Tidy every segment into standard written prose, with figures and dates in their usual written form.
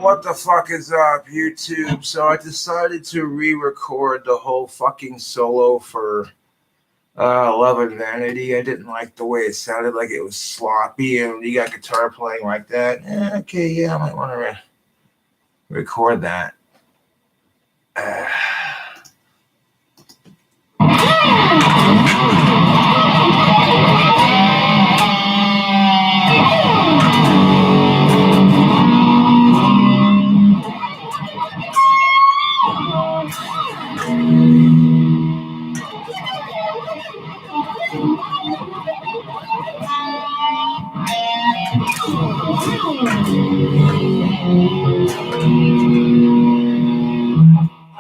What the fuck is up, YouTube? So I decided to re-record the whole fucking solo for Love and Vanity. I didn't like the way it sounded, like it was sloppy, and you got guitar playing like that. Okay, yeah, I might want to record that.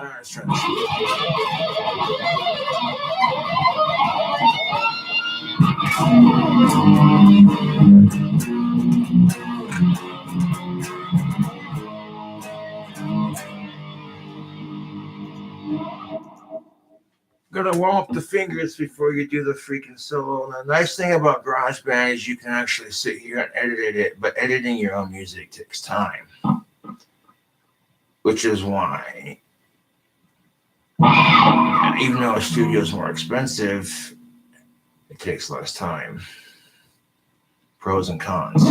Let's try this. Gotta warm up the fingers before you do the freaking solo. And the nice thing about GarageBand is you can actually sit here and edit it, but editing your own music takes time, which is why, even though a studio is more expensive, it takes less time. Pros and cons.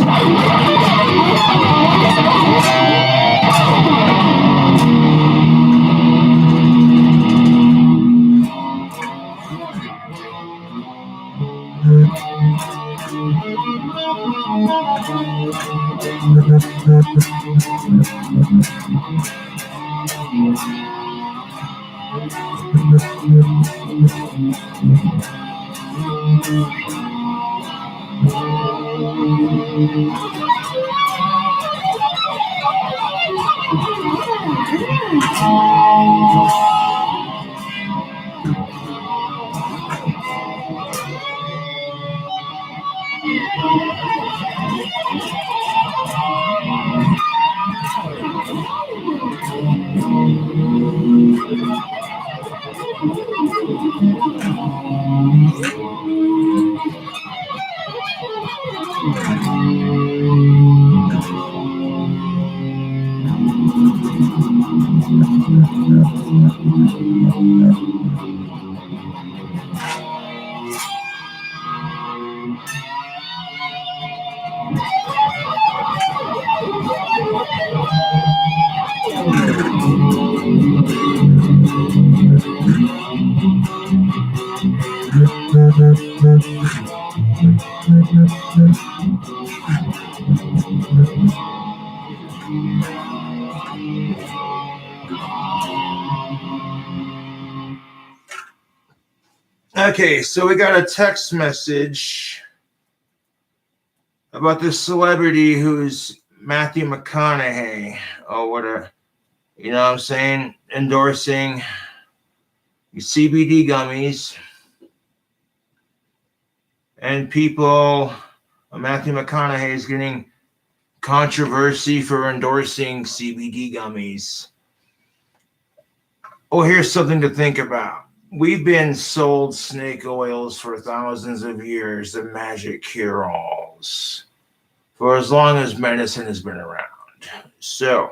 Okay, so we got a text message about this celebrity who's Matthew McConaughey. Oh, what a, you know what I'm saying? Endorsing CBD gummies. And people, Matthew McConaughey is getting controversy for endorsing CBD gummies. Oh, here's something to think about. We've been sold snake oils for thousands of years, the magic cure-alls, for as long as medicine has been around. So,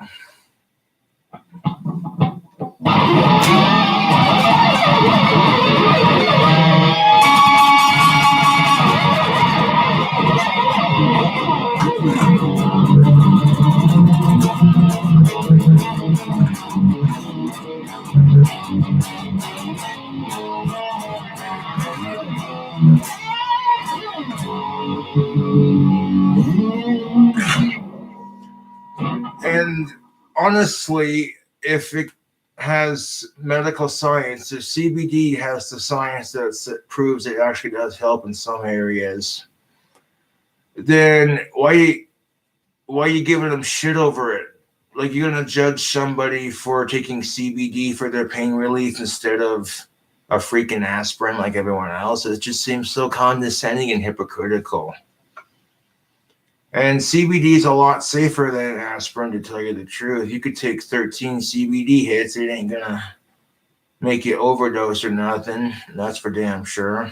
and honestly, if has medical science. The CBD has the science that proves it actually does help in some areas. Then why are you giving them shit over it? Like, you're gonna judge somebody for taking CBD for their pain relief instead of a freaking aspirin like everyone else? It just seems so condescending and hypocritical. And CBD is a lot safer than aspirin, to tell you the truth. You could take 13 CBD hits, it ain't gonna make you overdose or nothing. That's for damn sure.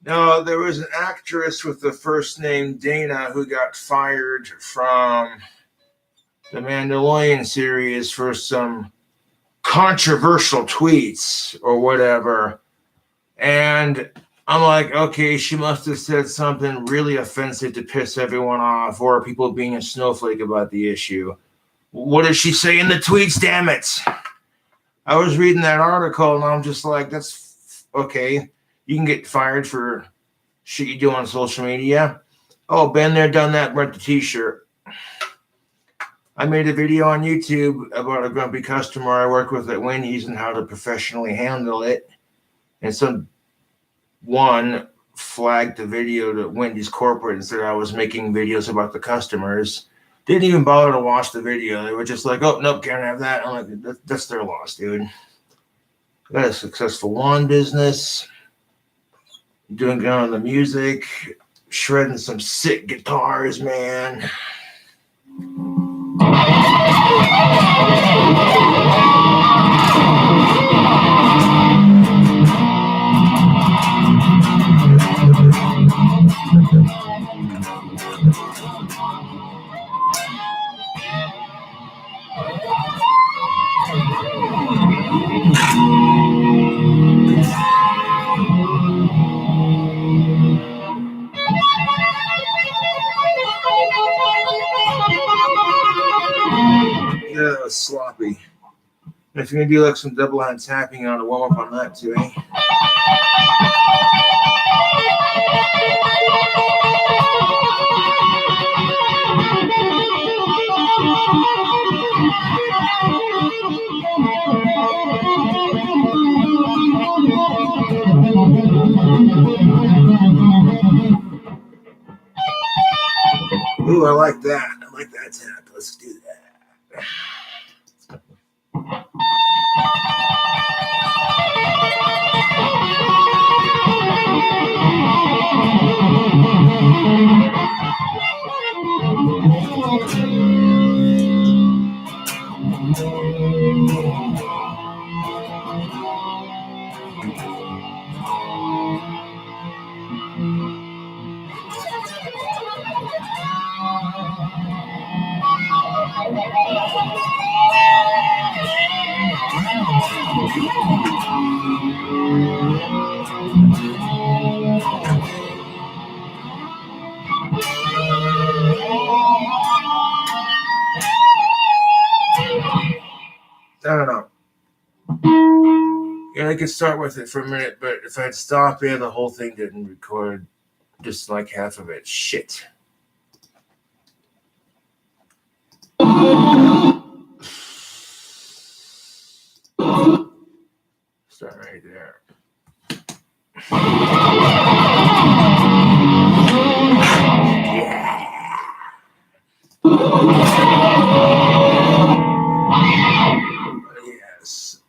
Now, there was an actress with the first name Dana who got fired from the Mandalorian series for some controversial tweets or whatever. And I'm like, okay, she must have said something really offensive to piss everyone off, or people being a snowflake about the issue. What did she say in the tweets, damn it? I was reading that article and I'm just like, that's okay. You can get fired for shit you do on social media. Oh, been there, done that, rent the t-shirt. I made a video on YouTube about a grumpy customer I work with at Wendy's and how to professionally handle it. And someone flagged the video to Wendy's corporate and said I was making videos about the customers. Didn't even bother to watch the video. They were just like, oh, nope, can't have that. I'm like, that's their loss, dude. I got a successful lawn business. Doing good on the music, shredding some sick guitars, man. Yeah, that was sloppy. If you're gonna do like some double hand tapping, you ought to warm up on that too, eh? Ooh, I like that. I like that tap. Let's do that. I don't know. Yeah, I could start with it for a minute, but if I'd stop it, the whole thing didn't record. Just like half of it. Shit. Start right there. Yes.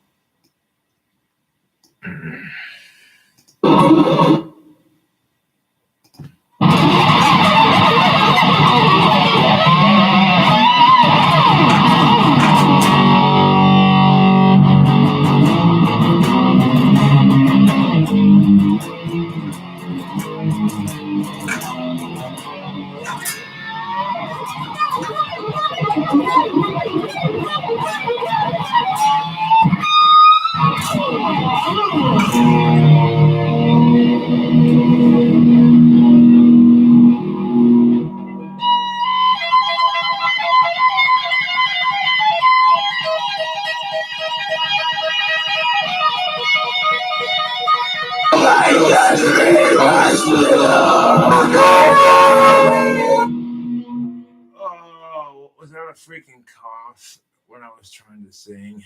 Oh, was that a freaking cough when I was trying to sing?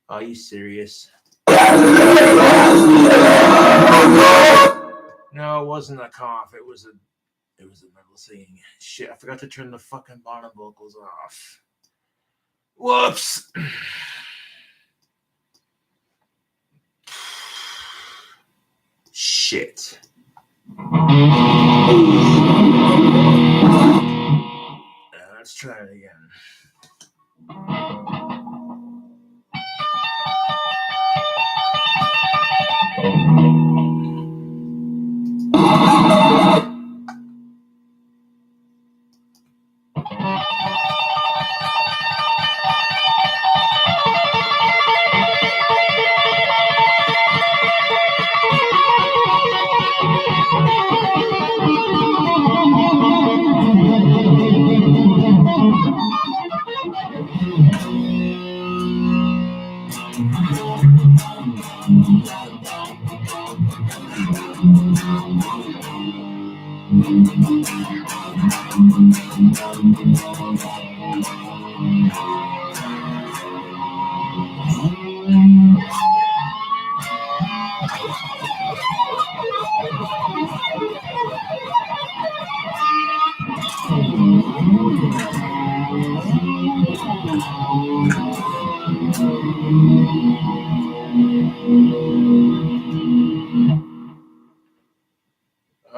Are you serious? No, it wasn't a cough. It was a metal singing. Shit, I forgot to turn the fucking bottom vocals off. Whoops. Shit. Let's try it again.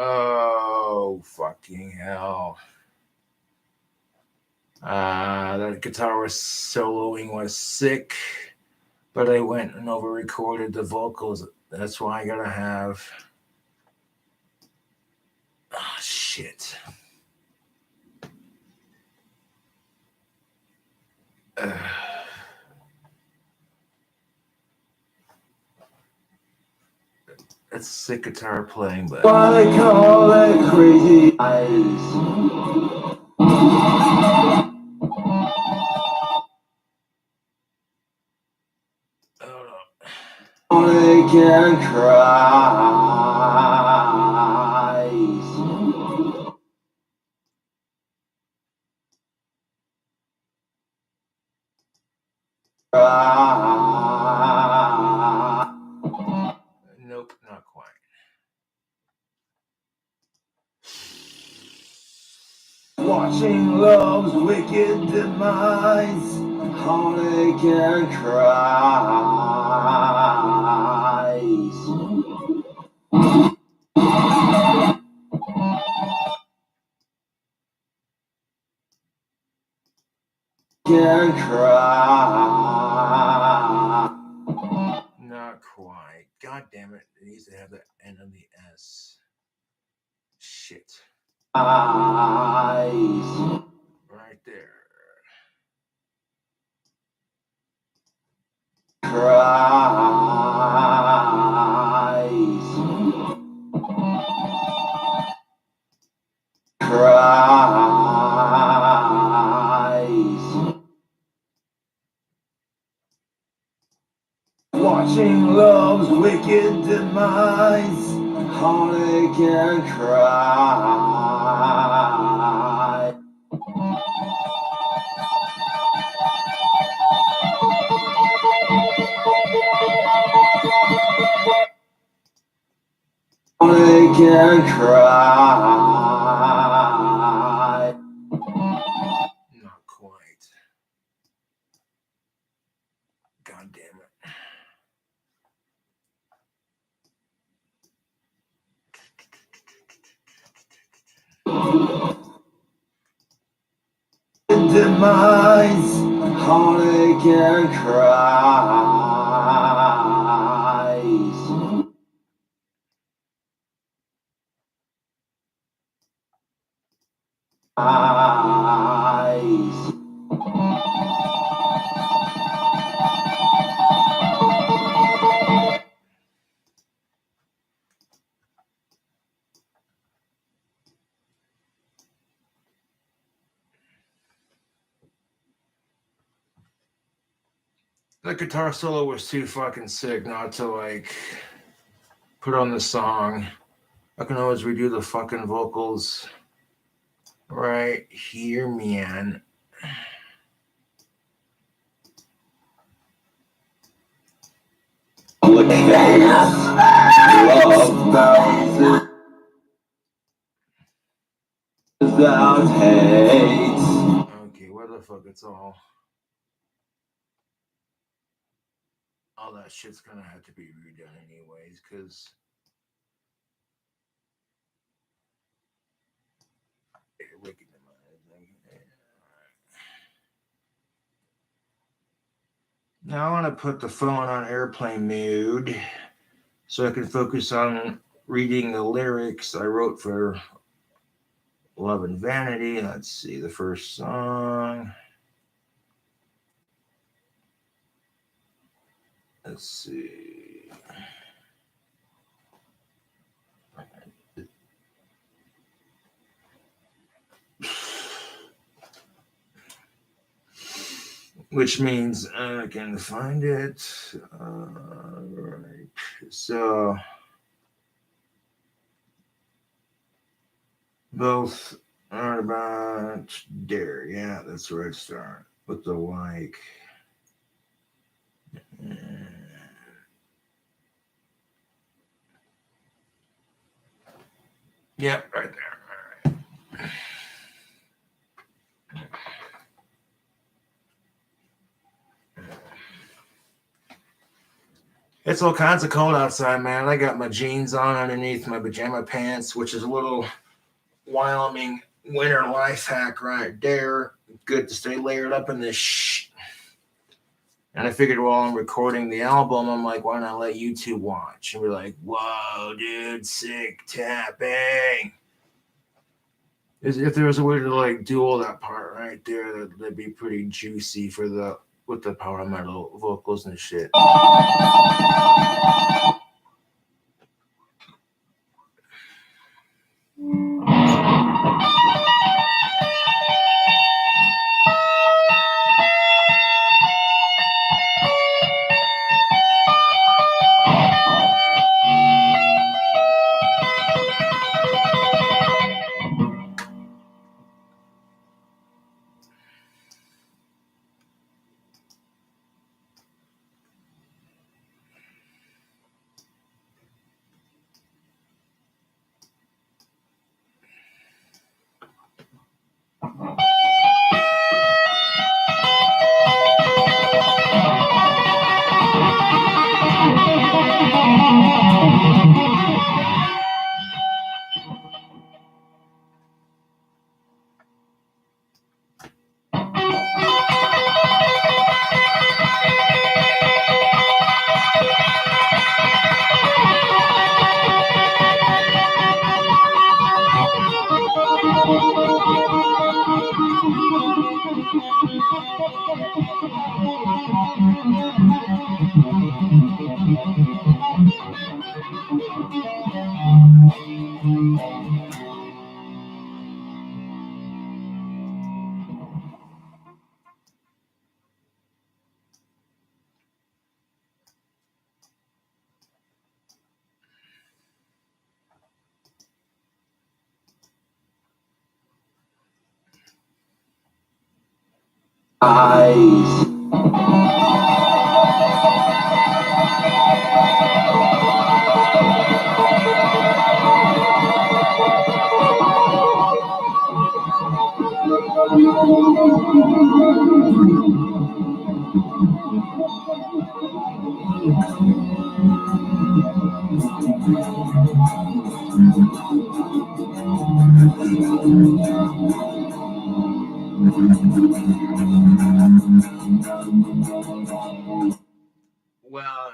Oh, fucking hell. That guitar was soloing was sick, but I went and over recorded the vocals. That's why I gotta have. Oh, shit. That's sick guitar playing, but. Why they call it crazy eyes? They can cry. Nope, not quite. Watching love's wicked demise, heartache and cries. Can cry. Not quite. God damn it. It needs to have the end of the S. Shit. Eyes. Right there. Cries. Cries. Watching love's wicked demise, heartache and cry. Heartache and cry. Not quite. God damn it. Demise, heartache and cries. Eyes. The guitar solo was too fucking sick not to like put on the song. I can always redo the fucking vocals right here, man. Without hate. Okay, where the fuck it's all that shit's gonna have to be redone anyways, because now I want to put the phone on airplane mode so I can focus on reading the lyrics I wrote for Love and Vanity. Let's see the first song. Let's see. Which means I can find it. Right. So both are about dare. Yeah, that's where I start with the like. Yep, right there. All right. It's all kinds of cold outside, man. I got my jeans on underneath my pajama pants, which is a little Wyoming winter life hack right there. Good to stay layered up in this shit. And I figured while I'm recording the album, I'm like, why not let you two watch? And we're like, whoa, dude, sick tapping. If there was a way to like do all that part right there, that'd be pretty juicy for the with the power metal vocals and shit. Eyes. Well,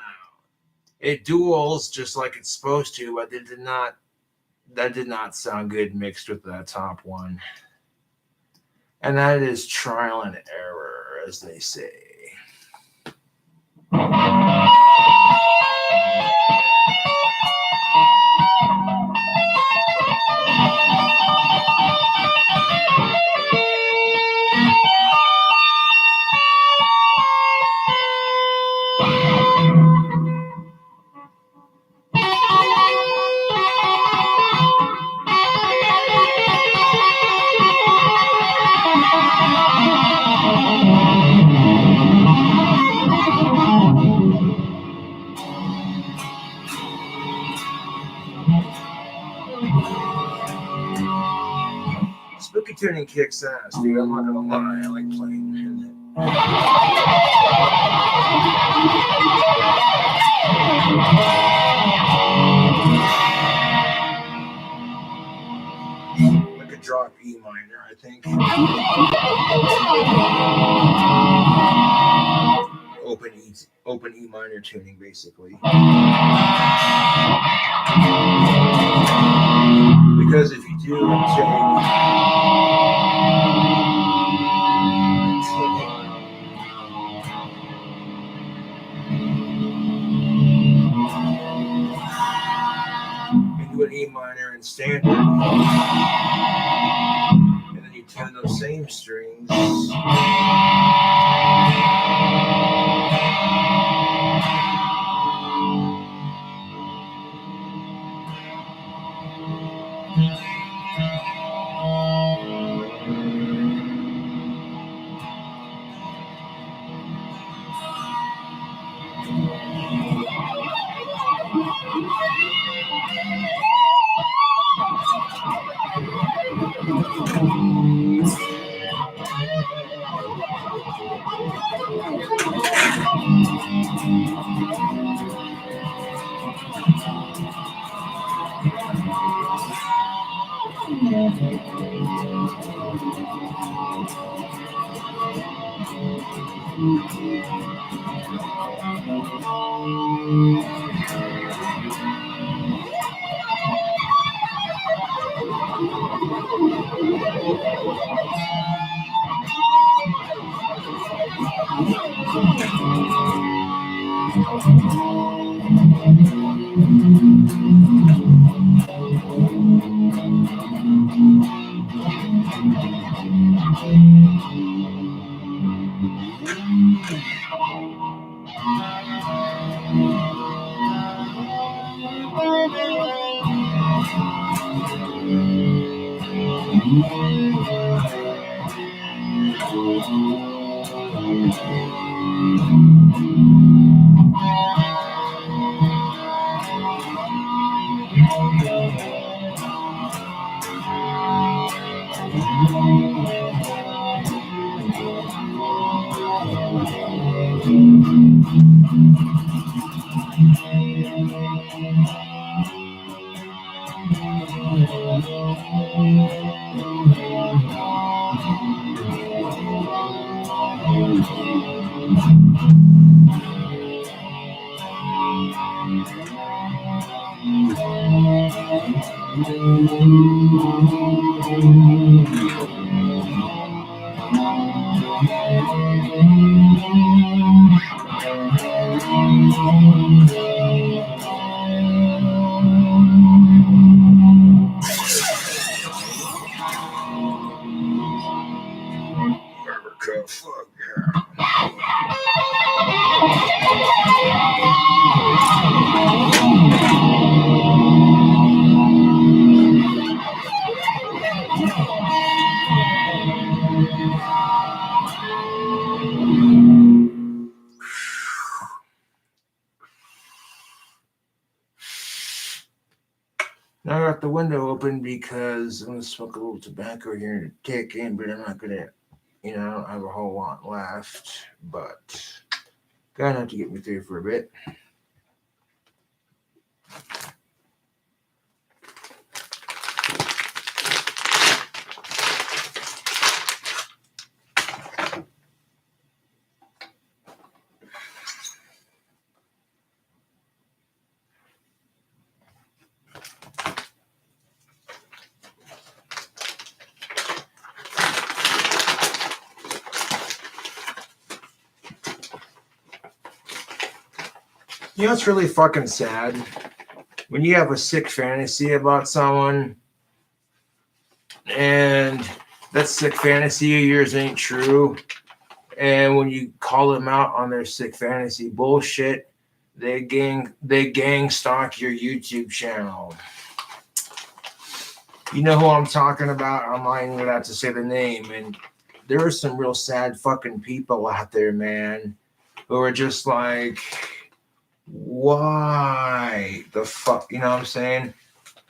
it duels just like it's supposed to, but it did not. That did not sound good mixed with that top one. And that is trial and error, as they say. Spooky tuning kicks ass, dude. I'm not gonna lie. I like playing it. Like a drop E minor, I think. Open E minor tuning, basically. Because if you do do an E minor in standard, and then you tune those same strings. America, fuck yeah. Now I got the window open because I'm gonna smoke a little tobacco here and kick in, but I'm not gonna, have a whole lot left. But gonna have to get me through for a bit. It's really fucking sad when you have a sick fantasy about someone and that sick fantasy of yours ain't true. And when you call them out on their sick fantasy bullshit, they gang stalk your YouTube channel. You know who I'm talking about? I'm not even gonna have to say the name. And there are some real sad fucking people out there, man, who are just like, why the fuck? You know what I'm saying?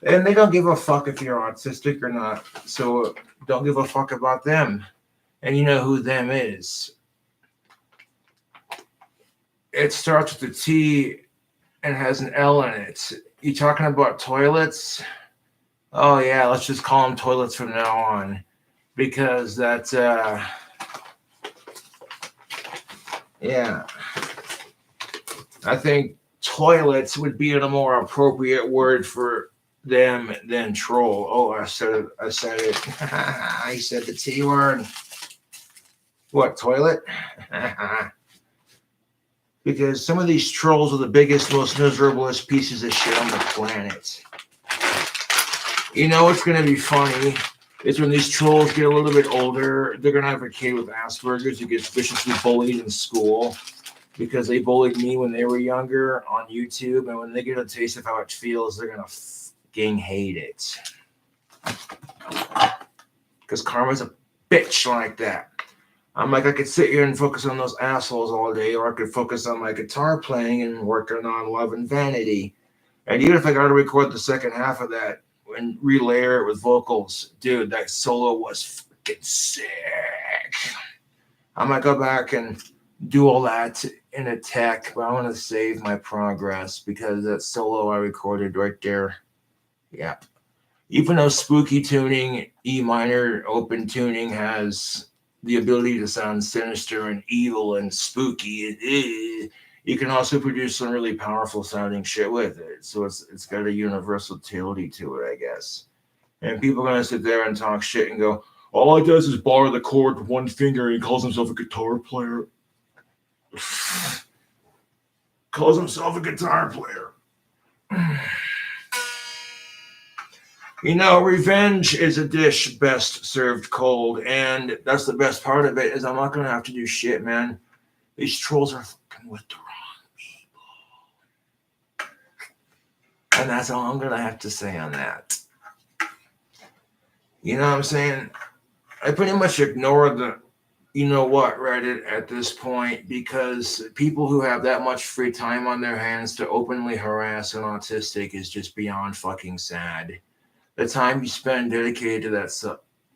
And they don't give a fuck if you're autistic or not. So don't give a fuck about them. And you know who them is. It starts with a T and has an L in it. You talking about toilets? Oh yeah, let's just call them toilets from now on. Because that's yeah. I think toilets would be a more appropriate word for them than troll. Oh, I said it. I said the T word. What, toilet? Because some of these trolls are the biggest, most miserablest pieces of shit on the planet. You know what's going to be funny is when these trolls get a little bit older, they're going to have a kid with Asperger's who gets viciously bullied in school because they bullied me when they were younger on YouTube. And when they get a taste of how it feels, they're going to fucking hate it. Because karma's a bitch like that. I'm like, I could sit here and focus on those assholes all day, or I could focus on my guitar playing and working on love and vanity. And even if I got to record the second half of that and relayer it with vocals, dude, that solo was fucking sick. I might go back and do all that in a tech, but I want to save my progress because that solo I recorded right there, yeah. Even though spooky tuning, E minor open tuning has the ability to sound sinister and evil and spooky, you can also produce some really powerful sounding shit with it. So it's got a universal utility to it, I guess. And people are gonna sit there and talk shit and go, all he does is bar the chord with one finger and he calls himself a guitar player. Calls himself a guitar player. You know, revenge is a dish best served cold, and that's the best part of it is I'm not gonna have to do shit, man. These trolls are fucking with the wrong people. And that's all I'm gonna have to say on that. You know what I'm saying? I pretty much ignore the you know what Reddit at this point because people who have that much free time on their hands to openly harass an autistic is just beyond fucking sad. The time you spend dedicated to that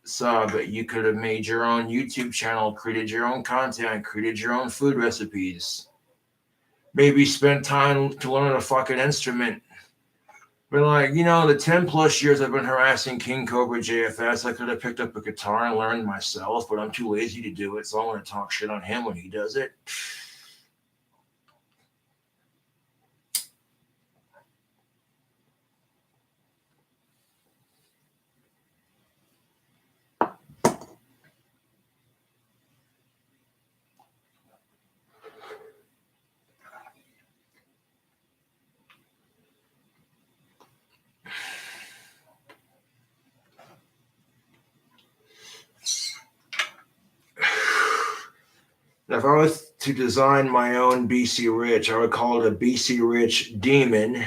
sub, you could have made your own YouTube channel, created your own content, created your own food recipes. Maybe spend time to learn a fucking instrument. But like, you know, the 10 plus years I've been harassing King Cobra JFS, I could have picked up a guitar and learned myself, but I'm too lazy to do it, so I'm going to talk shit on him when he does it. Now, if I was to design my own BC Rich, I would call it a BC Rich Demon.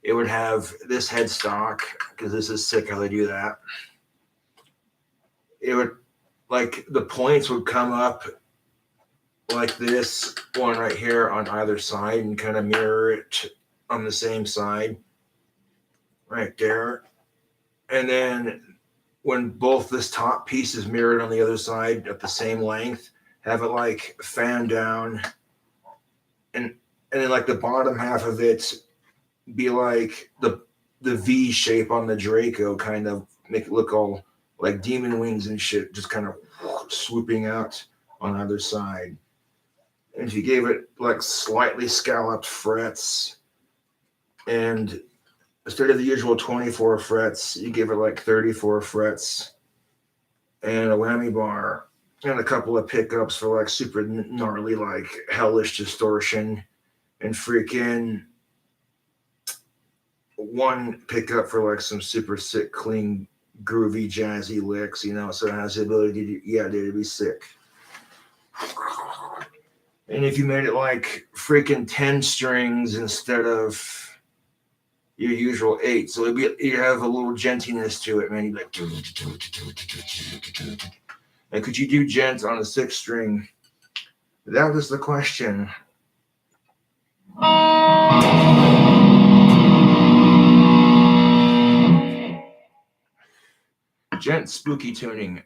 It would have this headstock, because this is sick how they do that. It would, like, the points would come up like this one right here on either side and kind of mirror it on the same side right there. And then when both this top piece is mirrored on the other side at the same length, have it like fan down and then like the bottom half of it be like the V shape on the Draco, kind of make it look all like demon wings and shit, just kind of swooping out on either side. And if you gave it like slightly scalloped frets, and instead of the usual 24 frets, you give it like 34 frets and a whammy bar and a couple of pickups for like super gnarly, like hellish distortion, and freaking one pickup for like some super sick, clean, groovy, jazzy licks, you know, so it has the ability to, yeah, dude, it'd be sick. And if you made it like freaking 10 strings instead of your usual 8, so it'd be, you have a little gentiness to it, man. You'd be like, and could you do gent on a 6 string? That was the question. Gent spooky tuning.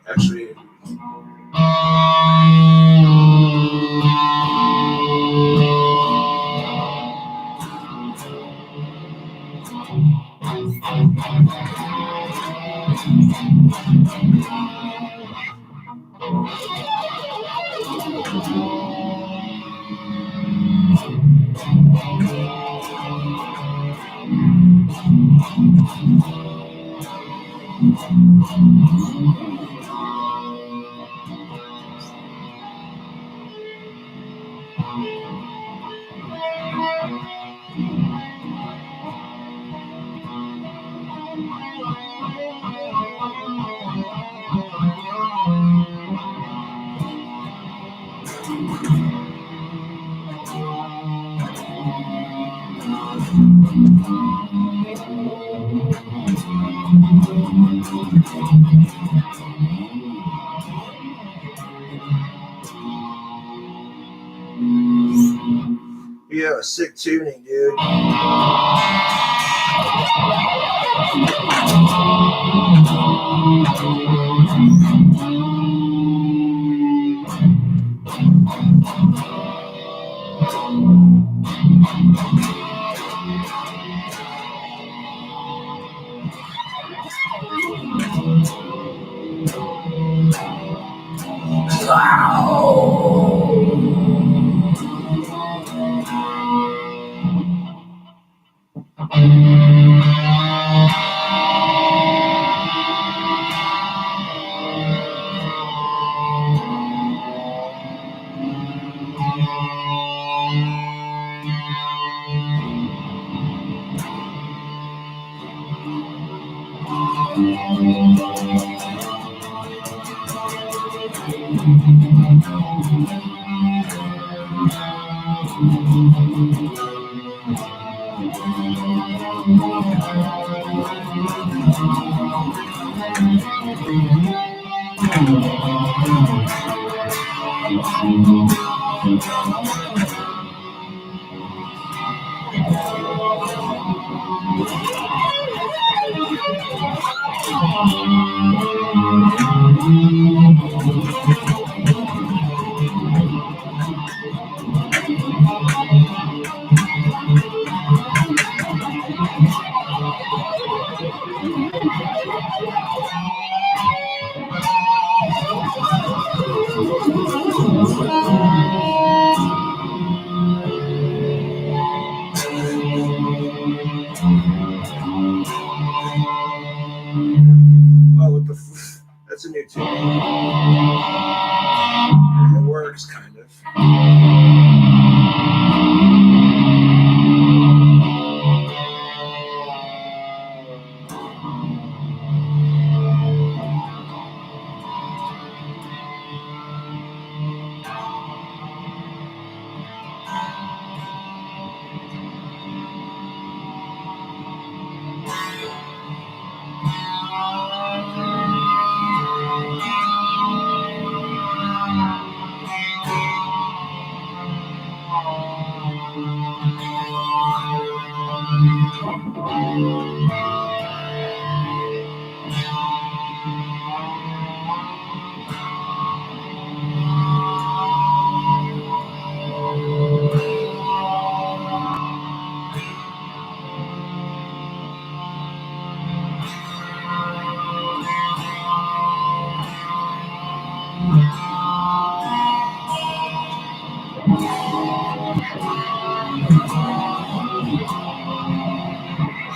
Actually, yeah, sick tuning, dude. Oh, what the that's a new tune. It works, kind of.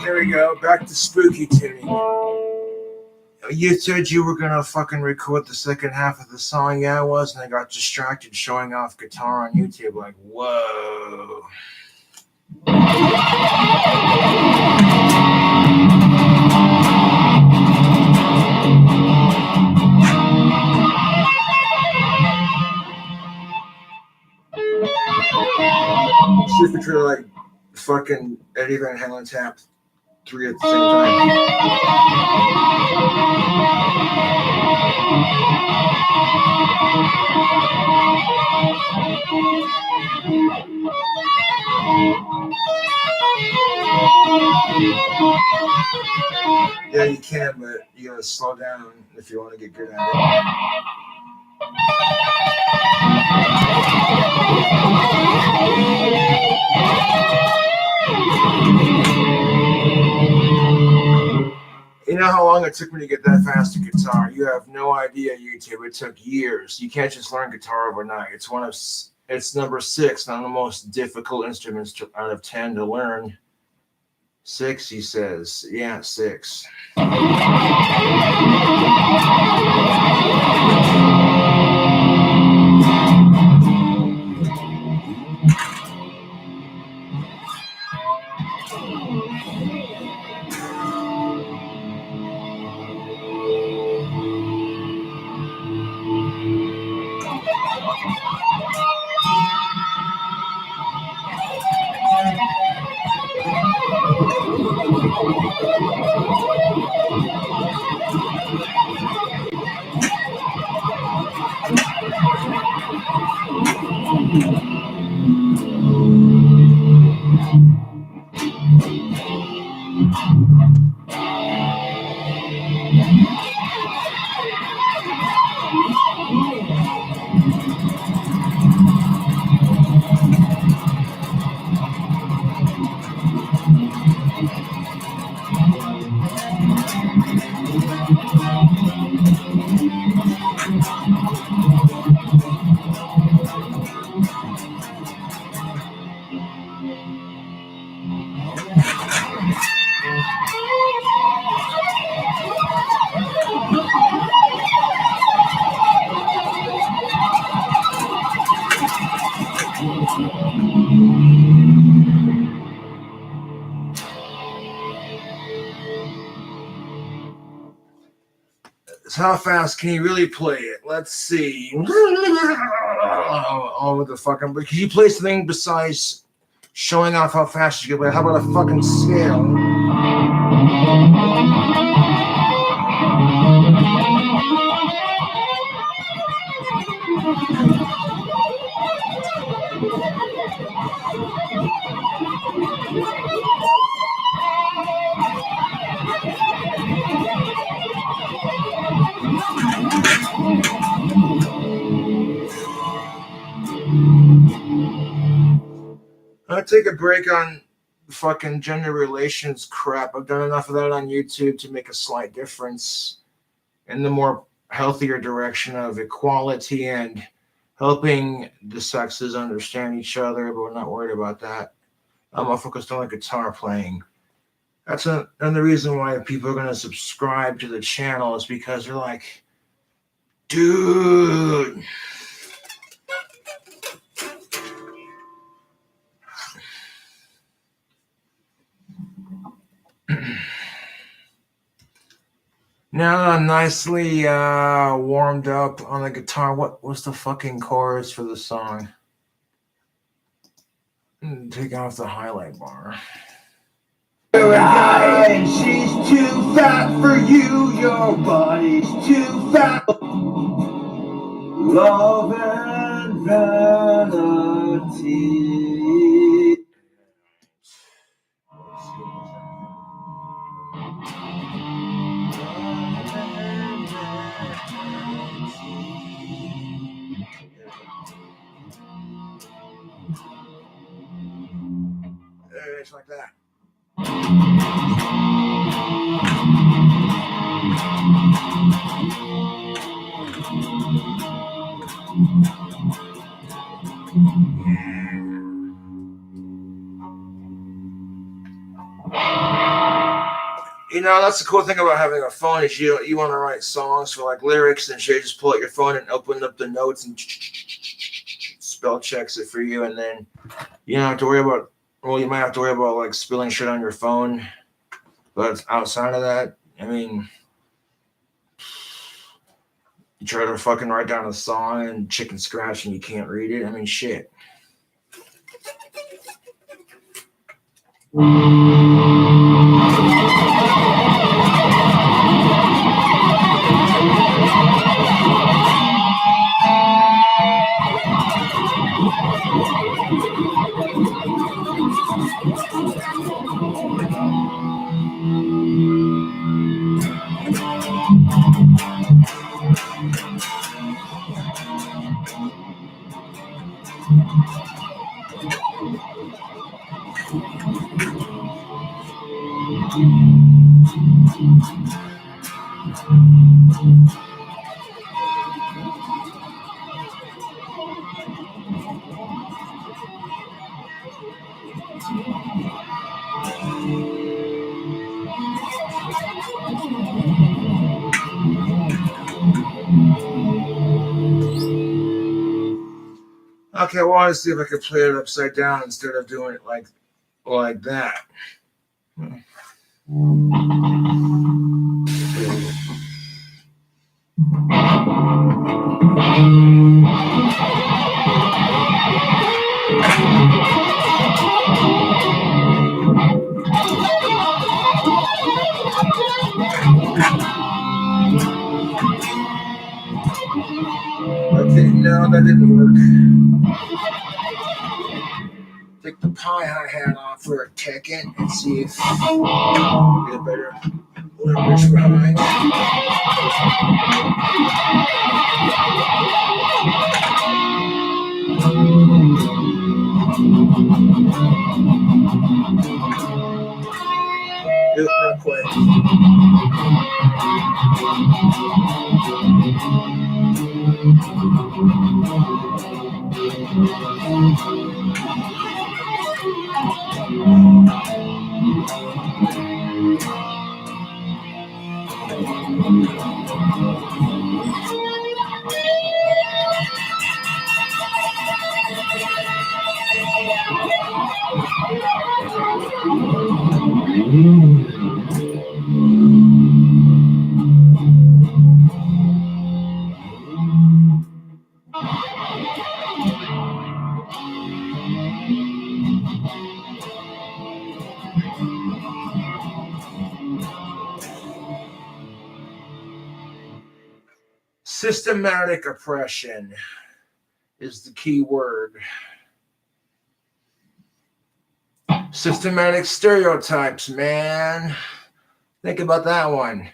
There we go, back to spooky tuning. You said you were gonna fucking record the second half of the song. Yeah, I was, and I got distracted showing off guitar on YouTube. Like, whoa. you try to like fucking Eddie Van Halen tap 3 at the same time. Yeah, you can, but you gotta slow down if you want to get good at it. You know how long it took me to get that fast at guitar? You have no idea, YouTube. It took years. You can't just learn guitar overnight. It's number 6 on the most difficult instruments out of 10 to learn. 6, he says. Yeah, 6. So how fast can you really play it? Let's see. All with the fucking. Can you play something besides showing off how fast you can play? How about a fucking scale? I'll take a break on fucking gender relations crap. I've done enough of that on YouTube to make a slight difference in the more healthier direction of equality and helping the sexes understand each other, but we're not worried about that. I'm more focused on guitar playing. That's another reason why people are going to subscribe to the channel is because they're like, dude. Now that I'm nicely warmed up on the guitar, what was the fucking chorus for the song? Take off the highlight bar. Right. She's too fat for you, your body's too fat. Love and vanity. It's like that. You know, that's the cool thing about having a phone is you want to write songs for lyrics and shit. Just pull out your phone and open up the notes and spell checks it for you, and then you don't have to worry about. Well, you might have to worry about spilling shit on your phone, but outside of that, I mean, you try to fucking write down a song and chicken scratch and you can't read it. I mean, shit. Okay, I want to see if I can play it upside down instead of doing it like that. Okay, no, that didn't work. Take the pie hi-hat off for a second and see if we get a better leverage behind. Nope, not quite. Systematic oppression is the key word. Systematic stereotypes, man. Think about that one,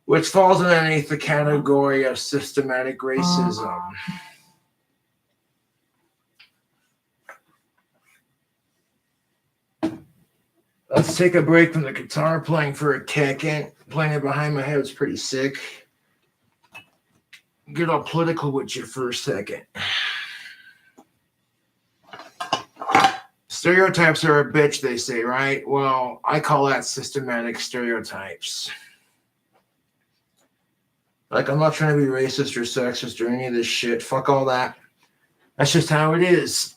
which falls underneath the category of systematic racism. Let's take a break from the guitar playing for a second. Playing it behind my head was pretty sick. Get all political with you for a second. Stereotypes are a bitch, they say, right? Well, I call that systematic stereotypes. Like, I'm not trying to be racist or sexist or any of this shit. Fuck all that. That's just how it is.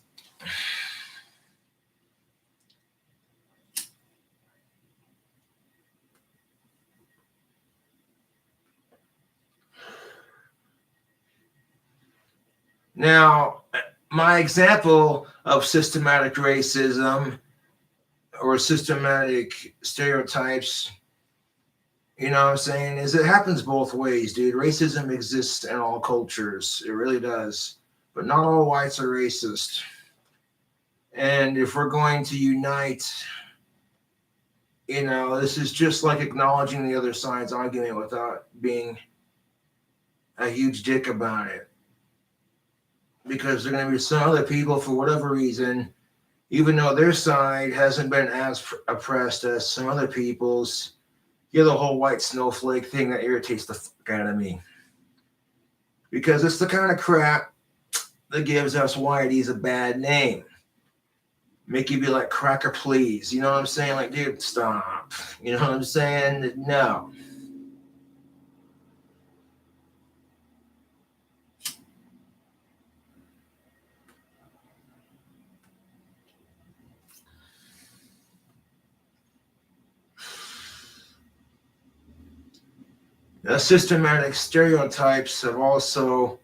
Now, my example of systematic racism or systematic stereotypes, you know what I'm saying, is it happens both ways, dude. Racism exists in all cultures. It really does. But not all whites are racist. And if we're going to unite, you know, this is just like acknowledging the other side's argument without being a huge dick about it. Because there are going to be some other people, for whatever reason, even though their side hasn't been as oppressed as some other people's, you know, the whole white snowflake thing that irritates the fuck out of me. Because it's the kind of crap that gives us whiteies a bad name. Make you be like, cracker, please. You know what I'm saying? Like, dude, stop. You know what I'm saying? No. Systematic stereotypes have also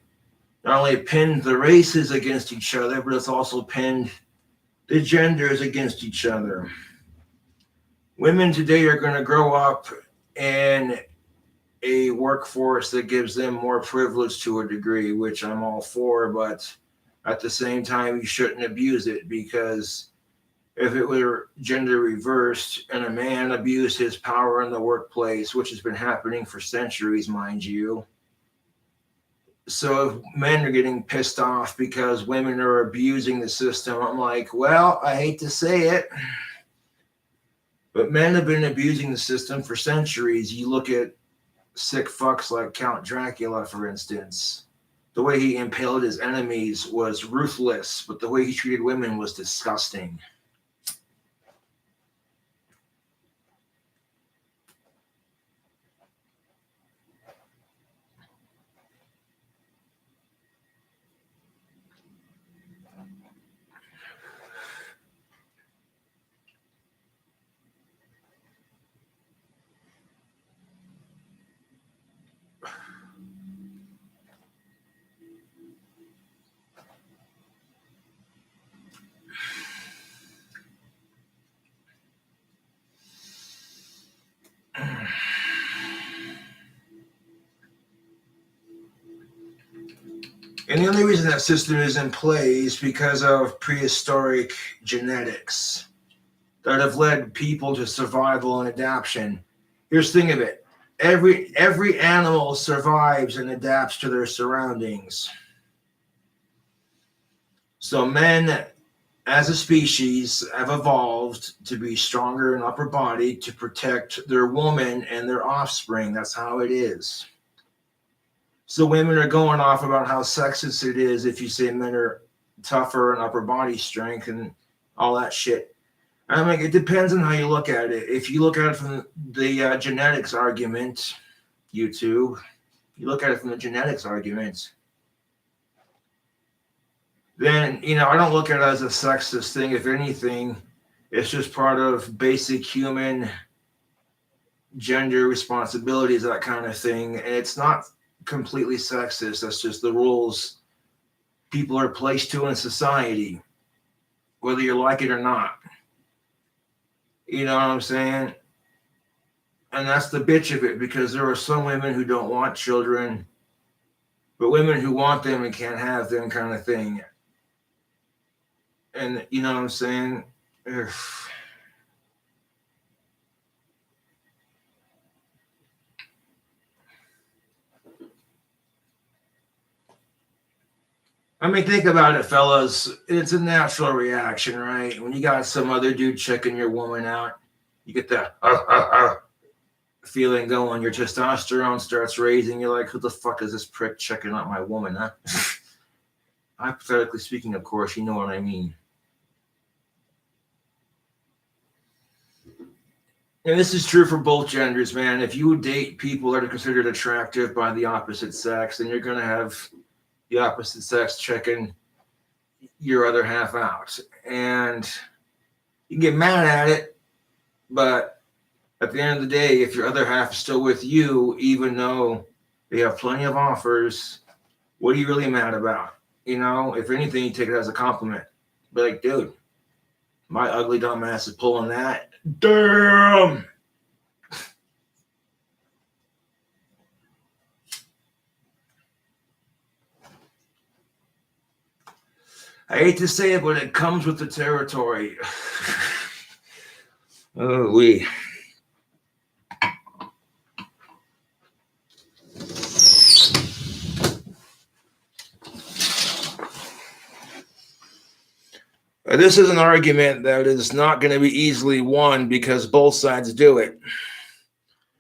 not only pinned the races against each other, but it's also pinned the genders against each other. women today are going to grow up in a workforce that gives them more privilege to a degree, which I'm all for, but at the same time, you shouldn't abuse it, because if it were gender reversed and a man abused his power in the workplace, which has been happening for centuries, mind you. So if men are getting pissed off because women are abusing the system, I'm like, well, I hate to say it, but men have been abusing the system for centuries. You look at sick fucks like Count Dracula, for instance. The way he impaled his enemies was ruthless, but the way he treated women was disgusting. And the only reason that system is in play is because of prehistoric genetics that have led people to survival and adaptation. Here's the thing of it. Every animal survives and adapts to their surroundings. So men, as a species, have evolved to be stronger in upper body to protect their woman and their offspring. That's how it is. So women are going off about how sexist it is if you say men are tougher and upper body strength and all that shit. I'm like, it depends on how you look at it. If you look at it from the genetics argument, YouTube, you look at it from the genetics argument, then, I don't look at it as a sexist thing. If anything, it's just part of basic human gender responsibilities, that kind of thing. And it's not completely sexist. That's just the rules people are placed to in society, whether you like it or not. You know what I'm saying? And that's the bitch of it, because there are some women who don't want children, but women who want them and can't have them, kind of thing. And you know what I'm saying? Ugh. I mean, think about it, fellas. It's a natural reaction, right? When you got some other dude checking your woman out, you get that feeling going. Your testosterone starts raising. You're like, who the fuck is this prick checking out my woman, huh? Hypothetically speaking, of course, you know what I mean. And this is true for both genders, man. If you date people that are considered attractive by the opposite sex, then you're going to have the opposite sex checking your other half out. And you can get mad at it, but at the end of the day, if your other half is still with you, even though they have plenty of offers, what are you really mad about? If anything, you take it as a compliment. Be like, dude, my ugly dumb ass is pulling that. Damn! I hate to say it, but it comes with the territory. Oh, we. This is an argument that is not going to be easily won because both sides do it.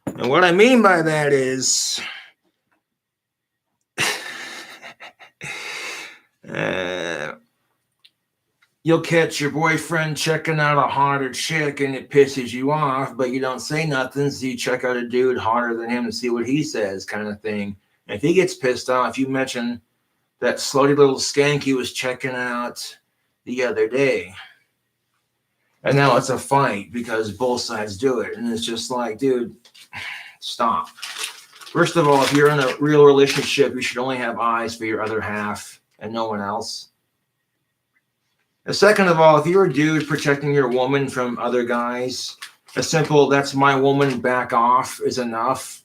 And what I mean by that is you'll catch your boyfriend checking out a hotter chick and it pisses you off, but you don't say nothing, so you check out a dude hotter than him to see what he says, kind of thing. And if he gets pissed off, you mention that slutty little skank he was checking out the other day. And now it's a fight because both sides do it. And it's just like, dude, stop. First of all, if you're in a real relationship, you should only have eyes for your other half and no one else. And second of all, if you're a dude protecting your woman from other guys, A simple "that's my woman, back off" is enough.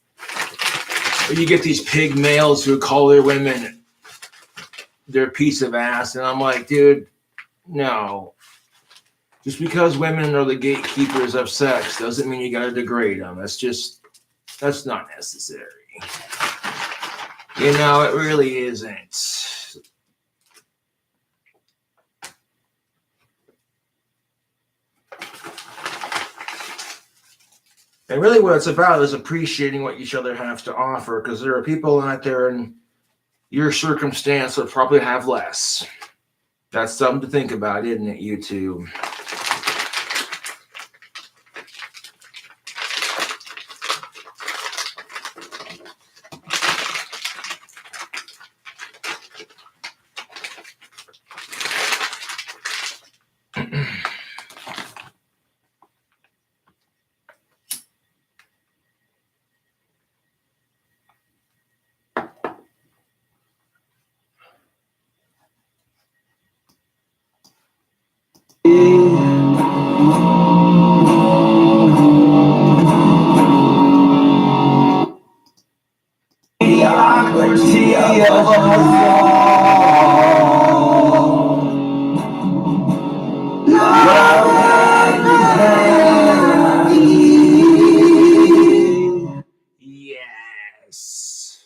Or you get these pig males who call their women their piece of ass, and I'm like, dude, no. Just because women are the gatekeepers of sex doesn't mean you gotta degrade them. That's not necessary. You know, it really isn't. And really what it's about is appreciating what each other have to offer, because there are people out there in your circumstance that probably have less. That's something to think about, isn't it, YouTube? Yes.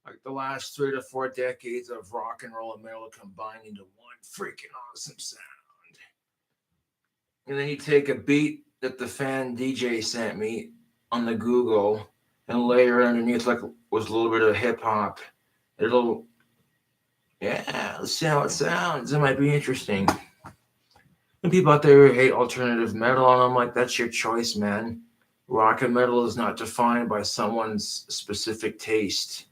Like the last 3 to 4 decades of rock and roll and metal combined into one freaking awesome sound. And then you take a beat that the fan DJ sent me on the Google and layer underneath like was a little bit of hip hop. Let's see how it sounds. It might be interesting. And people out there who hate alternative metal, and I'm like, that's your choice, man. Rock and metal is not defined by someone's specific taste.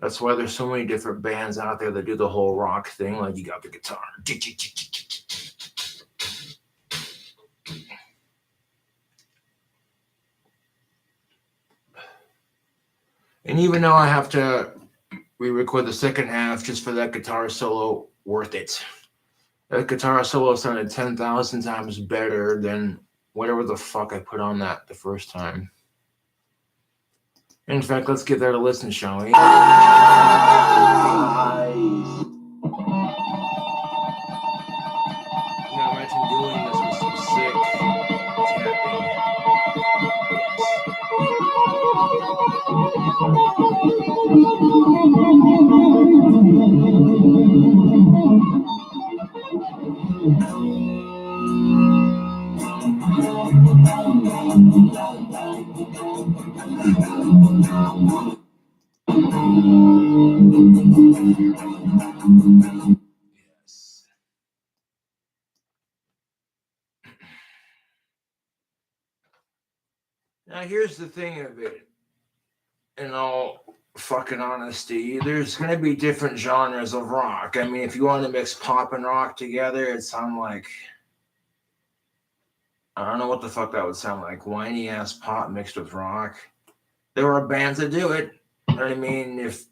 That's why there's so many different bands out there that do the whole rock thing. Like you got the guitar. And even though I have to re-record the second half just for that guitar solo, worth it. That guitar solo sounded 10,000 times better than whatever the fuck I put on that the first time. In fact, let's give that a listen, shall we? Now imagine doing this with some sick tapping. Yes. Now here's the thing of it. In all fucking honesty, there's going to be different genres of rock. I mean, if you want to mix pop and rock together, it sounds like, I don't know what the fuck that would sound like. Whiny ass pop mixed with rock. There are bands that do it. I mean, if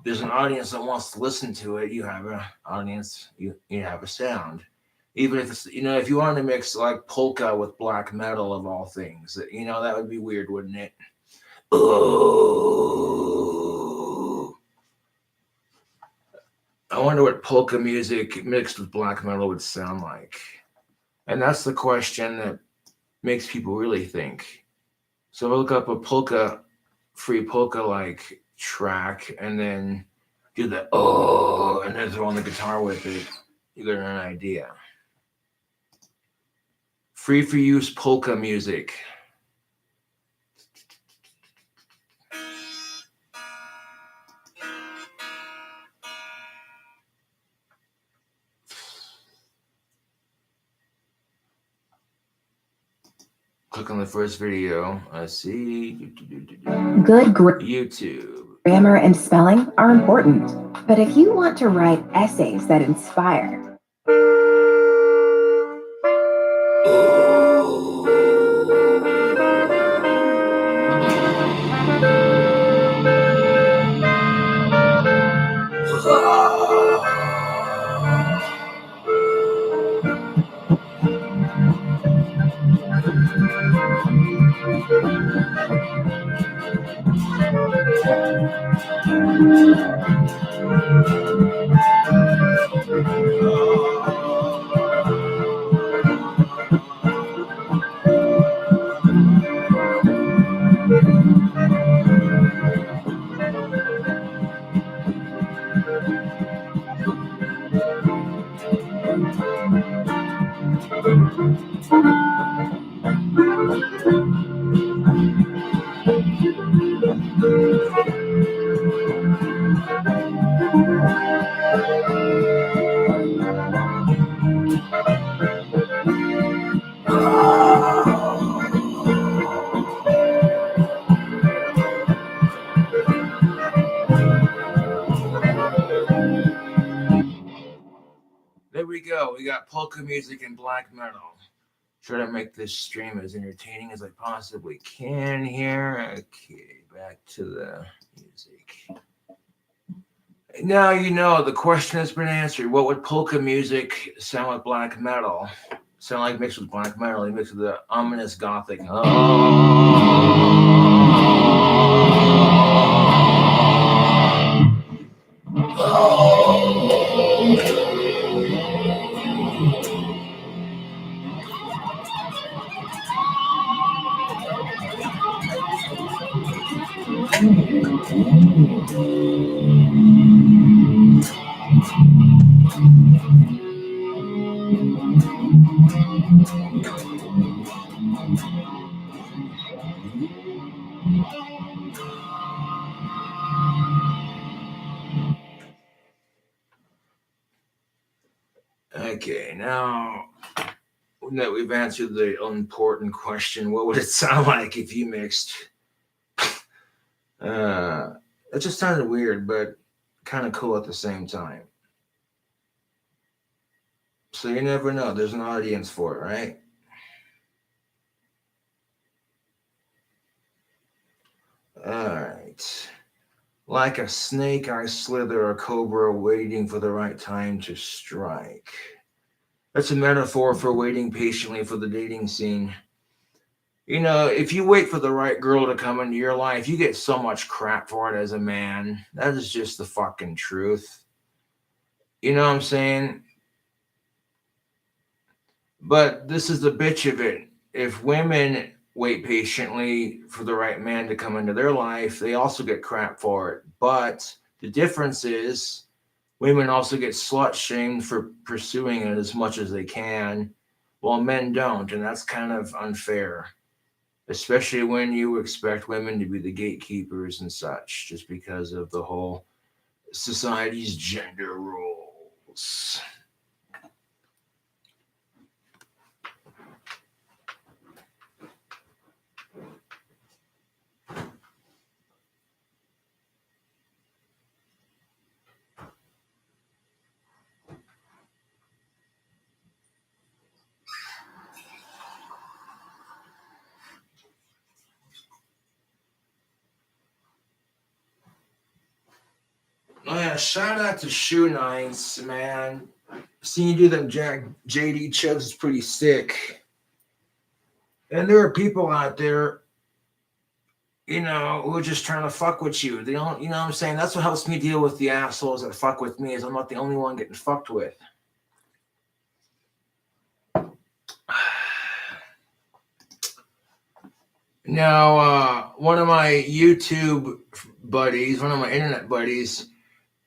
there's an audience that wants to listen to it, you have an audience, you have a sound. Even if it's, if you wanted to mix like polka with black metal of all things, that would be weird, wouldn't it? Oh. I wonder what polka music mixed with black metal would sound like. And that's the question that makes people really think. So look up a free polka like track and then do the and then throw on the guitar with it. You get an idea. Free for use polka music. Click on the first video. I see. Good YouTube. Grammar and spelling are important, but if you want to write essays that inspire, There we go. We got polka music and black metal. Try to make this stream as entertaining as I possibly can here. Okay, back to the music. Now you know the question has been answered. What would polka music sound with black metal? Sound like mixed with black metal. You mix with the ominous gothic. Okay, now that we've answered the important question, what would it sound like if you mixed? It just sounded weird, but kind of cool at the same time. So you never know. There's an audience for it, right? All right. Like a snake, I slither, a cobra waiting for the right time to strike. That's a metaphor for waiting patiently for the dating scene. You know, if you wait for the right girl to come into your life, you get so much crap for it as a man. That is just the fucking truth. You know what I'm saying? But this is the bitch of it. If women wait patiently for the right man to come into their life, they also get crap for it. But the difference is women also get slut shamed for pursuing it as much as they can, while men don't. And that's kind of unfair, especially when you expect women to be the gatekeepers and such, just because of the whole society's gender roles. Oh yeah, shout out to Shoe Nights, man. Seeing you do them JD chugs is pretty sick. And there are people out there, you know, who are just trying to fuck with you. They don't, you know what I'm saying? That's what helps me deal with the assholes that fuck with me, is I'm not the only one getting fucked with. Now, one of my YouTube buddies, one of my internet buddies,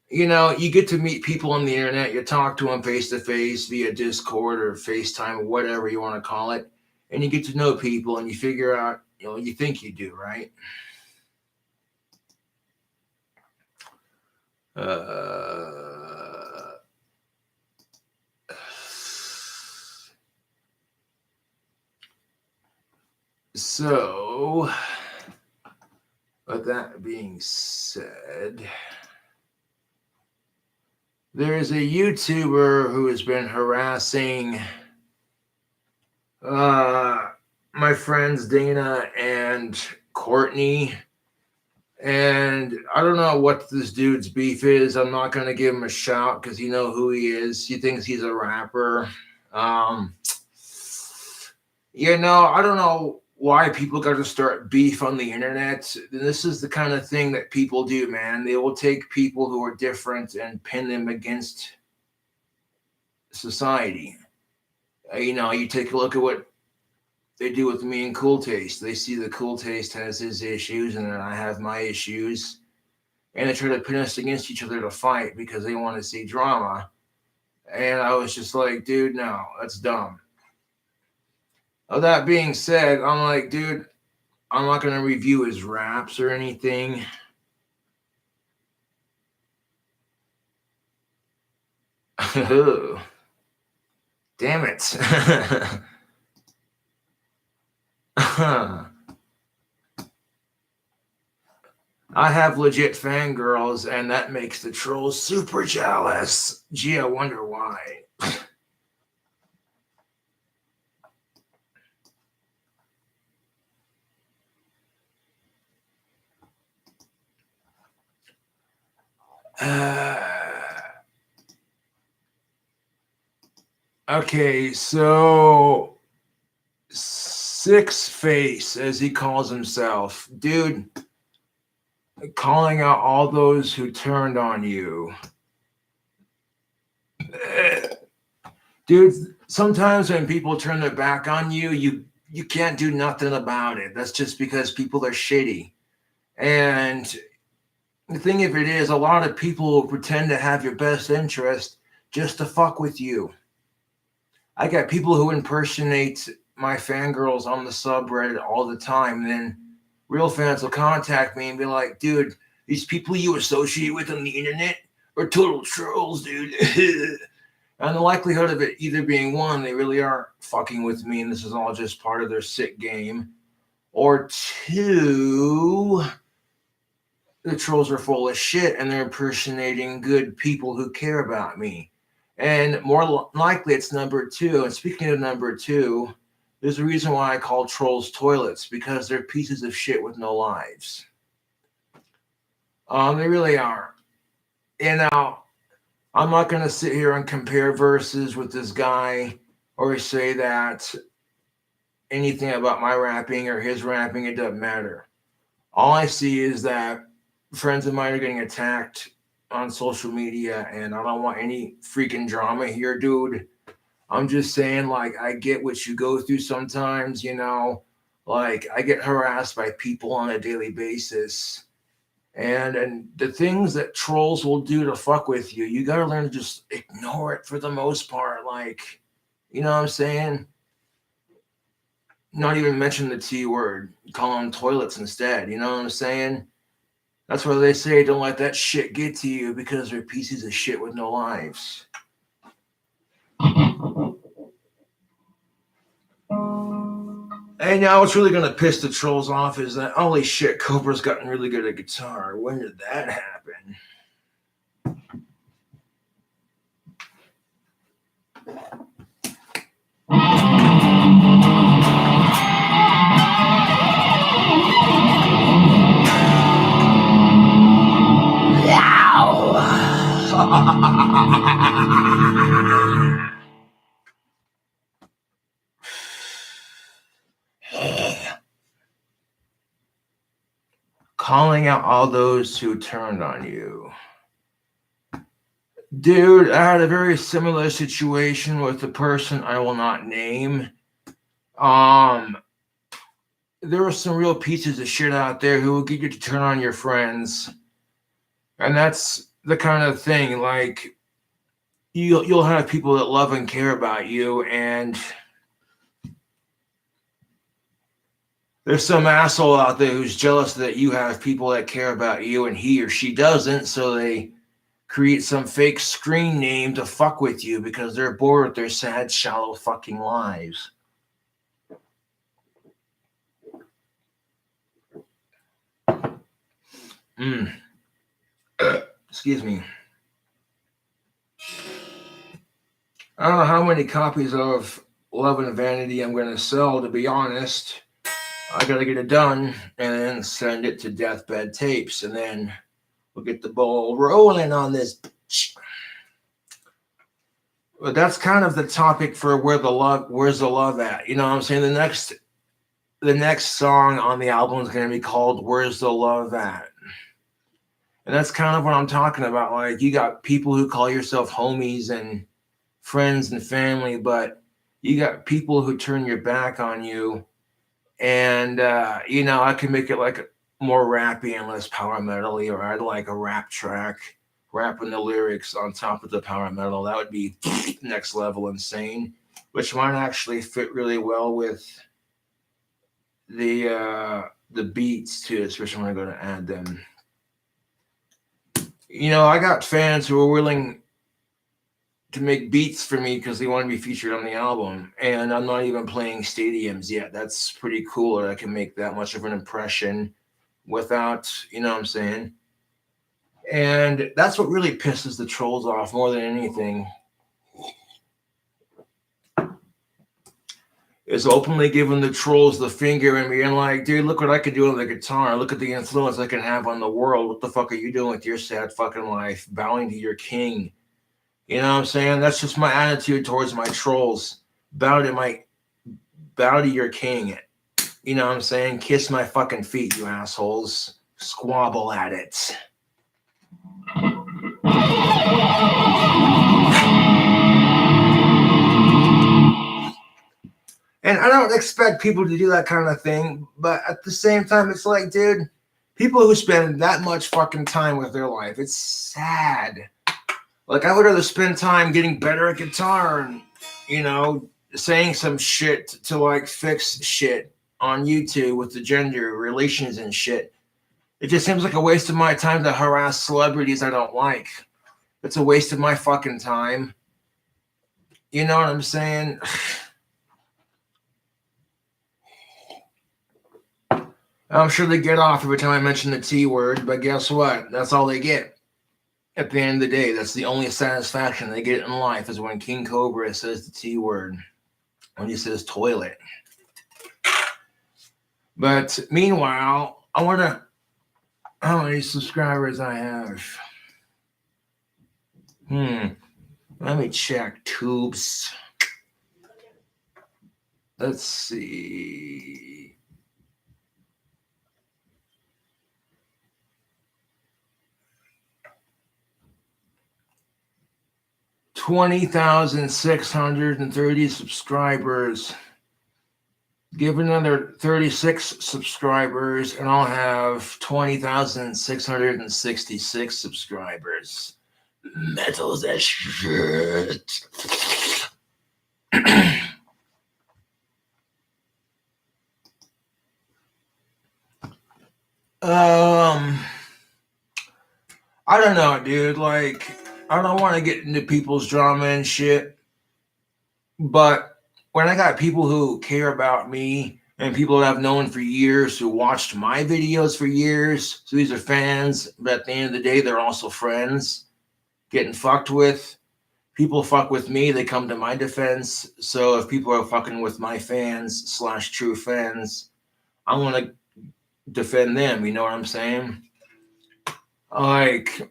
you know, you get to meet people on the internet. You talk to them face to face via Discord or FaceTime or whatever you want to call it. And you get to know people and you figure out, you know, you think you do, right? So, with that being said, there is a YouTuber who has been harassing my friends Dana and Courtney. And I don't know what this dude's beef is. I'm not going to give him a shout because you know who he is. He thinks he's a rapper. You know, I don't know why people got to start beef on the internet. This is the kind of thing that people do, man. They will take people who are different and pin them against society. You know, you take a look at what they do with me and Cool Taste. They see the Cool Taste has his issues and then I have my issues. And they try to pin us against each other to fight because they want to see drama. And I was just like, dude, no, that's dumb. That being said, I'm like, dude, I'm not gonna review his raps or anything. Damn it. I have legit fangirls, and that makes the trolls super jealous. Gee, I wonder why. Okay, so Six Face, as he calls himself, dude, calling out all those who turned on you. Dude, sometimes when people turn their back on you, you can't do nothing about it. That's just because people are shitty. And the thing of it is, a lot of people will pretend to have your best interest just to fuck with you. I got people who impersonate my fangirls on the subreddit all the time. And then real fans will contact me and be like, dude, these people you associate with on the internet are total trolls, dude. And the likelihood of it either being one, they really aren't fucking with me and this is all just part of their sick game, or two, the trolls are full of shit and they're impersonating good people who care about me. And more likely it's number two. And speaking of number two, there's a reason why I call trolls toilets, because they're pieces of shit with no lives. They really are. And now, I'm not going to sit here and compare verses with this guy or say that anything about my rapping or his rapping, it doesn't matter. All I see is that friends of mine are getting attacked on social media, and I don't want any freaking drama here, dude. I'm just saying, like, I get what you go through sometimes, you know. Like, I get harassed by people on a daily basis. And the things that trolls will do to fuck with you, you gotta learn to just ignore it for the most part. Like, you know what I'm saying? Not even mention the T word. Call them toilets instead. You know what I'm saying? That's why they say don't let that shit get to you, because they're pieces of shit with no lives. And now what's really gonna piss the trolls off is that holy shit, Cobra's gotten really good at guitar. When did that happen? Calling out all those who turned on you. Dude, I had a very similar situation with a person I will not name. Um, there are some real pieces of shit out there who will get you to turn on your friends. And that's the kind of thing, like, you'll have people that love and care about you, and there's some asshole out there who's jealous that you have people that care about you and he or she doesn't, so they create some fake screen name to fuck with you because they're bored with their sad, shallow fucking lives. Excuse me. I don't know how many copies of Love and Vanity I'm going to sell, to be honest. I got to get it done and then send it to Deathbed Tapes, and then we'll get the ball rolling on this. But that's kind of the topic for where's the love at? You know what I'm saying? The next song on the album is going to be called Where's the Love At? And that's kind of what I'm talking about. Like, you got people who call yourself homies and friends and family, but you got people who turn your back on you. And, you know, I can make it like more rappy and less power metal-y, or I'd like a rap track, rapping the lyrics on top of the power metal. That would be next level insane. which might actually fit really well with the beats too, especially when I'm going to add them. You know, I got fans who are willing to make beats for me because they want to be featured on the album, and I'm not even playing stadiums yet. That's pretty cool that I can make that much of an impression without, you know what I'm saying? And that's what really pisses the trolls off more than anything, is openly giving the trolls the finger and being like, dude, look what I can do on the guitar. Look at the influence I can have on the world. What the fuck are you doing with your sad fucking life? Bowing to your king. You know what I'm saying? That's just my attitude towards my trolls. Bow to your king. You know what I'm saying? Kiss my fucking feet, you assholes. Squabble at it. And I don't expect people to do that kind of thing, but at the same time, it's like, dude, people who spend that much fucking time with their life, it's sad. Like, I would rather spend time getting better at guitar and, you know, saying some shit to, like, fix shit on YouTube with the gender relations and shit. It just seems like a waste of my time to harass celebrities I don't like. It's a waste of my fucking time. You know what I'm saying? I'm sure they get off every time I mention the T word, but guess what? That's all they get. At the end of the day, that's the only satisfaction they get in life is when King Cobra says the T word, when he says toilet. But meanwhile, I wonder how many subscribers I have. Let me check tubes. Let's see. $20,630 subscribers. Give another 36 subscribers, and I'll have 20,666 subscribers. Metal's as shit. I don't know, dude. Like, I don't want to get into people's drama and shit, but when I got people who care about me and people that I've known for years who watched my videos for years, so these are fans, but at the end of the day, they're also friends getting fucked with. People fuck with me, they come to my defense. So if people are fucking with my fans / true fans, I want to defend them. You know what I'm saying? Like,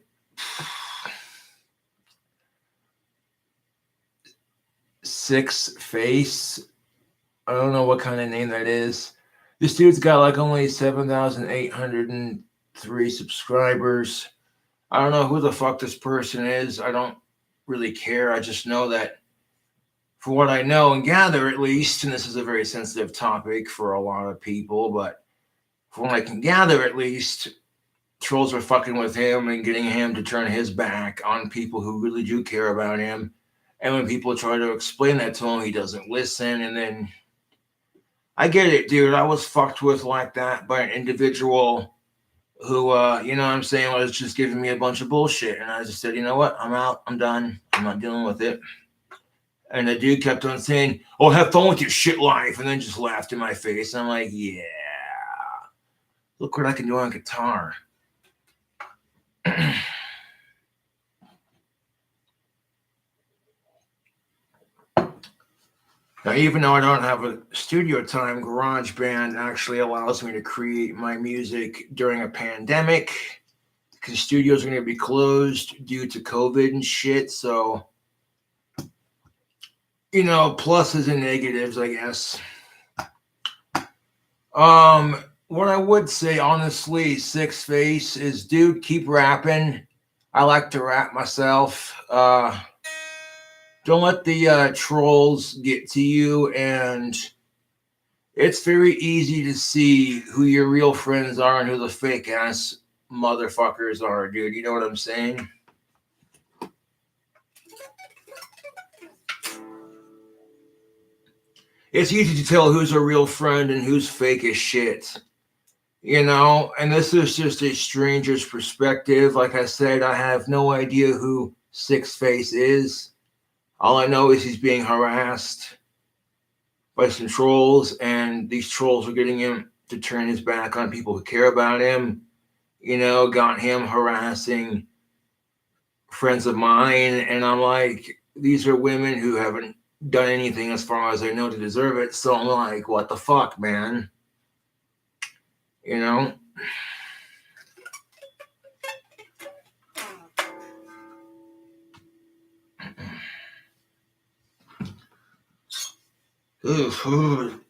Six Face. I don't know what kind of name that is. This dude's got like only 7,803 subscribers. I don't know who the fuck this person is. I don't really care. I just know that, for what I know and gather at least, and this is a very sensitive topic for a lot of people, but from what I can gather at least, trolls were fucking with him and getting him to turn his back on people who really do care about him. And when people try to explain that to him, he doesn't listen. And then, I get it, dude. I was fucked with like that by an individual who, you know what I'm saying, was just giving me a bunch of bullshit. And I just said, you know what? I'm out. I'm done. I'm not dealing with it. And the dude kept on saying, oh, have fun with your shit life. And then just laughed in my face. And I'm like, yeah. Look what I can do on guitar. Now, even though I don't have a studio time, GarageBand actually allows me to create my music during a pandemic because studios are going to be closed due to COVID and shit. So, you know, pluses and negatives, I guess. What I would say, honestly, Six Face is, dude, keep rapping. I like to rap myself. Don't let the trolls get to you, and it's very easy to see who your real friends are and who the fake ass motherfuckers are, dude. You know what I'm saying? it's easy to tell who's a real friend and who's fake as shit. And this is just a stranger's perspective. Like I said, I have no idea who Six Face is. All I know is he's being harassed by some trolls, and these trolls are getting him to turn his back on people who care about him. Got him harassing friends of mine, and I'm like, these are women who haven't done anything as far as I know to deserve it. So I'm like, what the fuck, man? It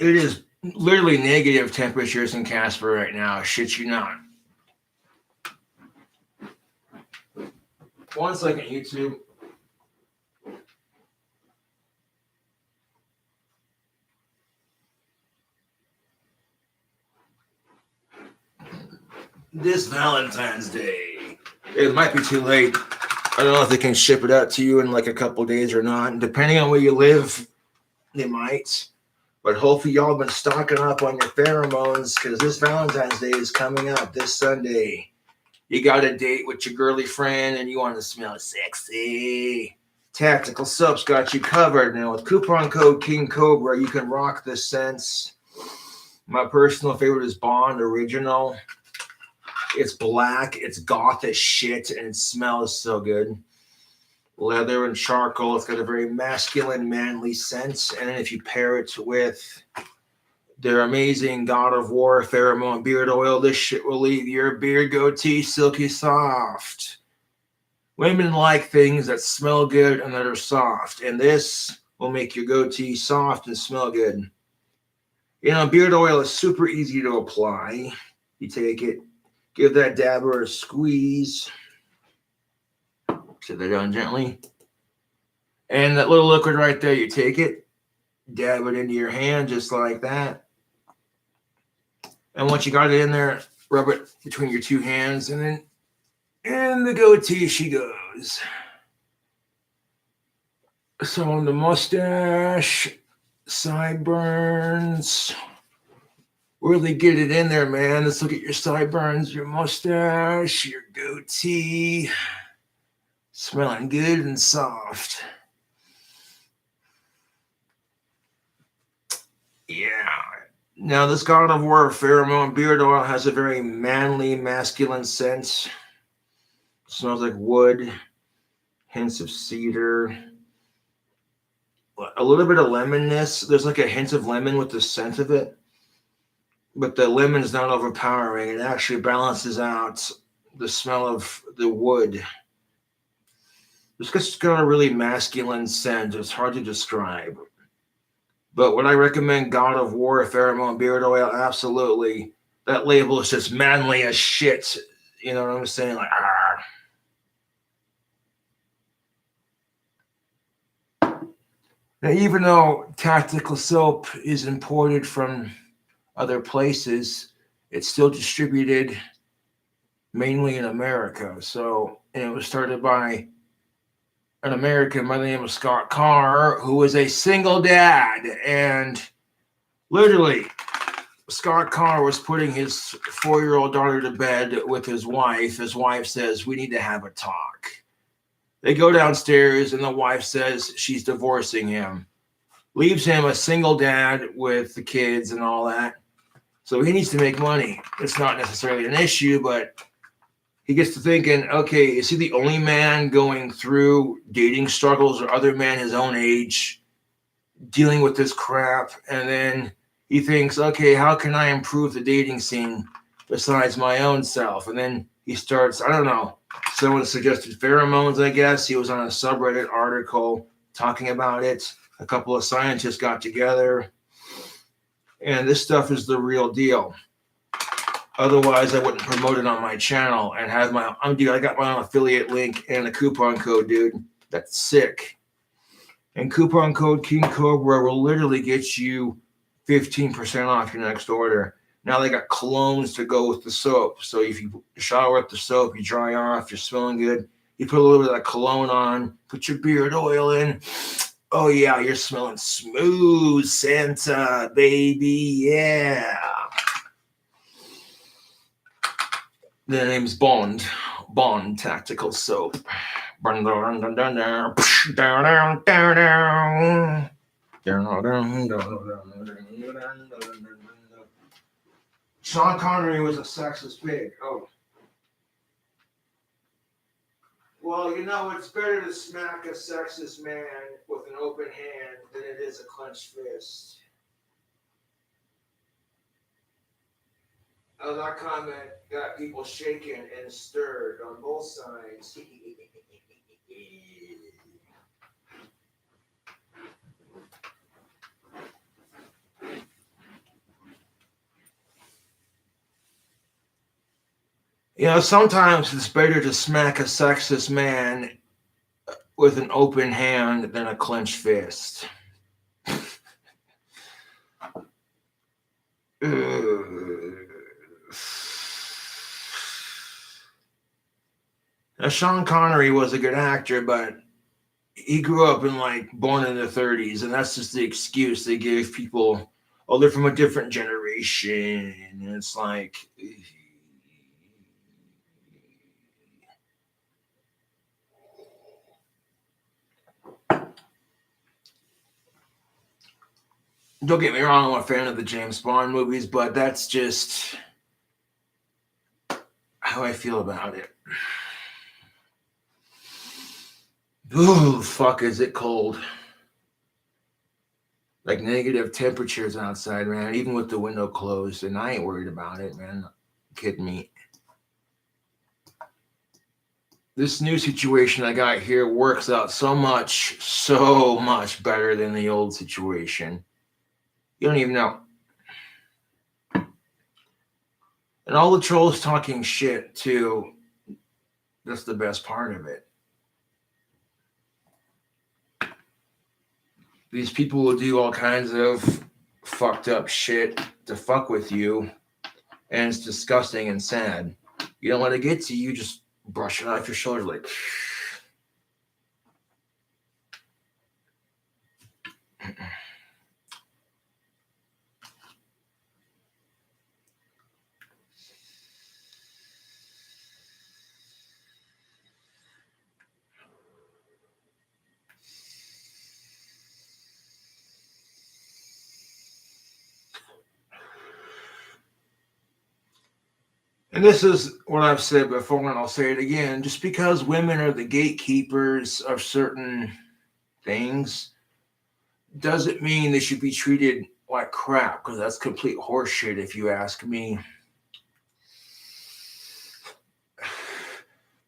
is literally negative temperatures in Casper right now. Shit you not. 1 second, YouTube. This Valentine's Day. It might be too late. I don't know if they can ship it out to you in like a couple days or not. Depending on where you live, they might. But hopefully y'all been stocking up on your pheromones, because this Valentine's Day is coming up this Sunday. You got a date with your girly friend and you want to smell sexy. Tactical Soap's got you covered. Now with coupon code King Cobra, you can rock this scents. My personal favorite is Bond Original. It's black, it's goth as shit, and it smells so good. Leather and charcoal. It's got a very masculine, manly scent. And then if you pair it with their amazing God of War Pheromone Beard Oil, this shit will leave your beard goatee silky soft. Women like things that smell good and that are soft, and this will make your goatee soft and smell good. Beard oil is super easy to apply. You take it, give that dabber a squeeze. Sit that down gently. And that little liquid right there, you take it, dab it into your hand just like that. And once you got it in there, rub it between your two hands, and then in the goatee she goes. So on the mustache, sideburns, really get it in there, man. Let's look at your sideburns, your mustache, your goatee. Smelling good and soft. Yeah. Now, this God of War Pheromone Beard Oil has a very manly, masculine scent. Smells like wood, hints of cedar, a little bit of lemonness. There's like a hint of lemon with the scent of it, but the lemon is not overpowering. It actually balances out the smell of the wood. It's got a really masculine scent. It's hard to describe. But would I recommend God of War Pheromone Beard Oil? Absolutely. That label is just manly as shit. You know what I'm saying? Like, Now, even though Tactical Soap is imported from other places, it's still distributed mainly in America. So, and it was started by an American by the name of Scott Carr, who was a single dad. And literally, Scott Carr was putting his 4-year-old daughter to bed with his wife. His wife says, "We need to have a talk." They go downstairs, and the wife says she's divorcing him. Leaves him a single dad with the kids and all that. So he needs to make money. It's not necessarily an issue, but he gets to thinking, okay, is he the only man going through dating struggles, or other men his own age dealing with this crap? And then he thinks, okay, how can I improve the dating scene besides my own self? And then he starts, I don't know, someone suggested pheromones, I guess. He was on a subreddit article talking about it. A couple of scientists got together, and this stuff is the real deal. Otherwise, I wouldn't promote it on my channel and have my, dude, I got my own affiliate link and a coupon code, dude. That's sick. And coupon code King Cobra will literally get you 15% off your next order. Now they got colognes to go with the soap. So if you shower with the soap, you dry off, you're smelling good. You put a little bit of that cologne on, put your beard oil in. Oh yeah, you're smelling smooth, Santa, baby, yeah. The name's Bond. Bond Tactical Soap. Sean Connery was a sexist pig. Oh. Well, you know, it's better to smack a sexist man with an open hand than it is a clenched fist. Oh, that comment got people shaken and stirred on both sides. You know, sometimes it's better to smack a sexist man with an open hand than a clenched fist. Now, Sean Connery was a good actor, but he grew up in born in the 30s, and that's just the excuse they give people. Oh, they're from a different generation. And it's like, don't get me wrong, I'm a fan of the James Bond movies, but that's just how I feel about it. Ooh, fuck, is it cold? Like negative temperatures outside, man, even with the window closed, and I ain't worried about it, man. Kidding me. This new situation I got here works out so much better than the old situation. You don't even know. And all the trolls talking shit, too. That's the best part of it. These people will do all kinds of fucked up shit to fuck with you, and it's disgusting and sad. You don't let it get to you, just brush it off your shoulder like... And this is what I've said before, and I'll say it again. Just because women are the gatekeepers of certain things doesn't mean they should be treated like crap, because that's complete horseshit if you ask me.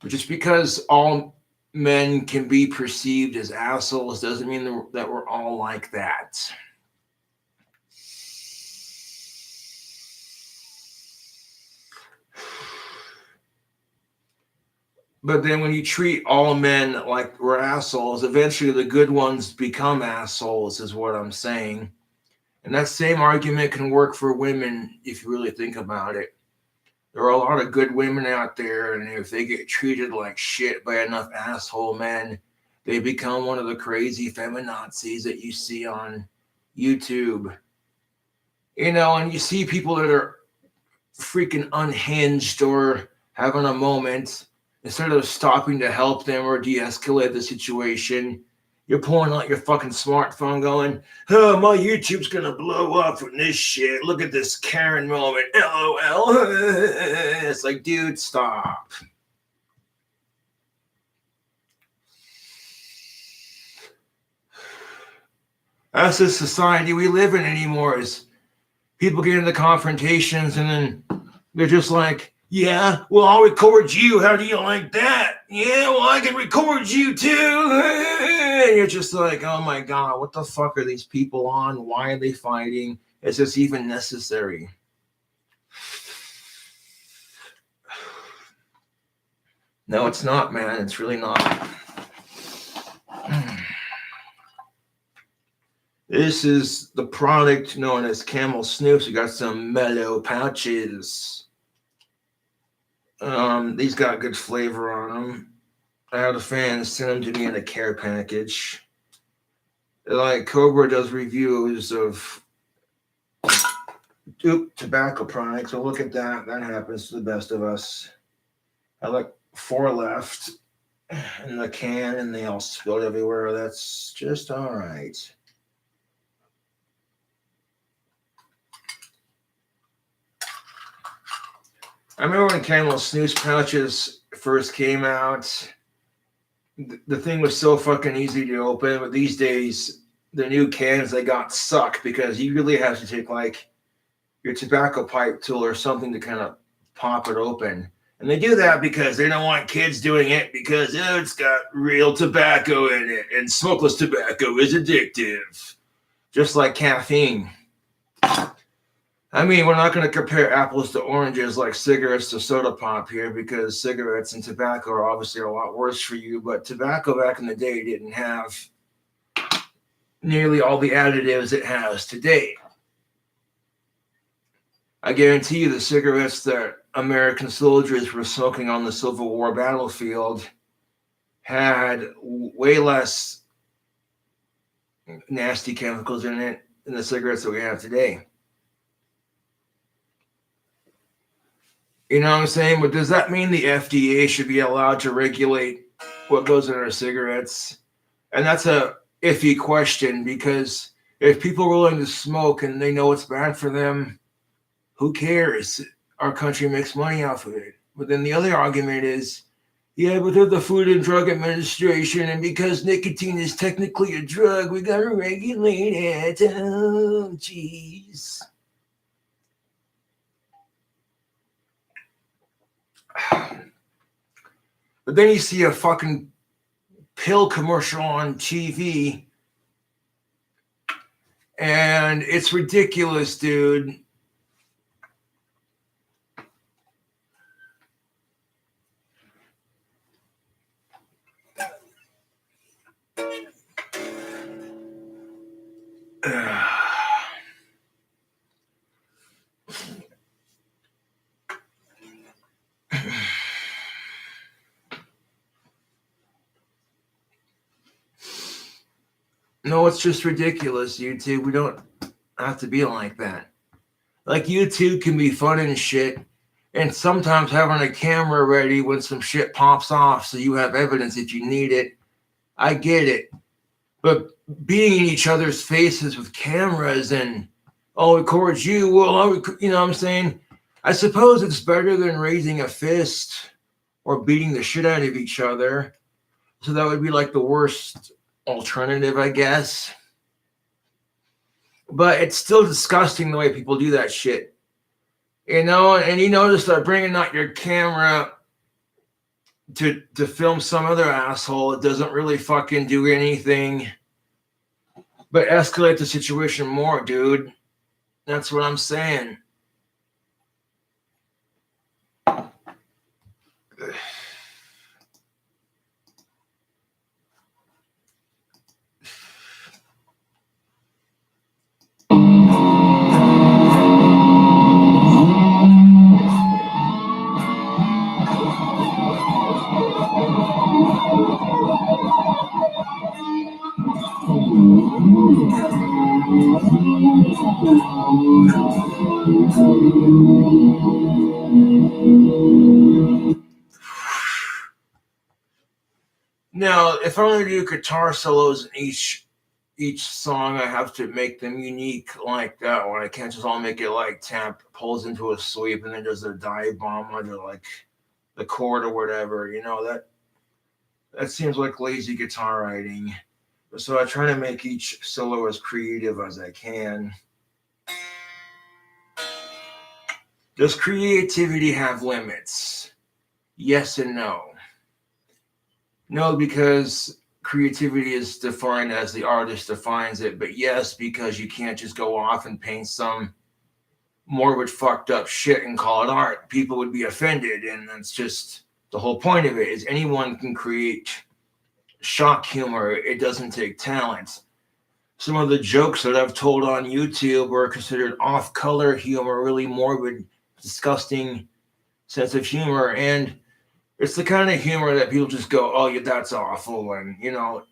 But just because all men can be perceived as assholes doesn't mean that we're all like that. But then when you treat all men like we're assholes, eventually the good ones become assholes, is what I'm saying. And that same argument can work for women if you really think about it. There are a lot of good women out there, and if they get treated like shit by enough asshole men, they become one of the crazy feminazis that you see on YouTube. You know, and you see people that are freaking unhinged or having a moment. Instead of stopping to help them or de-escalate the situation, you're pulling out your fucking smartphone going, oh, my YouTube's gonna blow up from this shit. Look at this Karen moment. LOL. It's like, dude, stop. That's the society we live in anymore, is people get into confrontations and then they're just like, yeah, well, I'll record you. How do you like that? Yeah, well, I can record you too. And you're just like, oh my God, what the fuck are these people on? Why are they fighting? Is this even necessary? No, it's not, man. It's really not. This is the product known as Camel Snoops. We got some mellow pouches. These got good flavor on them. I had a fan send them to me in a care package. Like Cobra does reviews of tobacco products. So look at that. That happens to the best of us. I like 4 left in the can and they all spilled everywhere. That's just all right. I remember when Camel snooze pouches first came out, the thing was so fucking easy to open, but these days the new cans they got suck because you really have to take like your tobacco pipe tool or something to kind of pop it open. And they do that because they don't want kids doing it because it's got real tobacco in it and smokeless tobacco is addictive, just like caffeine. I mean, we're not going to compare apples to oranges like cigarettes to soda pop here because cigarettes and tobacco are obviously a lot worse for you, but tobacco back in the day didn't have nearly all the additives it has today. I guarantee you the cigarettes that American soldiers were smoking on the Civil War battlefield had way less nasty chemicals in it than the cigarettes that we have today. You know what I'm saying? But does that mean the FDA should be allowed to regulate what goes in our cigarettes? And that's a iffy question because if people are willing to smoke and they know it's bad for them, who cares? Our country makes money off of it. But then the other argument is, yeah, but they're the Food and Drug Administration, and because nicotine is technically a drug, we gotta regulate it. Oh, jeez. But then you see a fucking pill commercial on TV, and it's ridiculous, dude. No, it's just ridiculous, YouTube. We don't have to be like that. Like, YouTube can be fun and shit, and sometimes having a camera ready when some shit pops off so you have evidence if you need it. I get it. But being in each other's faces with cameras and, oh, record you, well, you know what I'm saying? I suppose it's better than raising a fist or beating the shit out of each other. So that would be like the worst alternative, I guess. But it's still disgusting the way people do that shit. You know, and you notice they're bringing out your camera to film some other asshole. It doesn't really fucking do anything but escalate the situation more, dude. That's what I'm saying. Now, if I'm going to do guitar solos in each song, I have to make them unique like that one. I can't just all make it like tap pulls into a sweep and then does a dive bomb under like the chord or whatever. You know, that seems like lazy guitar writing. So I try to make each solo as creative as I can. Does creativity have limits? Yes and no. No, because creativity is defined as the artist defines it, but yes, because you can't just go off and paint some morbid fucked up shit and call it art. People would be offended, and that's just the whole point of it is anyone can create shock humor. It doesn't take talent. Some of the jokes that I've told on YouTube were considered off-color humor, really morbid, disgusting sense of humor, and it's the kind of humor that people just go, oh, yeah, that's awful. And, you know,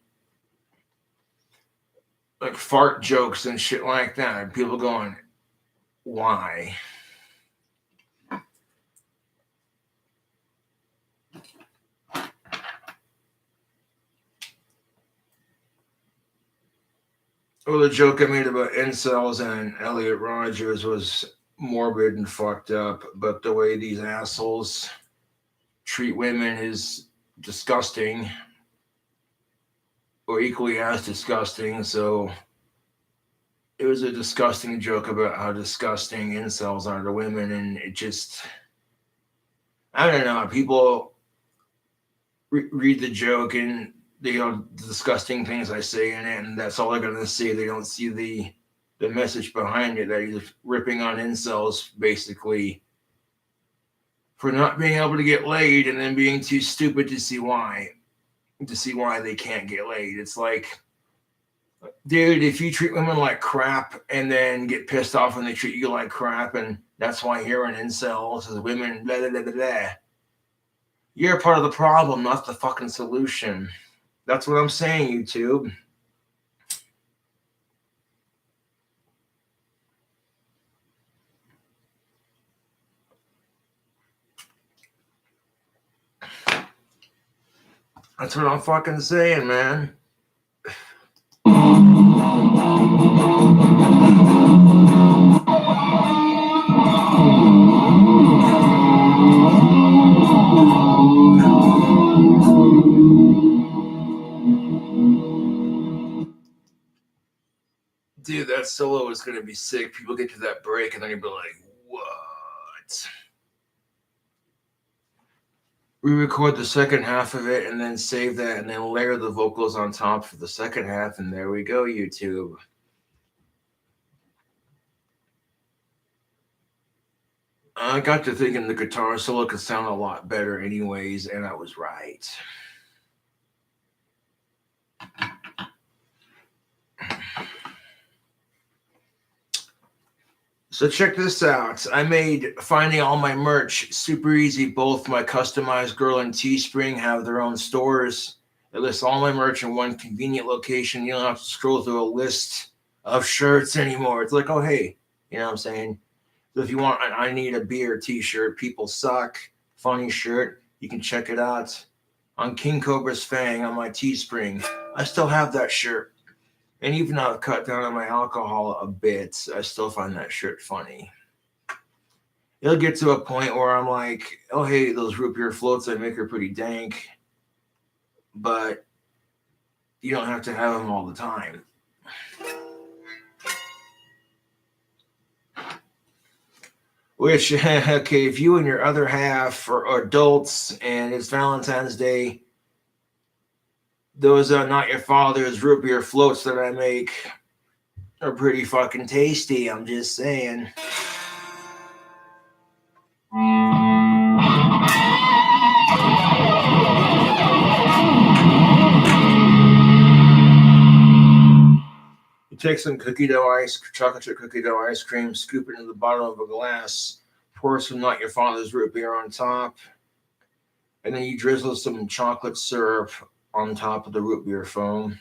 like fart jokes and shit like that. And people going, why? Well, the joke I made about incels and Elliot Rogers was morbid and fucked up, but the way these assholes treat women is disgusting, or equally as disgusting. So it was a disgusting joke about how disgusting incels are to women, and it just, I don't know, people read the joke and they know the disgusting things I say in it, and that's all they're gonna see. They don't see the message behind it, that he's ripping on incels basically for not being able to get laid and then being too stupid to see why they can't get laid. It's like, dude, if you treat women like crap and then get pissed off when they treat you like crap, and that's why you're an incel, says women, blah, blah, blah, blah, blah. You're part of the problem, not the fucking solution. That's what I'm saying, YouTube. That's what I'm fucking saying, man. Dude, that solo is going to be sick. People get to that break and then you'll be like, what? Re-record the second half of it and then save that and then layer the vocals on top for the second half, and there we go, YouTube. I got to thinking the guitar solo could sound a lot better anyways, and I was right. So check this out. I made finding all my merch super easy. Both my Customized Girl and Teespring have their own stores. It lists all my merch in one convenient location. You don't have to scroll through a list of shirts anymore. It's like, oh, hey, you know what I'm saying? So if you want, I need a beer t-shirt, People Suck, funny shirt, you can check it out on King Cobra's Fang on my Teespring. I still have that shirt. And even though I've cut down on my alcohol a bit, I still find that shirt funny. It'll get to a point where I'm like, oh, hey, those root beer floats I make are pretty dank, but you don't have to have them all the time. Which, okay, if you and your other half are adults and it's Valentine's Day, those are not your father's root beer floats that I make are pretty fucking tasty. I'm just saying. You take some chocolate chip cookie dough ice cream, scoop it into the bottom of a glass, pour some Not Your Father's root beer on top, and then you drizzle some chocolate syrup on top of the root beer foam.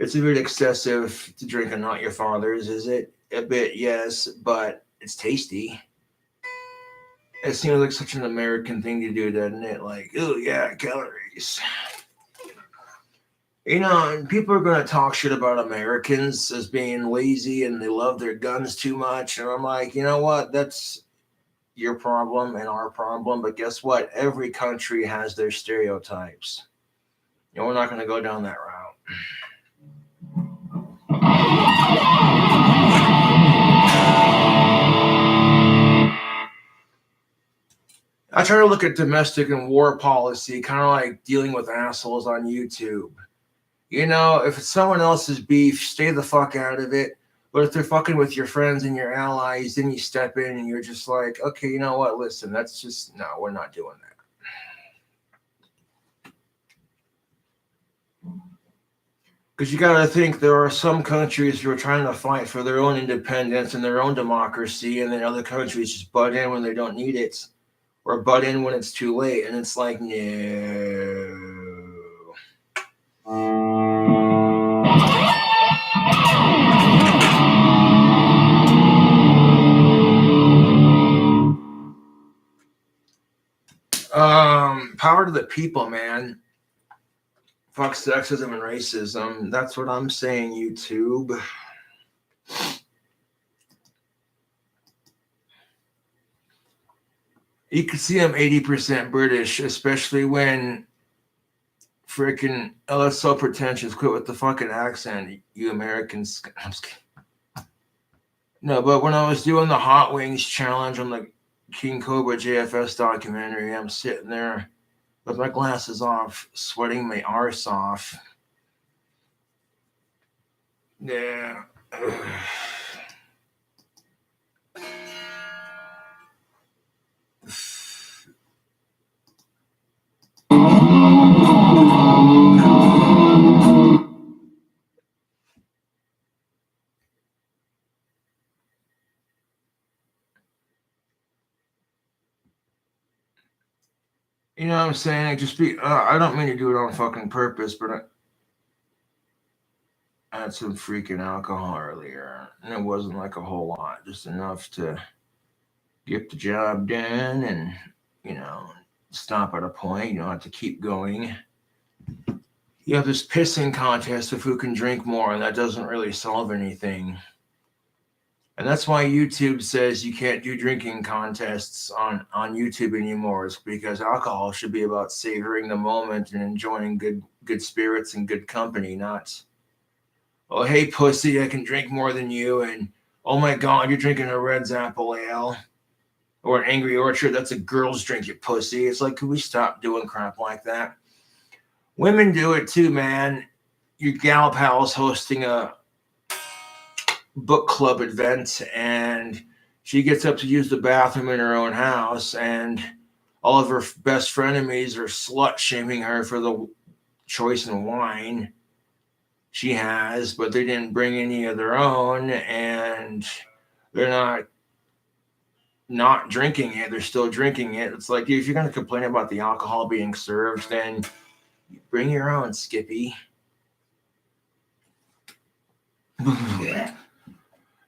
It's a bit excessive to drink a Not Your Father's, is it? A bit, yes, but it's tasty. It seems like such an American thing to do, doesn't it? Like, oh yeah, calories. You know, people are going to talk shit about Americans as being lazy and they love their guns too much. And I'm like, you know what? That's your problem and our problem. But guess what? Every country has their stereotypes. You know, we're not going to go down that route. I try to look at domestic and war policy, kind of like dealing with assholes on YouTube. You know, if it's someone else's beef, stay the fuck out of it. But if they're fucking with your friends and your allies, then you step in and you're just like, okay, you know what? Listen, that's just, no, we're not doing that. Because you got to think there are some countries who are trying to fight for their own independence and their own democracy, and then other countries just butt in when they don't need it or butt in when it's too late. And it's like, no. part of the people, man. Fuck sexism and racism. That's what I'm saying, YouTube. You can see I'm 80% British, especially when freaking, oh, that's so pretentious. Quit with the fucking accent, you Americans. I'm just kidding. No, but when I was doing the Hot Wings challenge on the King Cobra JFS documentary, I'm sitting there with my glasses off, sweating my arse off. Yeah. You know what I'm saying? I just be. I don't mean to do it on fucking purpose, but I had some freaking alcohol earlier, and it wasn't like a whole lot, just enough to get the job done, and stop at a point. You don't have to keep going. You have this pissing contest of who can drink more, and that doesn't really solve anything. And that's why YouTube says you can't do drinking contests on YouTube anymore, is because alcohol should be about savoring the moment and enjoying good spirits and good company, not, oh, hey, pussy, I can drink more than you, and oh my God, you're drinking a Red's Apple Ale or an Angry Orchard. That's a girl's drink, you pussy. It's like, can we stop doing crap like that? Women do it too, man. Your gal pal's hosting a book club event, and she gets up to use the bathroom in her own house, and all of her best frenemies are slut shaming her for the choice in wine she has, but they didn't bring any of their own, and they're not drinking it. They're still drinking it. It's like, if you're going to complain about the alcohol being served, then bring your own, Skippy.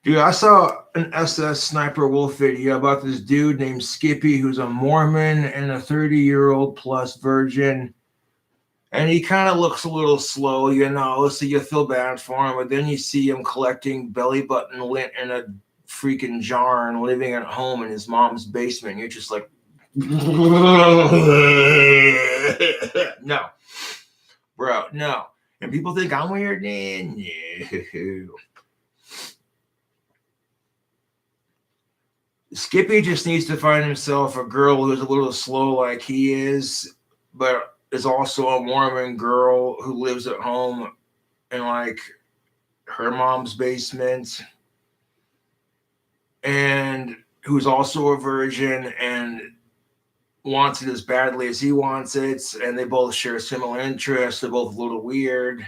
Dude, I saw an SS Sniper Wolf video about this dude named Skippy who's a Mormon and a 30-year-old plus virgin. And he kind of looks a little slow, so you feel bad for him. But then you see him collecting belly button lint in a freaking jar and living at home in his mom's basement. And you're just like, no, bro, no. And people think I'm weird. No. Skippy just needs to find himself a girl who's a little slow like he is, but is also a Mormon girl who lives at home in like her mom's basement, and who's also a virgin and wants it as badly as he wants it, and they both share similar interests. They're both a little weird,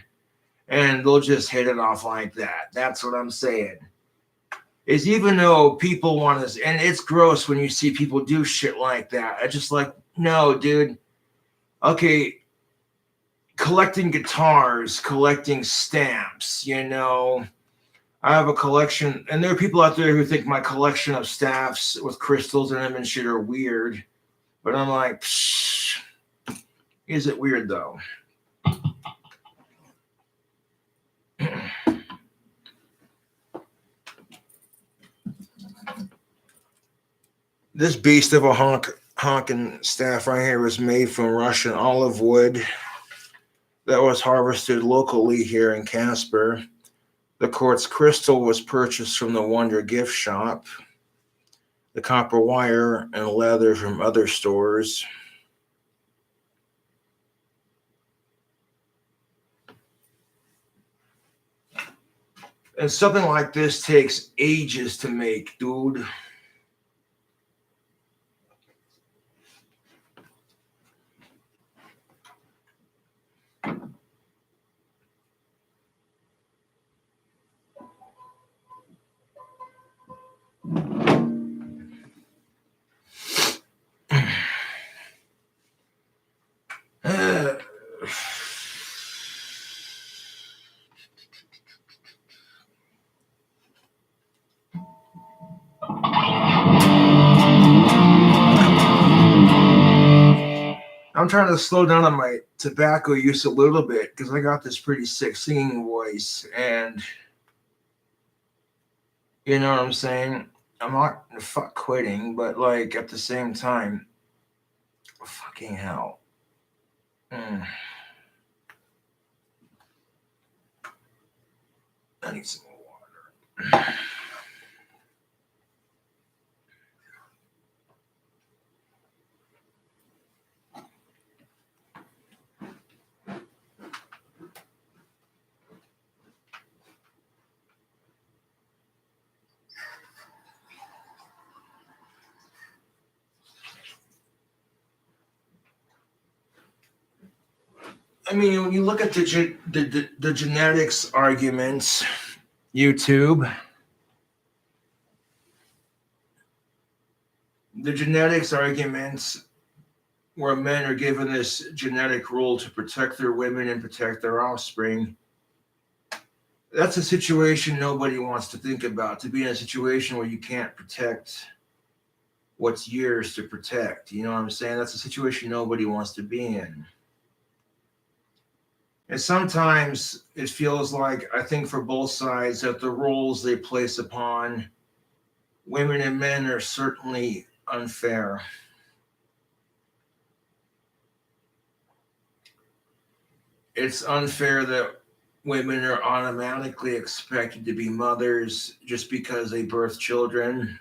and they'll just hit it off like that. That's what I'm saying. Is even though people want to, and it's gross when you see people do shit like that. I just like, no, dude. Okay, collecting guitars, collecting stamps, I have a collection, and there are people out there who think my collection of staffs with crystals in them and shit are weird. But I'm like, psh, is it weird though? This beast of a honking staff right here was made from Russian olive wood that was harvested locally here in Casper. The quartz crystal was purchased from the Wonder Gift Shop. The copper wire and leather from other stores. And something like this takes ages to make, dude. I'm I'm trying to slow down on my tobacco use a little bit because I got this pretty sick singing voice, and you know what I'm saying? I'm not fuck quitting, but like at the same time, fucking hell. I need some more water. I mean, when you look at the genetics arguments, YouTube, the genetics arguments where men are given this genetic rule to protect their women and protect their offspring, that's a situation nobody wants to think about, to be in a situation where you can't protect what's yours to protect. You know what I'm saying? That's a situation nobody wants to be in. And sometimes it feels like, I think for both sides, that the roles they place upon women and men are certainly unfair. It's unfair that women are automatically expected to be mothers just because they birth children.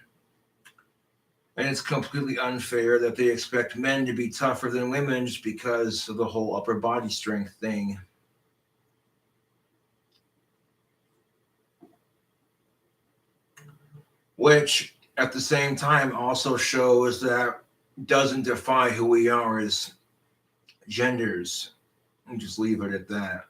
And it's completely unfair that they expect men to be tougher than women just because of the whole upper body strength thing. Which at the same time also shows that doesn't define who we are as genders. And just leave it at that.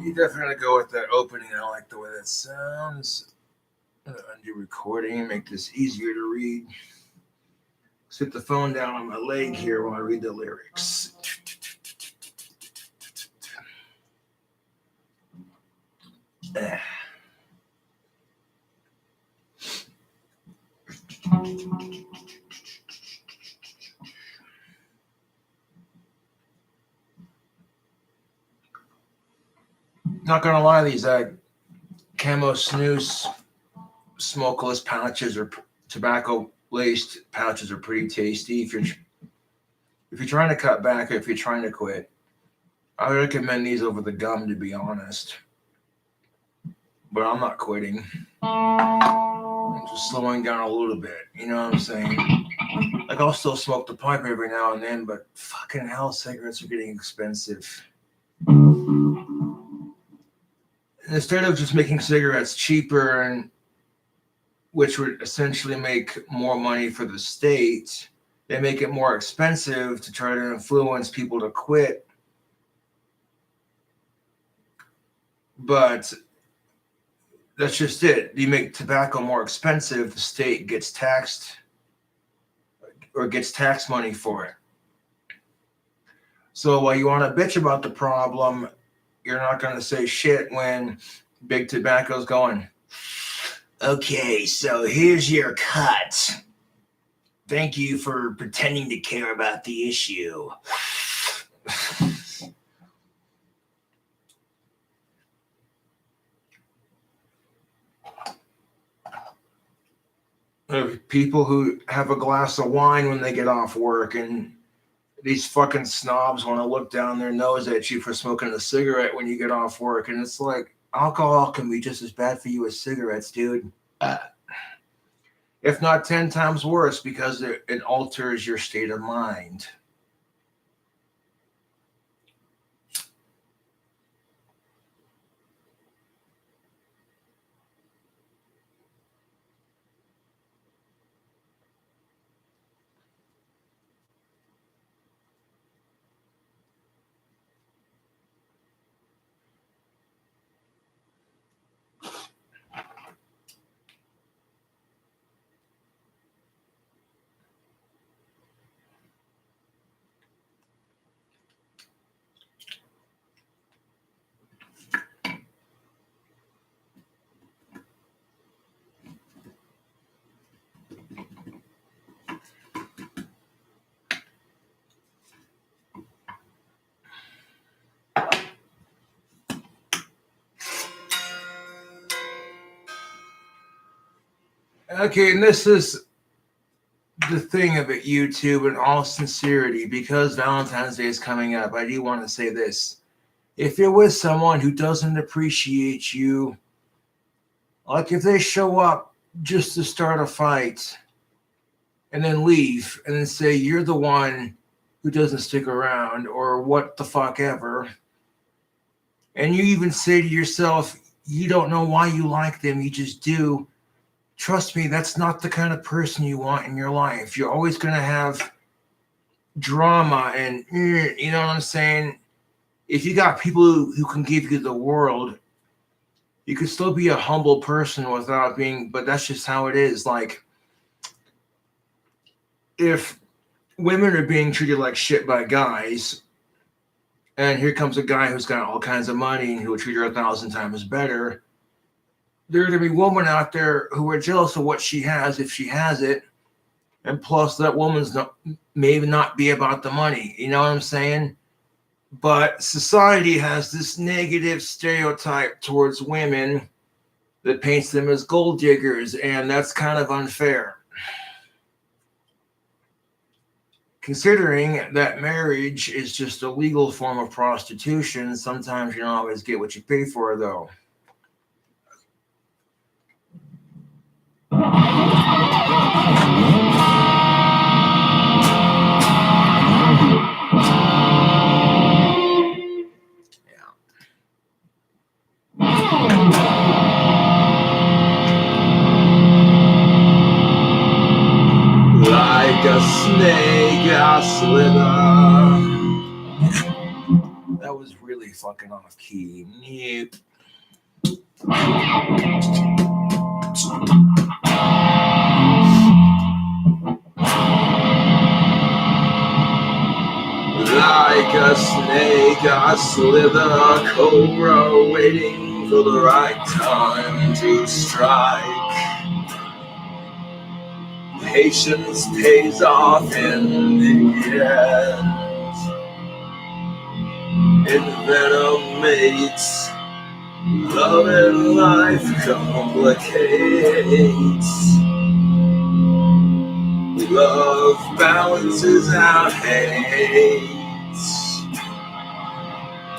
You definitely go with that opening. I like the way that sounds. I'm gonna undo recording and make this easier to read. Sit the phone down on my leg here while I read the lyrics. Not gonna lie, these camo snooze smokeless pouches or tobacco laced pouches are pretty tasty. If you're trying to cut back, or if you're trying to quit, I would recommend these over the gum, to be honest. But I'm not quitting. I'm just slowing down a little bit. You know what I'm saying? Like, I'll still smoke the pipe every now and then, but fucking hell, cigarettes are getting expensive. And instead of just making cigarettes cheaper, and which would essentially make more money for the state, they make it more expensive to try to influence people to quit. But that's just it. You make tobacco more expensive, the state gets taxed or gets tax money for it. So while you want to bitch about the problem, you're not going to say shit when big tobacco's going, okay, so here's your cut. Thank you for pretending to care about the issue. People who have a glass of wine when they get off work, and these fucking snobs want to look down their nose at you for smoking a cigarette when you get off work. And it's like, alcohol can be just as bad for you as cigarettes, dude. if not 10 times worse, because it alters your state of mind. Okay, and this is the thing about YouTube in all sincerity, because Valentine's Day is coming up. I do want to say this. If you're with someone who doesn't appreciate you, like if they show up just to start a fight and then leave and then say you're the one who doesn't stick around or what the fuck ever, and you even say to yourself, you don't know why you like them, you just do. Trust me, that's not the kind of person you want in your life. You're always going to have drama and, you know what I'm saying? If you got people who can give you the world, you could still be a humble person without being, but that's just how it is. Like, if women are being treated like shit by guys, and here comes a guy who's got all kinds of money and who will treat her 1,000 times better, there are going to be women out there who are jealous of what she has if she has it. And plus, that woman's not, maybe not be about the money. You know what I'm saying? But society has this negative stereotype towards women that paints them as gold diggers, and that's kind of unfair. Considering that marriage is just a legal form of prostitution, sometimes you don't always get what you pay for, though. Like a snake, I slither. That was really fucking off key. Yep. Like a snake, I slither, a cobra waiting for the right time to strike. Patience pays off in the end. Envenomates, love and life complicates. Love balances out hate.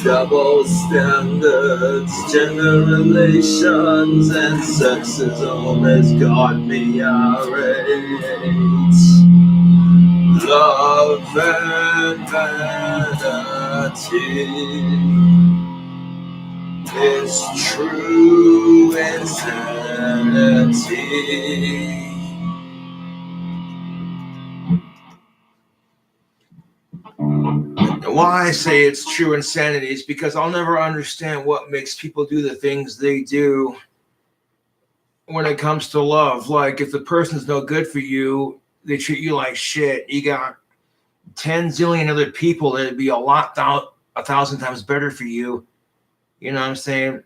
Double standards, gender relations, and sexism has got me irate. Love and vanity is true insanity. Why I say it's true insanity is because I'll never understand what makes people do the things they do when it comes to love. Like, if the person's no good for you, they treat you like shit. You got 10 zillion other people that'd be a thousand times better for you. You know what I'm saying?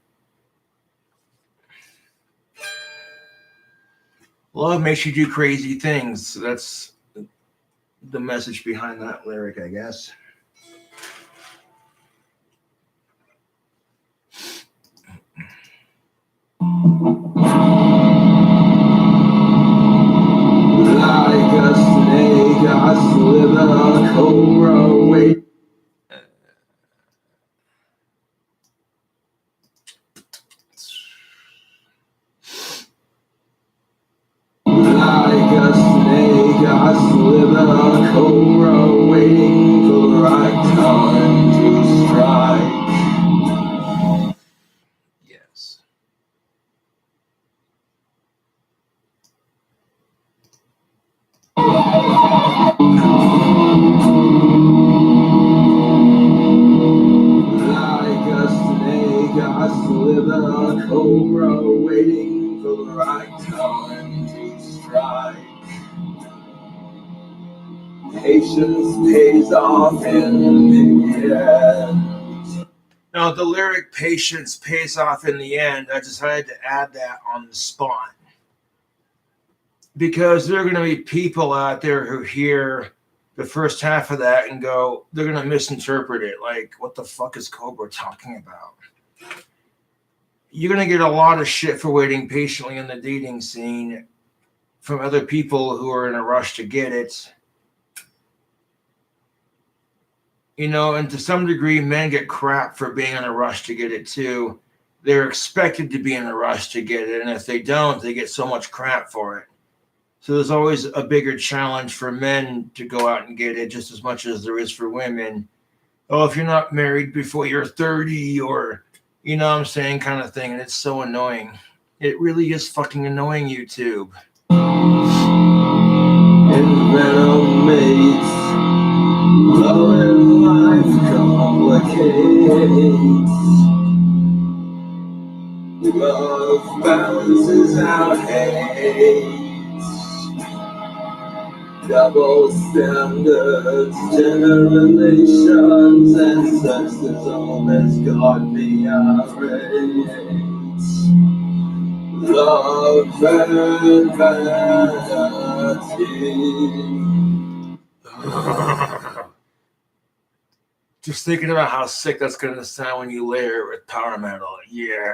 Love makes you do crazy things. That's the message behind that lyric, I guess. Like a snake, I slither, a cobra wait. Like just live a cobra waiting for the right time to strike. Yes. Like a snake, I slither a cobra waiting for the right time to strike. Patience pays off in the end. Now, the lyric "patience pays off in the end," I decided to add that on the spot because there are going to be people out there who hear the first half of that and go, they're going to misinterpret it. Like, what the fuck is Cobra talking about? You're going to get a lot of shit for waiting patiently in the dating scene from other people who are in a rush to get it. You know, and to some degree, men get crap for being in a rush to get it too. They're expected to be in a rush to get it, and if they don't, they get so much crap for it. So there's always a bigger challenge for men to go out and get it just as much as there is for women. Oh, if you're not married before you're 30 or, you know what I'm saying, kind of thing. And it's so annoying. It really is fucking annoying, YouTube. And venom mates, love and life complicates. Love balances out hate. Double standards, gender relations, and sexism has got me irate. Love and vanity. Just thinking about how sick that's going to sound when you layer it with power metal. Yeah.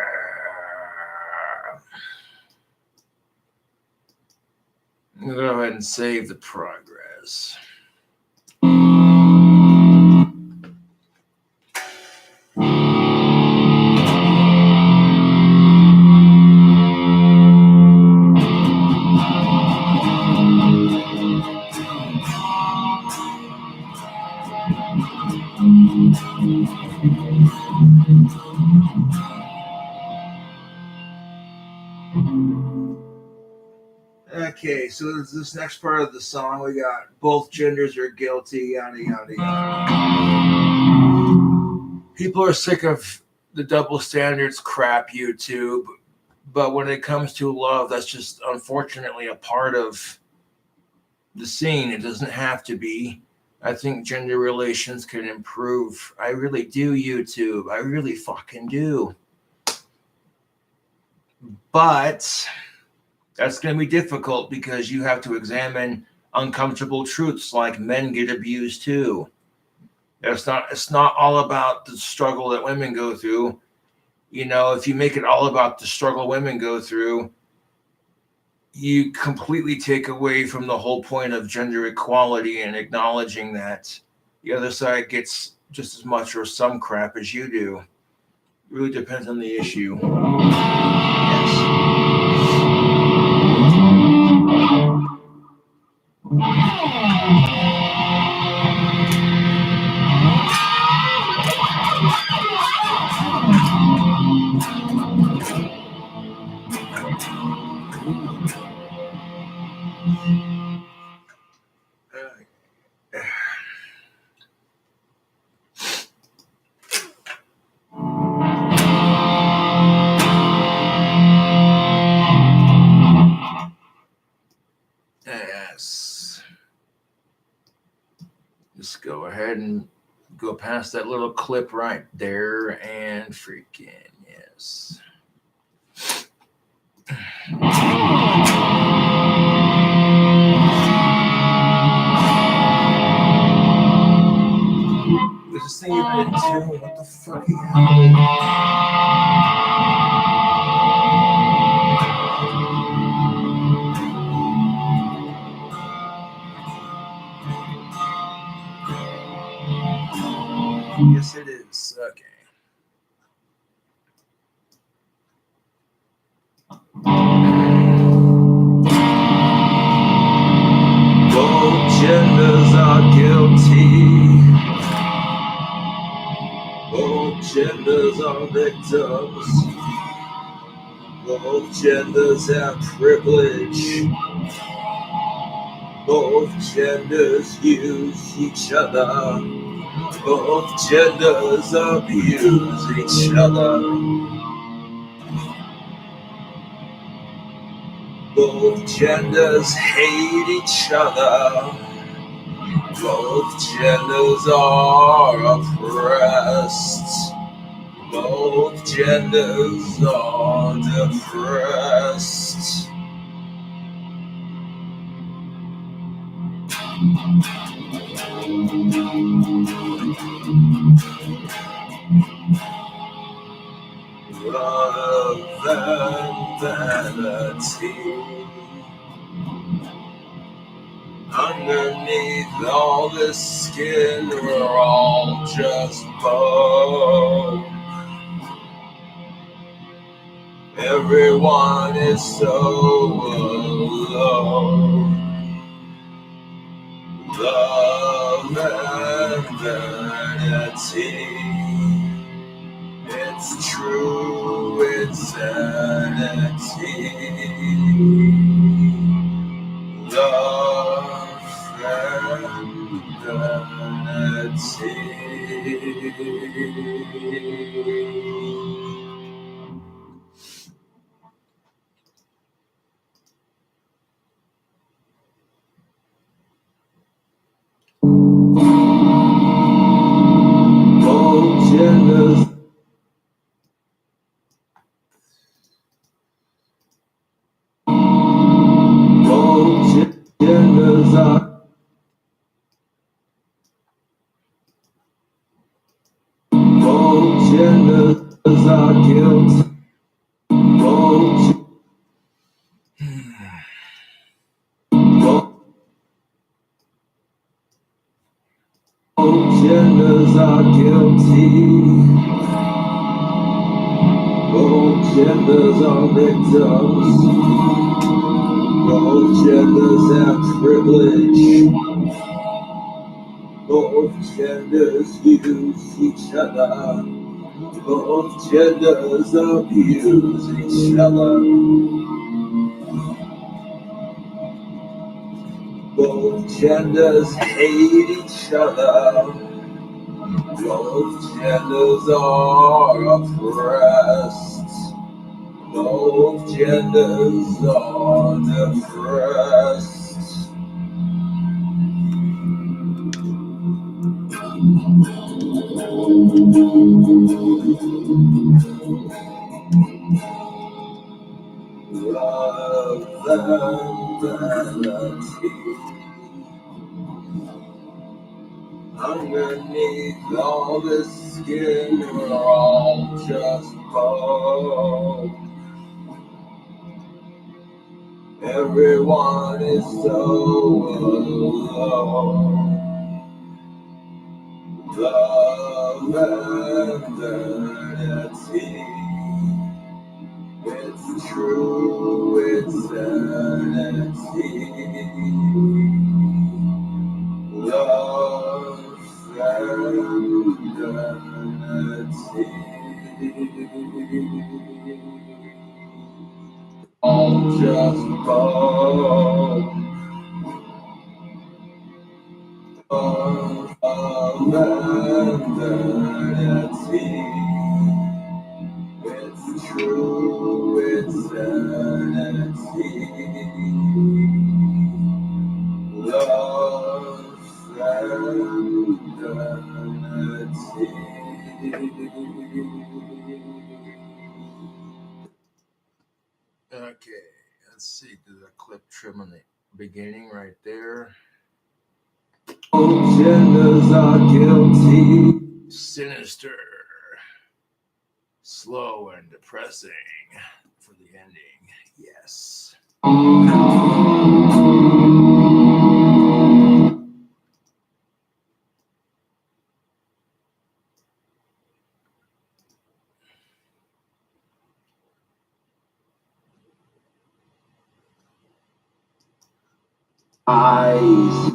I'm going to go ahead and save the progress. Okay, so this next part of the song, we got both genders are guilty, yada, yada, yada. People are sick of the double standards crap, YouTube, but when it comes to love, that's just unfortunately a part of the scene. It doesn't have to be. I think gender relations can improve. I really do, YouTube. I really fucking do. But that's going to be difficult because you have to examine uncomfortable truths like men get abused too. It's not all about the struggle that women go through. You know, if you make it all about the struggle women go through, you completely take away from the whole point of gender equality and acknowledging that the other side gets just as much or some crap as you do. It really depends on the issue. Yes. Yes. Just go ahead and go past that little clip right there and freaking yes. Is this thing even in tune? What the fuck? Yes, it is. Okay. Go are victims. Both genders have privilege. Both genders use each other. Both genders abuse each other. Both genders hate each other. Both genders are oppressed. Both genders are depressed. Love and vanity. Underneath all this skin, we're all just bone. Everyone is so alone. Love and vanity. It's true insanity. Love and vanity. Both genders. Both genders are. Both genders are guilty. Both genders are guilty. Both genders are victims. Both genders have privilege. Both genders use each other. Both genders abuse each other. Both genders hate each other. Both genders are oppressed. Both genders are depressed. Love and vanity. Underneath all this skin, we're all just bone. Everyone is so alone. Love and vanity. It's true insanity. Love and vanity. All just bone. Love and vanity. It's true insanity. Love and vanity. Okay, let's see. There's a clip trim on the beginning right there. Both genders are guilty. Sinister. Slow and depressing for the ending. Yes. Eyes.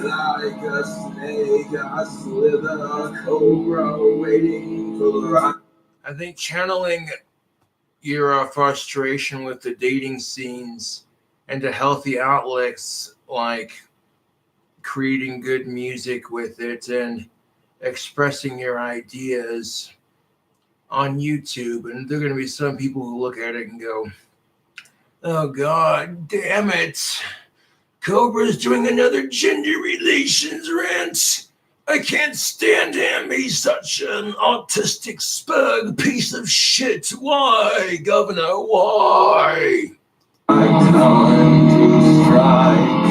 Like a snake, I slither, a cobra waiting for the right. I think channeling your frustration with the dating scenes into healthy outlets like creating good music with it and expressing your ideas on YouTube. And there are going to be some people who look at it and go, oh, God damn it. Cobra's doing another gender relations rant. I can't stand him. He's such an autistic spug piece of shit. Why, Governor? Why? Time to strike.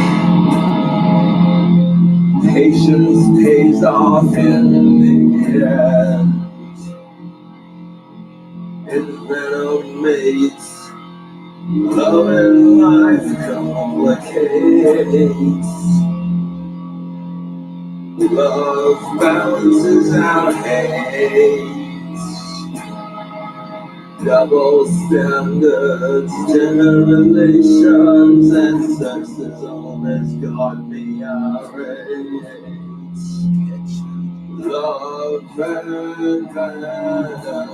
Patience pays off in the end. In venom mates, love and life complicates. Love balances out hate. Double standards, generalizations, and sexism has got me irate. Love and vanity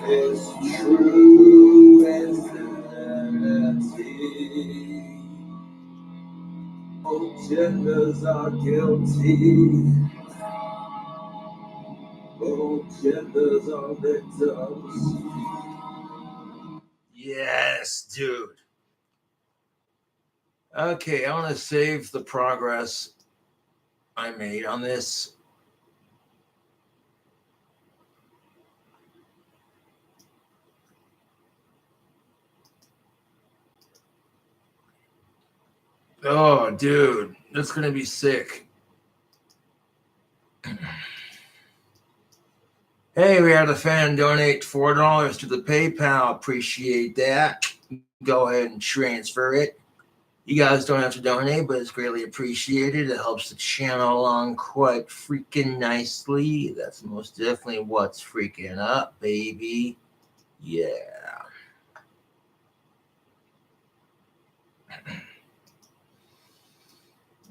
is true insanity. All genders are guilty. All genders are victims. Yes, dude. Okay, I want to save the progress I made on this. Oh, dude, that's going to be sick. Hey, we had a fan donate $4 to the PayPal. Appreciate that. Go ahead and transfer it. You guys don't have to donate, but it's greatly appreciated. It helps the channel along quite freaking nicely. That's most definitely what's freaking up, baby. Yeah.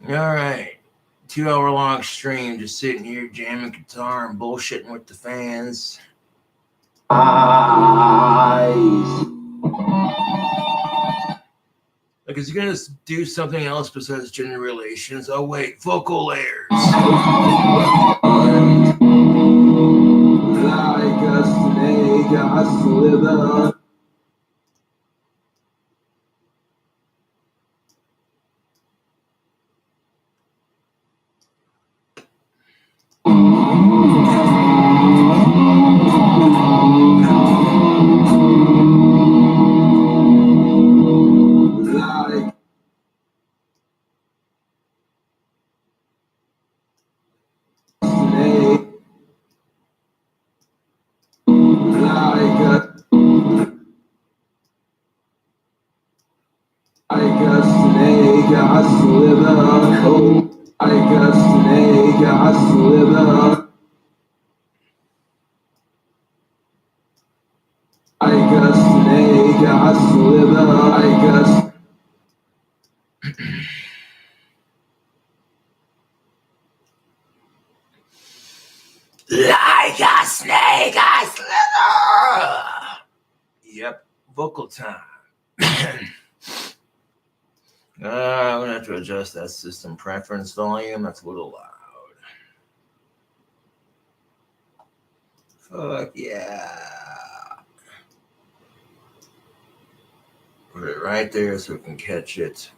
All right. 2-hour long stream, just sitting here jamming guitar and bullshitting with the fans. Eyes. Like, is he gonna do something else besides gender relations? Oh wait, vocal layers. Like a snake, I slither. Like snake, like a snake, I slither. Like a snake, I slither. Like a snake, I slither. Like a like a snake, I slither. Yep, vocal time. I'm gonna have to adjust that system preference volume. That's a little loud. Fuck yeah. Put it right there so we can catch it.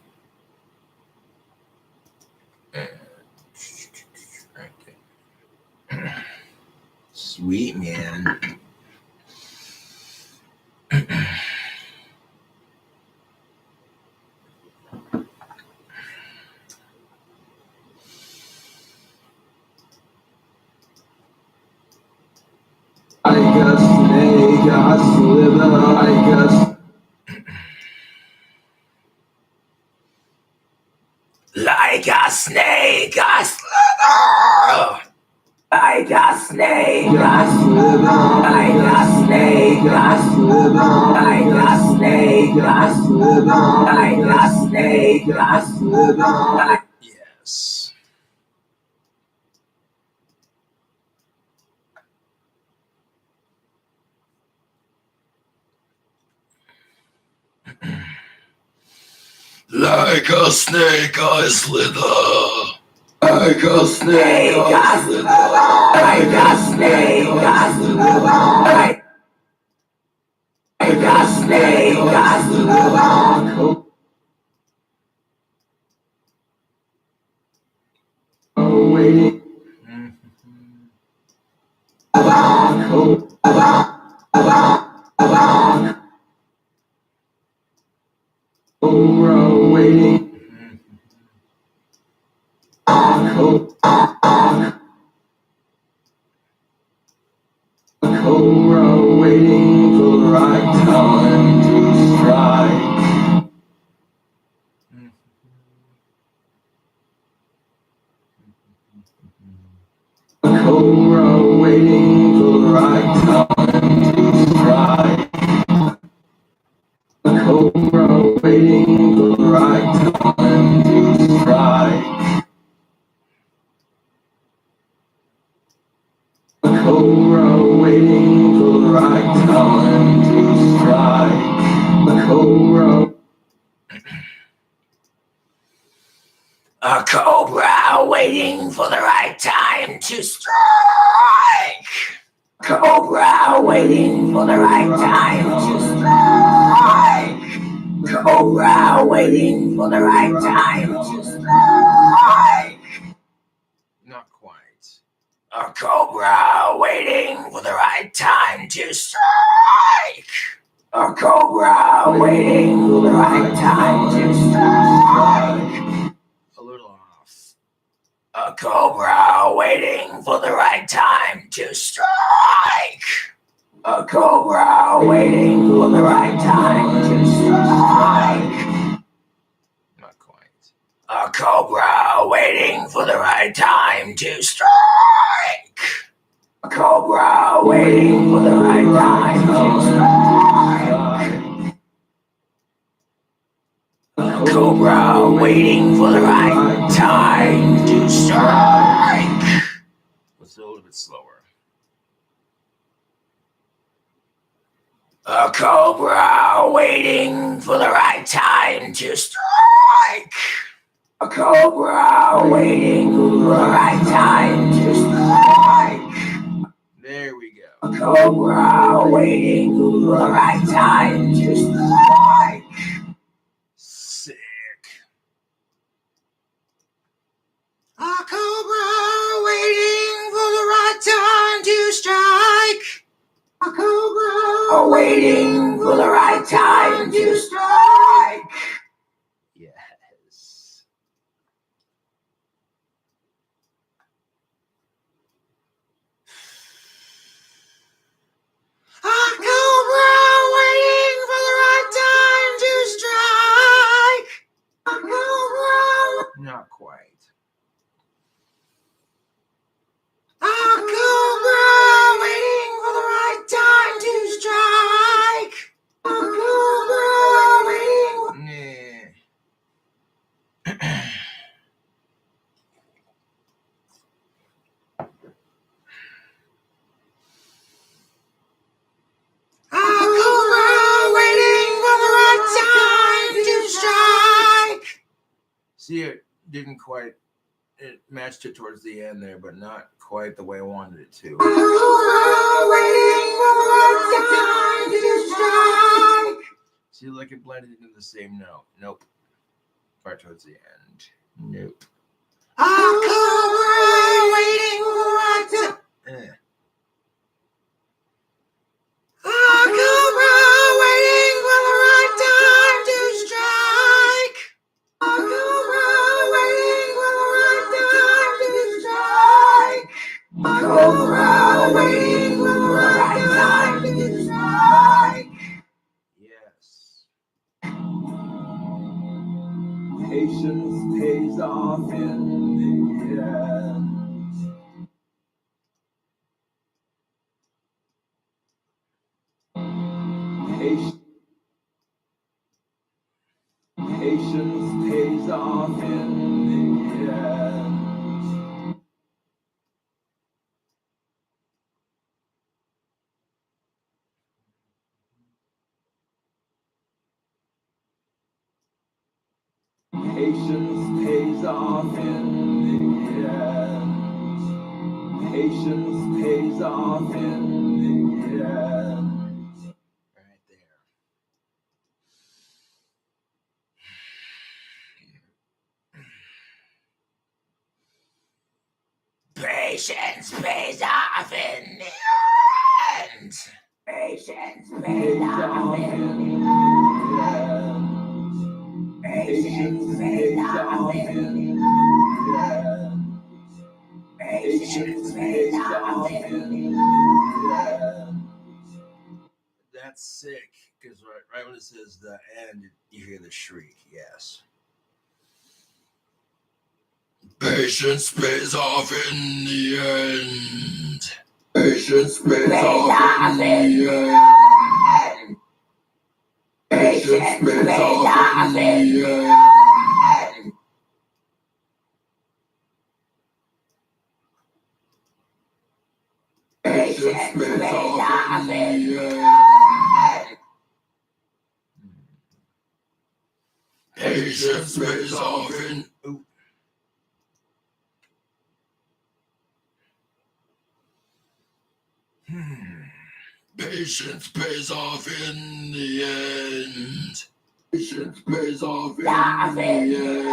Right there. Sweet, man. Like a snake, I slither. Like a snake, I slither. Like a snake, I slither. Like a snake, I slither. Like a snake, I slither. Yes. Like a snake, I slither. Like a snake, I slither. Like a snake, I slither. Like a snake, I slither. Waiting. Waiting. Cobra waiting for the right time to strike. Cobra waiting for the right time to strike. Cobra waiting for the right time to strike. Cobra waiting for the right time to strike. Cobra. A cobra waiting for the right time to strike. Cobra waiting for the right time to strike. Cobra waiting for the right time to strike. Not quite. A cobra waiting for the right time to strike. A cobra waiting for the right time to strike. A little off. A cobra waiting for the right time to strike. A cobra waiting for the right time to strike. Not quite. A cobra waiting for the right time to strike. A cobra waiting for the right time to strike. A cobra waiting for the right time to strike. Let's do a little bit slower. A cobra waiting for the right time to strike. A cobra waiting for the right time to strike. There we go. A cobra waiting for the right time to strike. Sick. A cobra waiting for the right time to strike. A cobra waiting for the right time to strike. Yes. A cobra waiting for the right time to strike. A cobra. Not quite. A cobra waiting for the right time to strike. A cobra waiting. A cobra waiting for the right time to strike. See, it didn't quite. It matched it towards the end there, but not quite the way I wanted it to. A cobra waiting for the right time to strike. See, like it blended into the same note. Nope. Right towards the end. Nope. A cobra waiting for the right time. A cobra waiting for the right time to strike. A cobra waiting for the right time to strike. A cobra waiting for the right time to strike. Patience pays off in the end. Patience pays off in the end. Patience pays off in the end. Patience pays off in the end. Right there. Patience pays off in the end. Patience pays off in the end. Patience pays off in the end. Patience pays off in the end. That's sick, because right when it says the end, you hear the shriek, yes. Patience pays off in the end. Patience pays off in the end. Patience pays off in the end. Patience pays off in the end. Patience pays off in. Patience pays off in the end. Patience pays off in the end.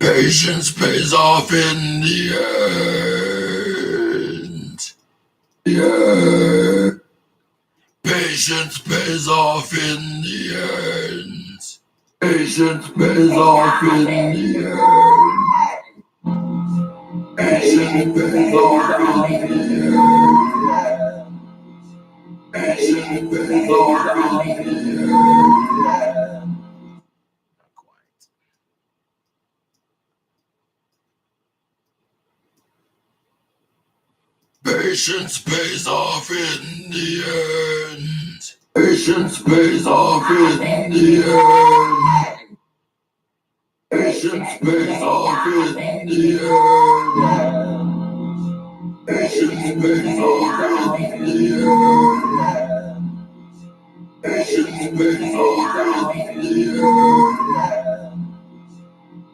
Patience pays off in the end. Yeah. Patience pays off in the end. Patience pays off in the end. Patience pays off in the end. Patience pays off in the end. Not quite. Patience pays off in the end. Patience pays off in the end. Patience pays off in the end. Patience pays off in the end. Patience pays off in the end.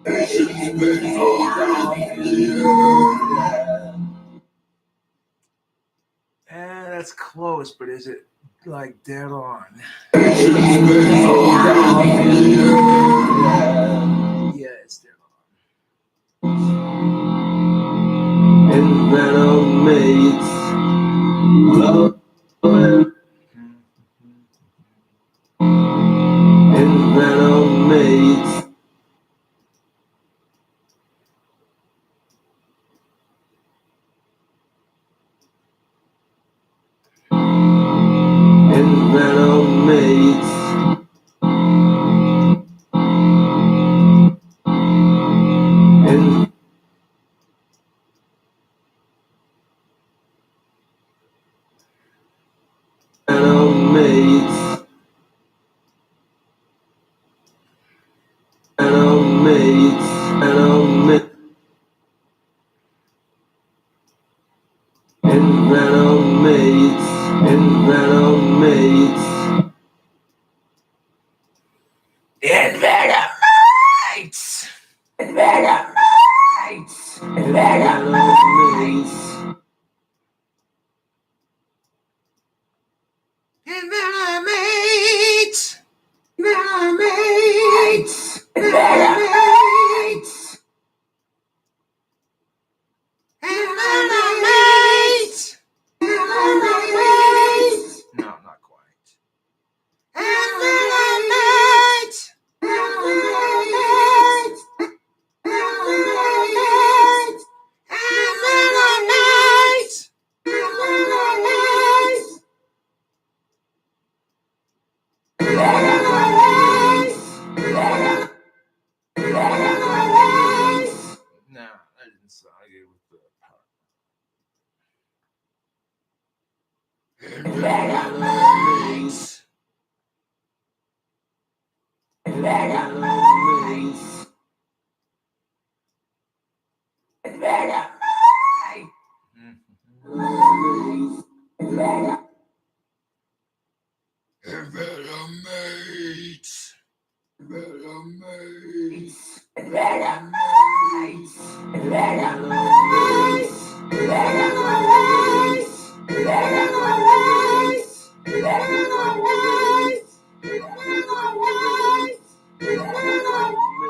Patience pays off in the end. That's close, but is it like dead on? Patience pays off in the end. Yeah, it's dead on. And venom mates love it. And venom mates. And venom mates. And venom mates. Venom mates. Venom mates. And venom mates. And venom mates. And venom mates. And venom mates. And venom mates. And venom mates. Venom mates. And venom mates. Envelomates. Envelomates. Envelomates. Envelomates. Envelomates. Envelomates. Envelomates. Envelomates. Envelomates. Envelomates. Envelomates.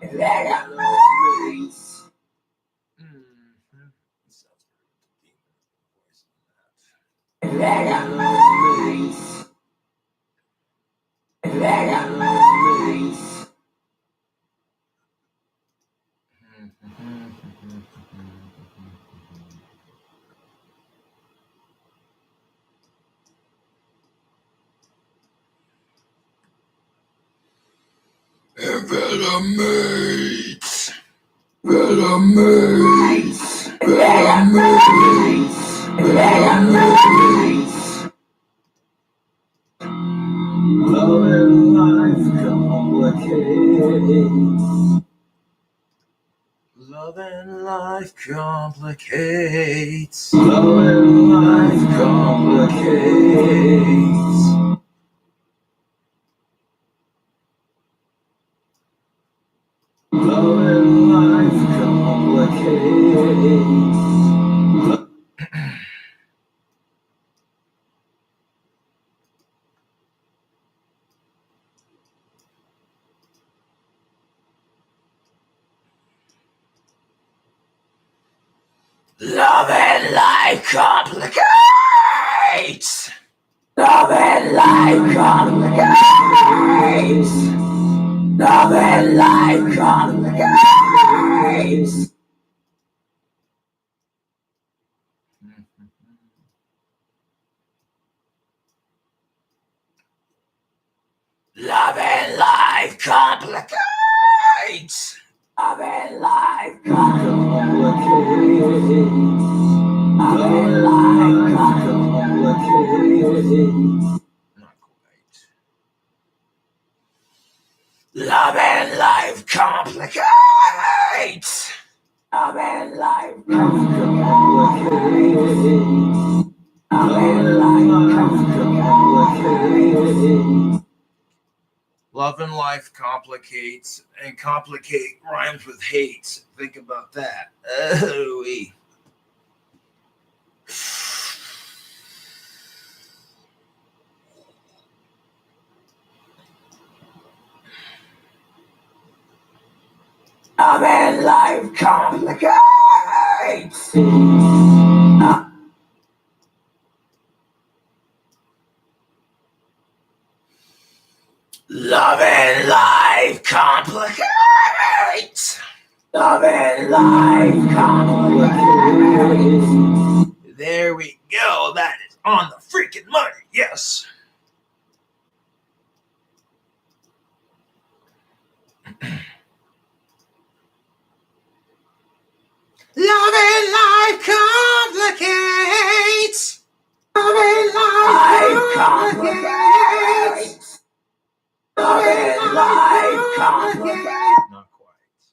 Envelomates. Envelomates. Sounds pretty voice on that. Envelomates. Envelomates. Envelomates. Envelomates. Envelomates. Envelomates. Love and life complicates. Love and life complicates. Love and life complicates. Love and life complicates. Love and life complicates. Love and life complicates. Love and life complicates. Love and life complicates. Love and life complicates. Love and life complicates. Not quite. Love and life complicates. Love and life complicates. Love and life complicates. Love and life complicates, and complicate rhymes with hate. Think about that. Oh-wee. Love and life complicates. Love and life complicates. Love and life complicates. There we go. That is on the freaking money. Yes. Love and life complicates. Love and life complicates. Love and life complicates. Not quite.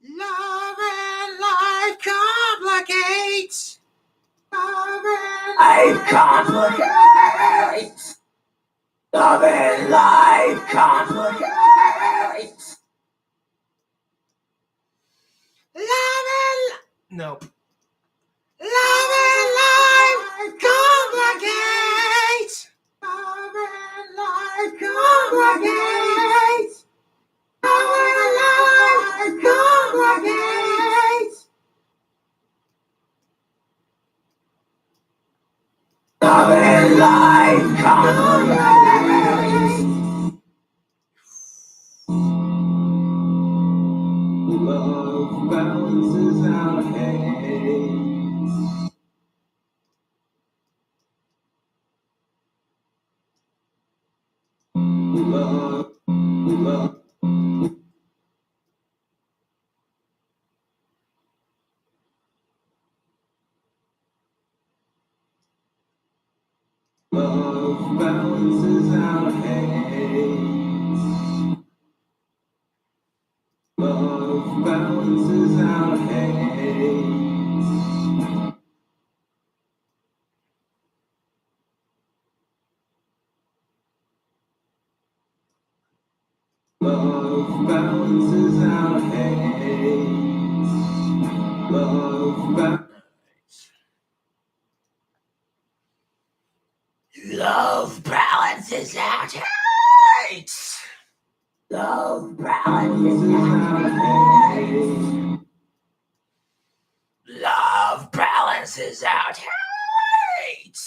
Love and life complicates. Love and life complicates. Love and life complicates. Love and nope. Love and life complicates. Love and life complicates. Love and life complicates. Love and life complicates. Love balances out hate. Love. balances out hate. Love balances out hate. Love balances out hate. Love balances out hate. Love balances out hate.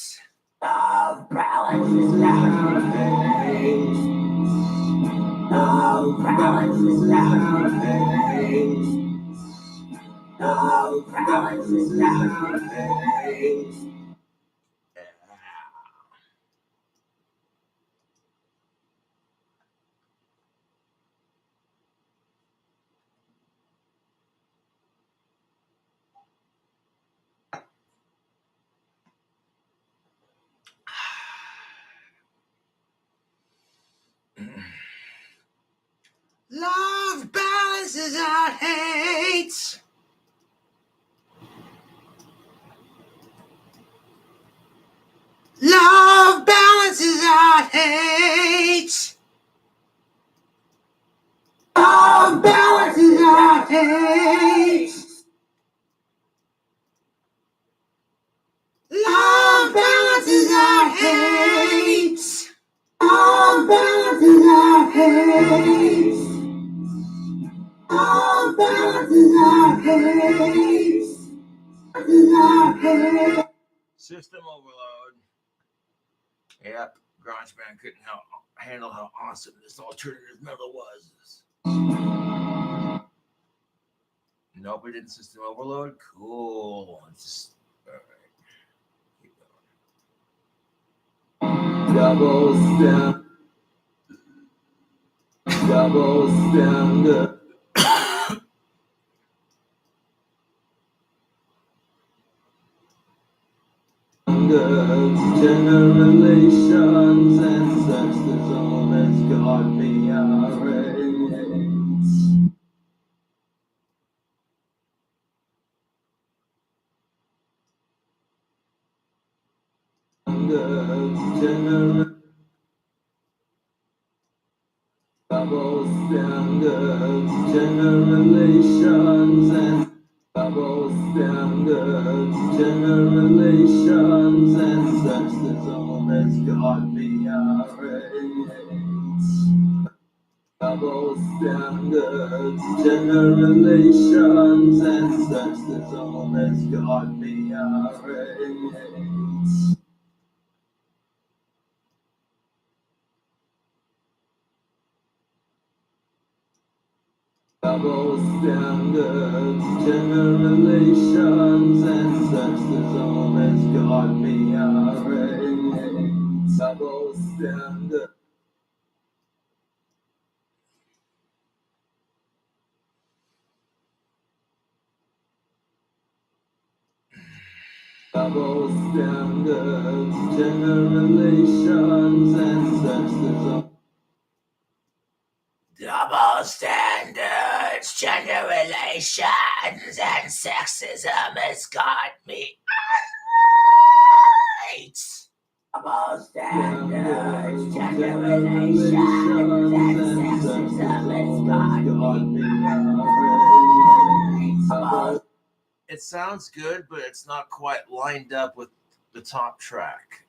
Love balances out hate. Love balances out hate. Love balances out hate. Love balances out hate. Love balances out hate. Love balances out hate. Love balances out hate. Love balances out hate. Love balances out hate. Love balances out hate. System overload. Yep, GarageBand couldn't handle how awesome this alternative metal was. Nope, it didn't system overload. Cool. Just, all right. Keep going. Double standard. Generations and ancestors always got me irate. Double standards, generations and double standards, generations and ancestors always got me irate. Double standards, generations and ancestors always got me irate. Double standards, generations and ancestors always got me irate. Double standards. Double standards, generations and ancestors. Double standards, generations and sexism has got me irate. Double standards, generations and sexism has got me irate. It sounds good, but it's not quite lined up with the top track.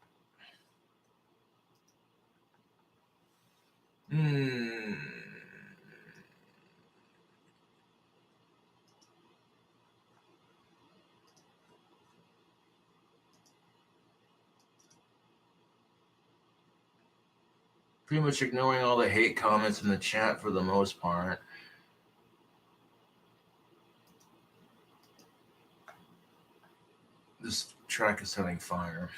Pretty much ignoring all the hate comments in the chat for the most part. This track is sounding fire.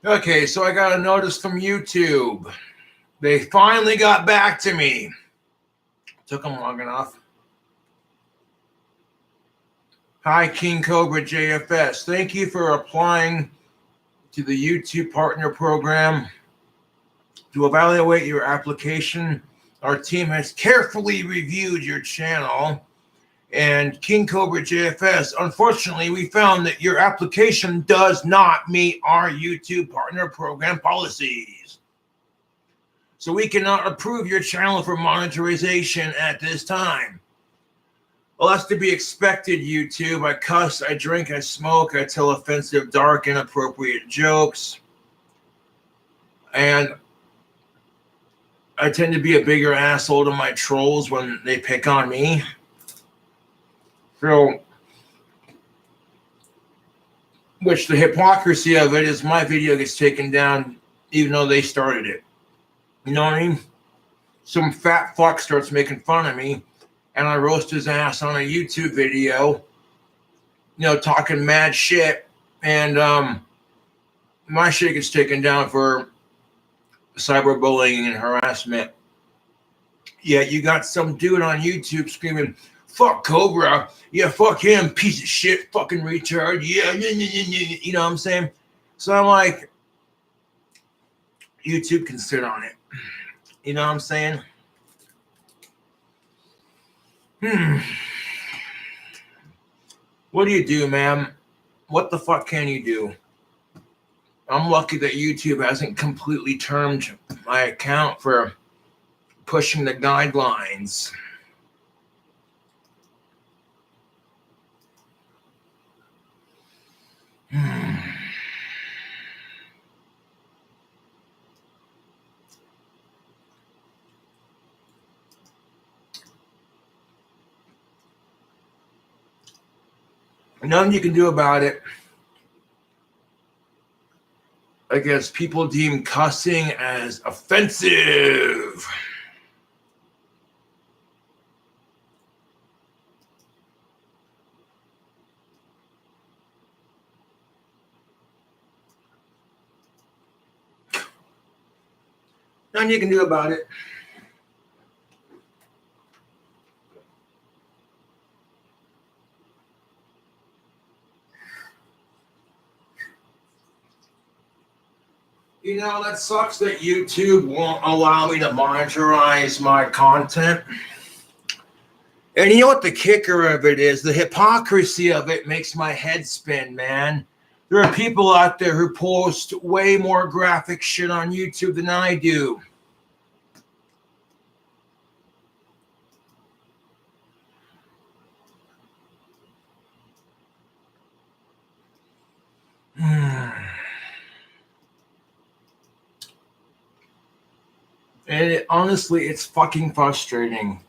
Okay, so I got a notice from YouTube. They finally got back to me. Took them long enough. Hi, King Cobra JFS. Thank you for applying to the YouTube Partner Program. To evaluate your application, our team has carefully reviewed your channel. And King Cobra JFS, unfortunately, we found that your application does not meet our YouTube Partner Program policies. So we cannot approve your channel for monetization at this time. Well, that's to be expected, YouTube. I cuss, I drink, I smoke, I tell offensive, dark, inappropriate jokes. And I tend to be a bigger asshole to my trolls when they pick on me. So, which the hypocrisy of it is my video gets taken down even though they started it. You know what I mean? Some fat fuck starts making fun of me and I roast his ass on a YouTube video, talking mad shit. And my shit gets taken down for cyberbullying and harassment. Yet you got some dude on YouTube screaming, fuck Cobra. Yeah, fuck him, piece of shit, fucking retard. Yeah, you know what I'm saying? So I'm like, YouTube can sit on it. You know what I'm saying? What do you do, man? What the fuck can you do? I'm lucky that YouTube hasn't completely termed my account for pushing the guidelines. Nothing you can do about it. I guess people deem cussing as offensive. Nothing you can do about it. That sucks that YouTube won't allow me to monetize my content. And you know what the kicker of it is? The hypocrisy of it makes my head spin, man. There are people out there who post way more graphic shit on YouTube than I do. And honestly, it's fucking frustrating.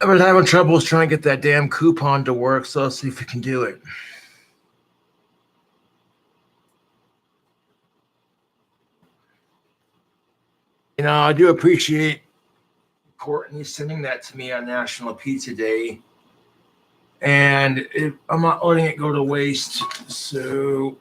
I've been having troubles trying to get that damn coupon to work, so let's see if we can do it. You know, I do appreciate Courtney sending that to me on National Pizza Day, and I'm not letting it go to waste. So,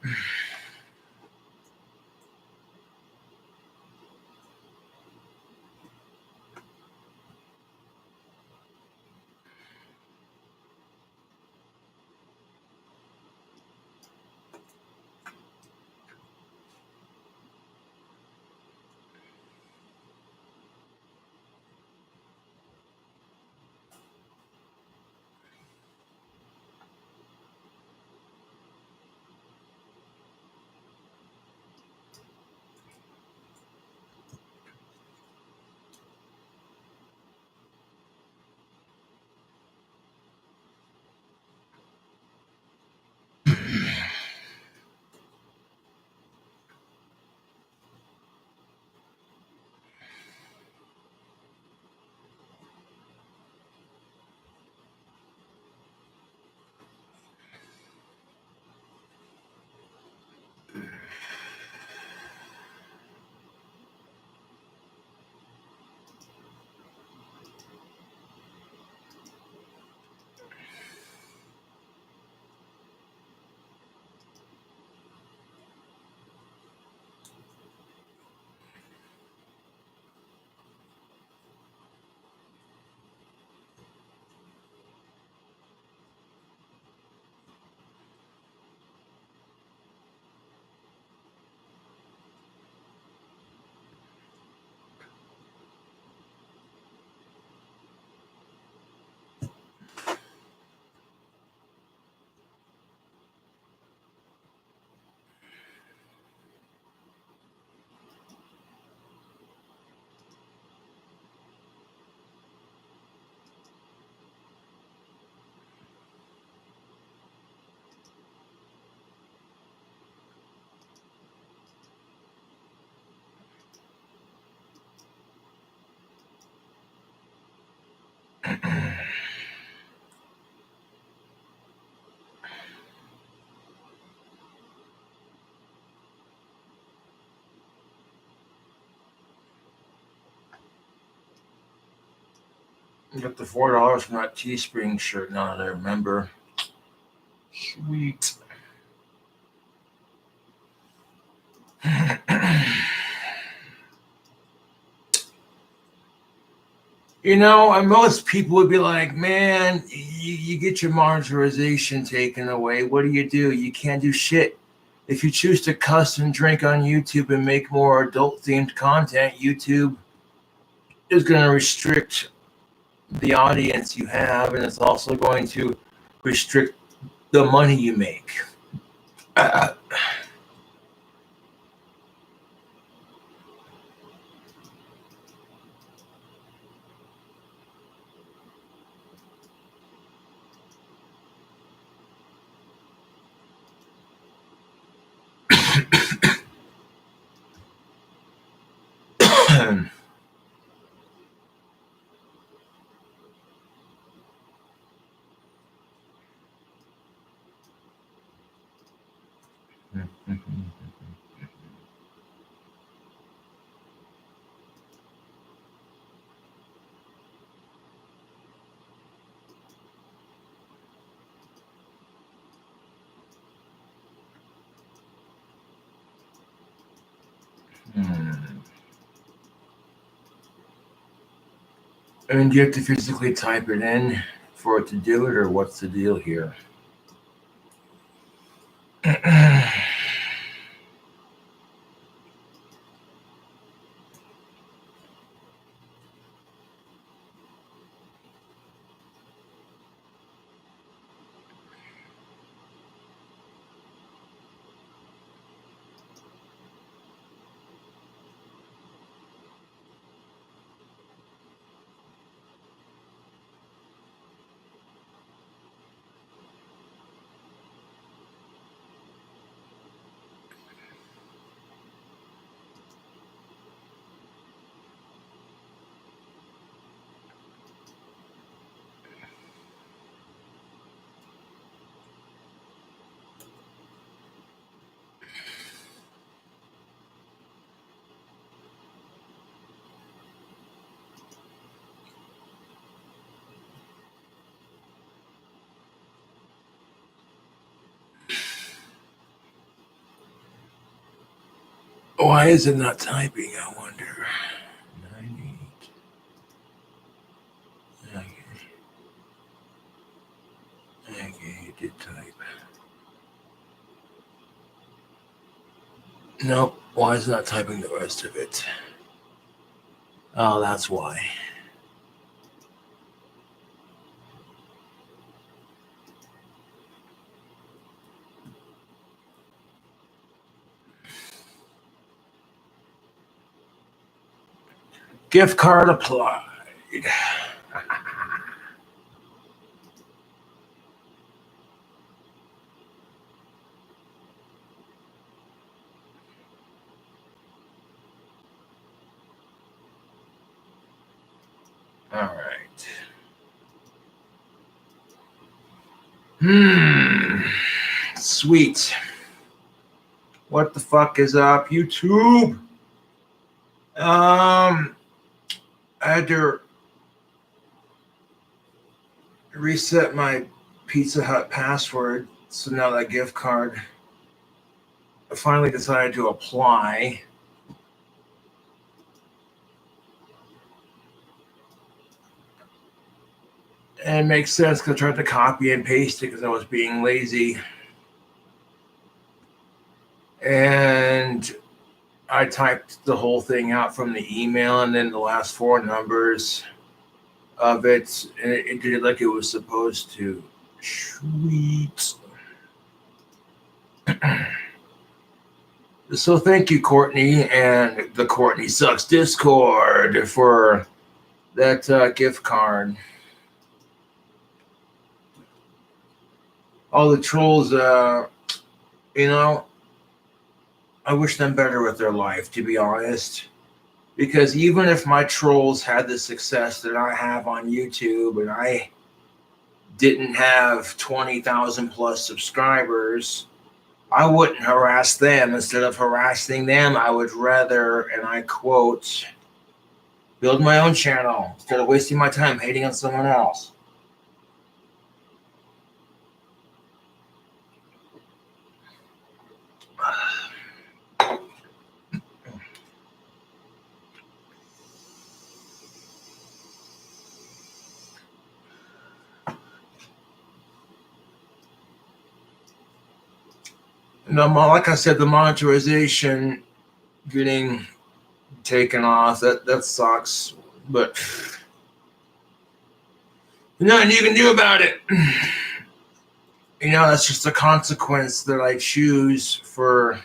I got the $4 from that Teespring shirt now that I remember. Sweet. You know, and most people would be like, man, you get your monetization taken away. What do? You can't do shit. If you choose to cuss and drink on YouTube and make more adult themed content, YouTube is going to restrict the audience you have, and it's also going to restrict the money you make. And you have to physically type it in for it to do it, or what's the deal here? Why is it not typing, I wonder? 98. Okay, it did type. Nope. Why is it not typing the rest of it? Oh, that's why. Gift card applied. All right. Sweet. What the fuck is up, YouTube? I had to reset my Pizza Hut password, so now that gift card, I finally decided to apply. And it makes sense because I tried to copy and paste it because I was being lazy. And I typed the whole thing out from the email and then the last 4 numbers of it, and it did it like it was supposed to. Sweet. So thank you, Courtney, and the Courtney Sucks Discord for that gift card. All the trolls, I wish them better with their life, to be honest. Because even if my trolls had the success that I have on YouTube and I didn't have 20,000 plus subscribers, I wouldn't harass them. Instead of harassing them, I would rather, and I quote, build my own channel instead of wasting my time hating on someone else. No, like I said, the monetization getting taken off, that sucks. But nothing you can do about it. That's just a consequence that I choose for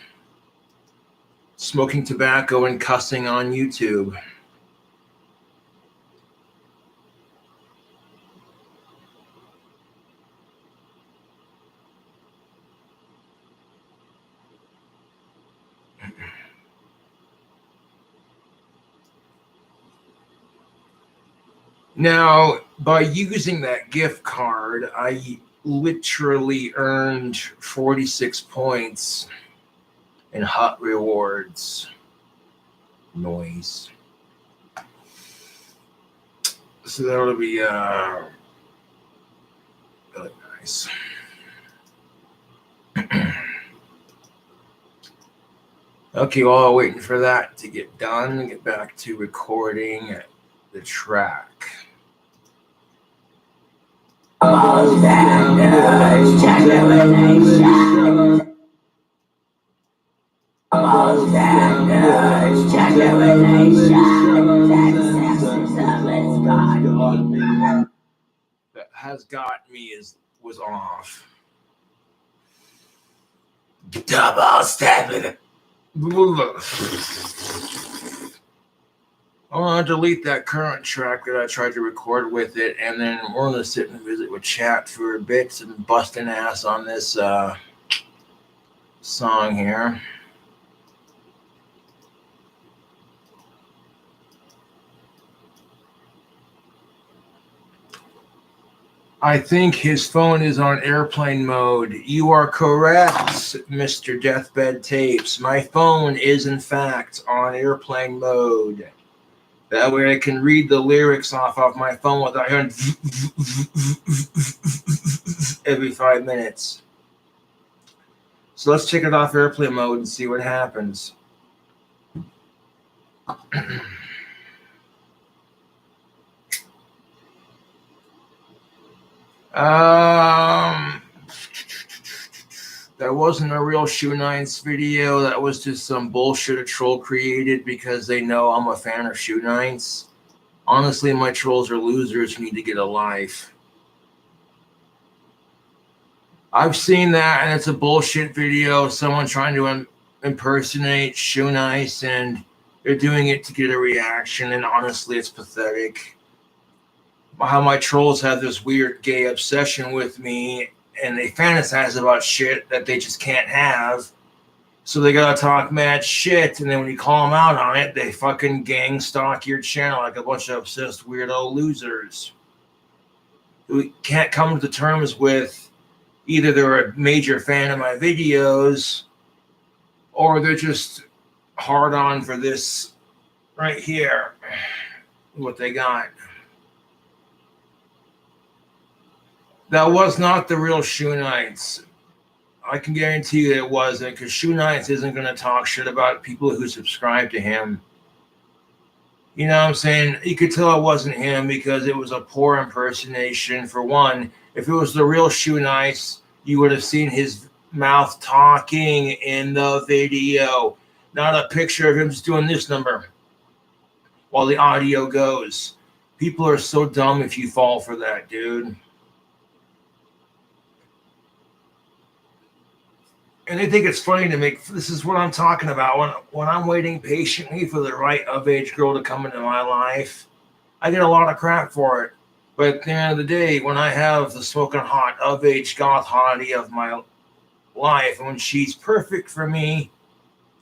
smoking tobacco and cussing on YouTube. Now, by using that gift card, I literally earned 46 points in hot rewards. Noise. So that'll be really nice. Okay, while waiting for that to get done and get back to recording the track. That has got me was off. Double stepping. I want to delete that current track that I tried to record with it, and then we're going to sit and visit with chat for a bit and busting ass on this song here. I think his phone is on airplane mode. You are correct, Mr. Deathbed Tapes. My phone is, in fact, on airplane mode. That way I can read the lyrics off of my phone without hearing every 5 minutes. So let's check it off airplane mode and see what happens. That wasn't a real Shoe Knights video. That was just some bullshit a troll created because they know I'm a fan of Shoe Knights. Honestly, my trolls are losers who need to get a life. I've seen that, and it's a bullshit video. Someone trying to impersonate Shoe Knights, and they're doing it to get a reaction, and honestly, it's pathetic. How my trolls have this weird gay obsession with me, and they fantasize about shit that they just can't have. So they gotta talk mad shit, and then when you call them out on it, they fucking gang stalk your channel like a bunch of obsessed weirdo losers who can't come to terms with either they're a major fan of my videos or they're just hard on for this right here, what they got. That was not the real Shoe Knights. I can guarantee you it wasn't, because Shoe Knights isn't going to talk shit about people who subscribe to him. You know what I'm saying? You could tell it wasn't him because it was a poor impersonation. For one, if it was the real Shoe Knights, you would have seen his mouth talking in the video, not a picture of him just doing this number while the audio goes. People are so dumb if you fall for that, dude. And they think it's funny to make, this is what I'm talking about. When I'm waiting patiently for the right of-age girl to come into my life, I get a lot of crap for it. But at the end of the day, when I have the smoking hot of-age goth hottie of my life, and when she's perfect for me,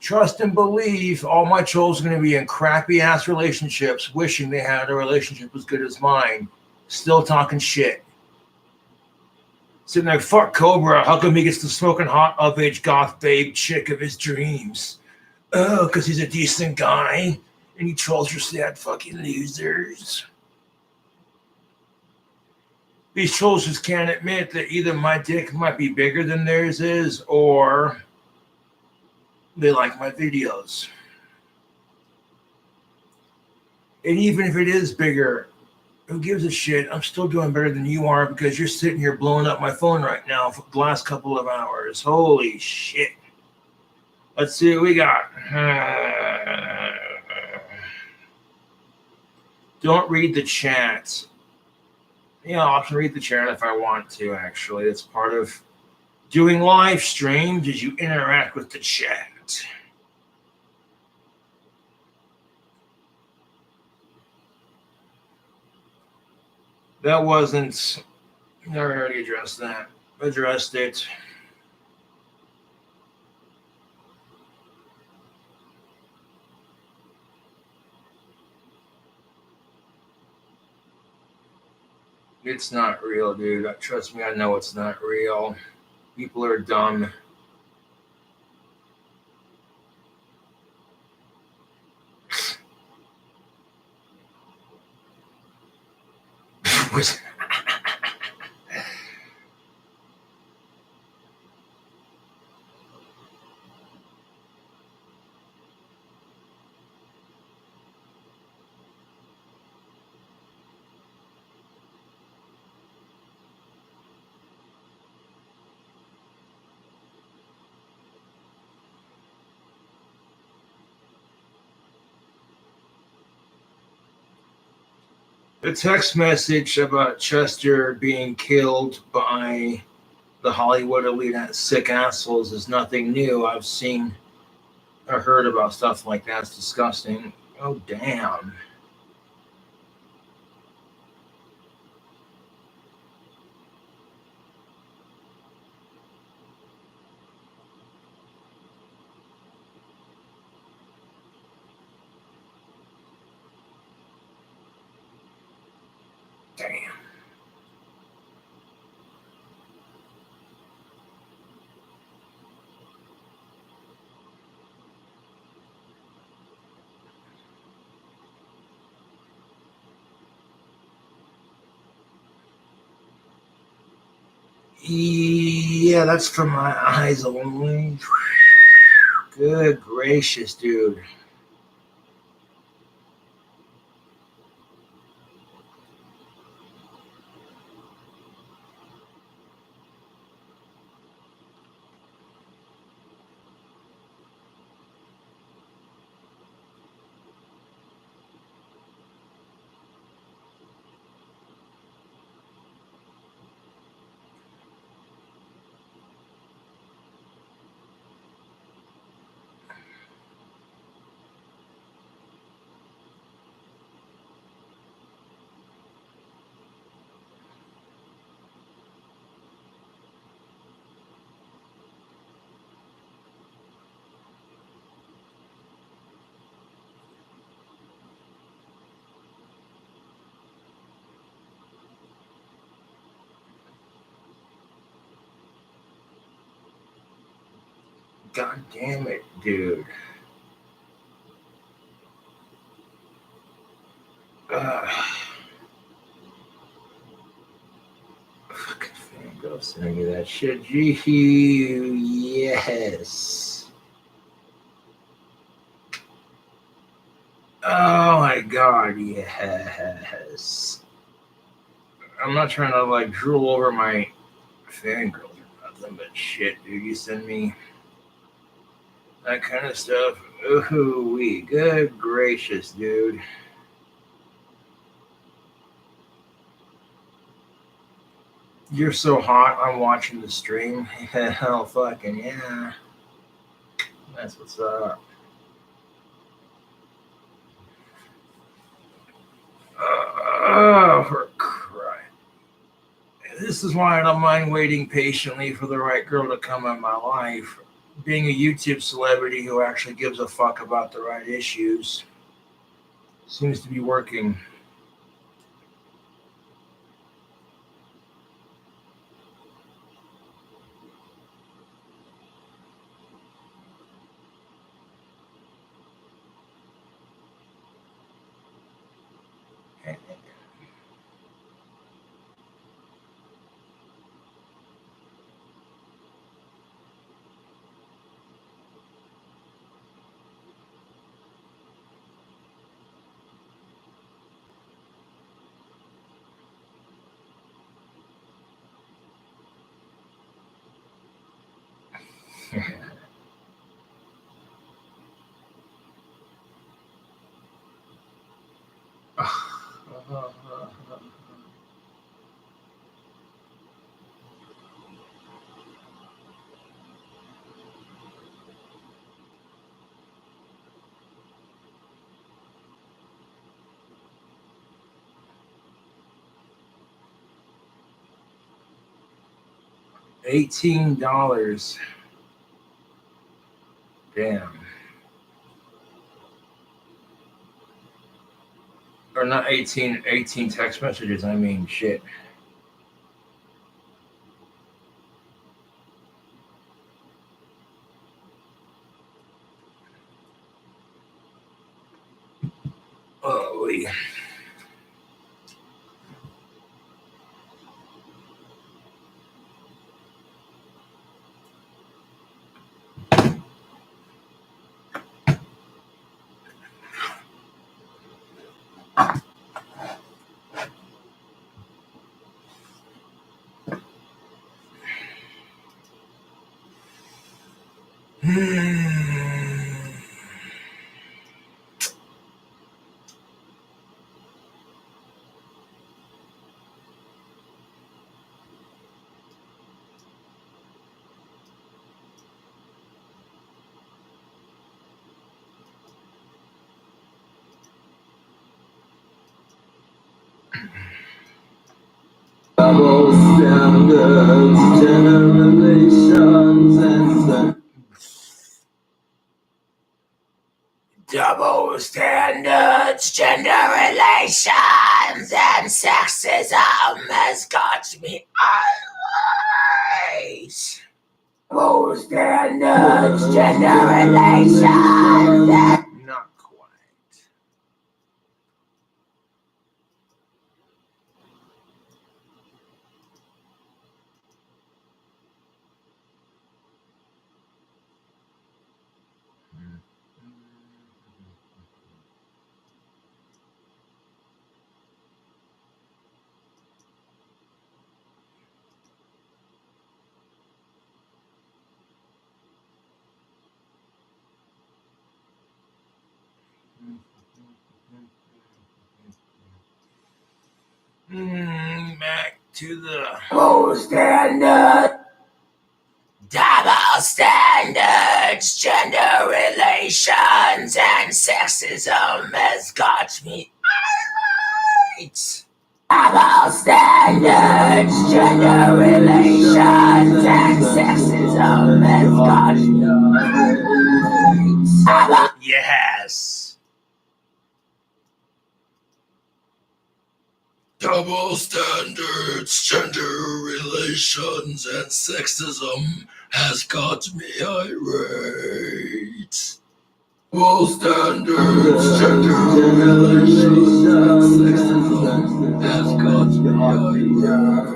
trust and believe all my trolls are going to be in crappy-ass relationships, wishing they had a relationship as good as mine, still talking shit. Sitting there, fuck Cobra, how come he gets the smoking hot of-age goth babe chick of his dreams? Oh, because he's a decent guy, and you trolls are sad fucking losers. These trolls just can't admit that either my dick might be bigger than theirs is, or they like my videos. And even if it is bigger, who gives a shit? I'm still doing better than you are because you're sitting here blowing up my phone right now for the last couple of hours. Holy shit. Let's see what we got. Don't read the chat. Yeah, I can read the chat if I want to, actually. It's part of doing live streams as you interact with the chat. That wasn't, I already addressed that. Addressed it. It's not real, dude. Trust me, I know it's not real. People are dumb. The text message about Chester being killed by the Hollywood elite sick assholes is nothing new. I've seen or heard about stuff like that. It's disgusting. Oh, damn. Damn. Yeah, that's from my eyes only. Good gracious, dude. God damn it, dude. Fucking fangirl sending me that shit. Gee, yes. Oh my god, yes. I'm not trying to like drool over my fangirls or nothing, but shit, dude, you send me that kind of stuff. Ooh, wee. Good gracious, dude. You're so hot. I'm watching the stream. Hell, fucking yeah. That's what's up. Oh, for crying. This is why I don't mind waiting patiently for the right girl to come in my life. Being a YouTube celebrity who actually gives a fuck about the right issues seems to be working. $18. Damn. Or not 18 text messages, I mean shit. Oh, wait. Double standards, generations, and Double standards, gender relations, and sexism has got me irate. Double standards, gender relations, and not quite. Back to the double standard. Double standards, gender relations, and sexism has got me irate. Double standards, gender relations, and sexism has got me irate. Yes. Double standards, gender relations, and sexism has got me irate. Double standards, gender relations, and sexism has got me irate.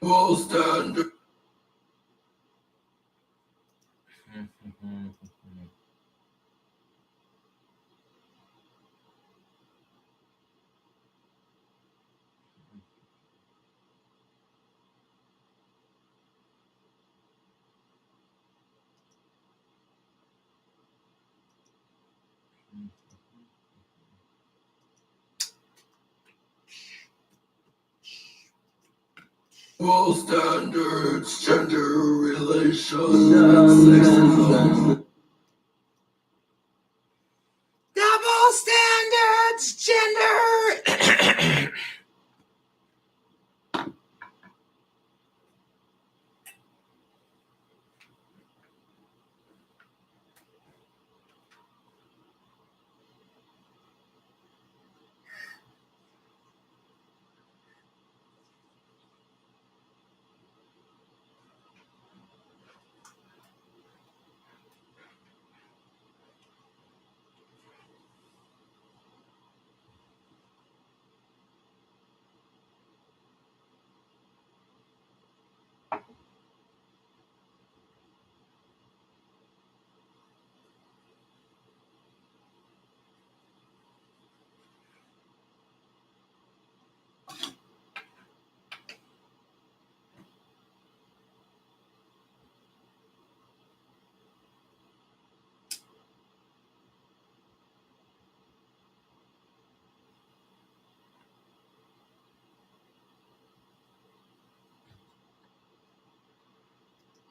Double standard. Double standards, gender relations, and sexism. Double standards, gender.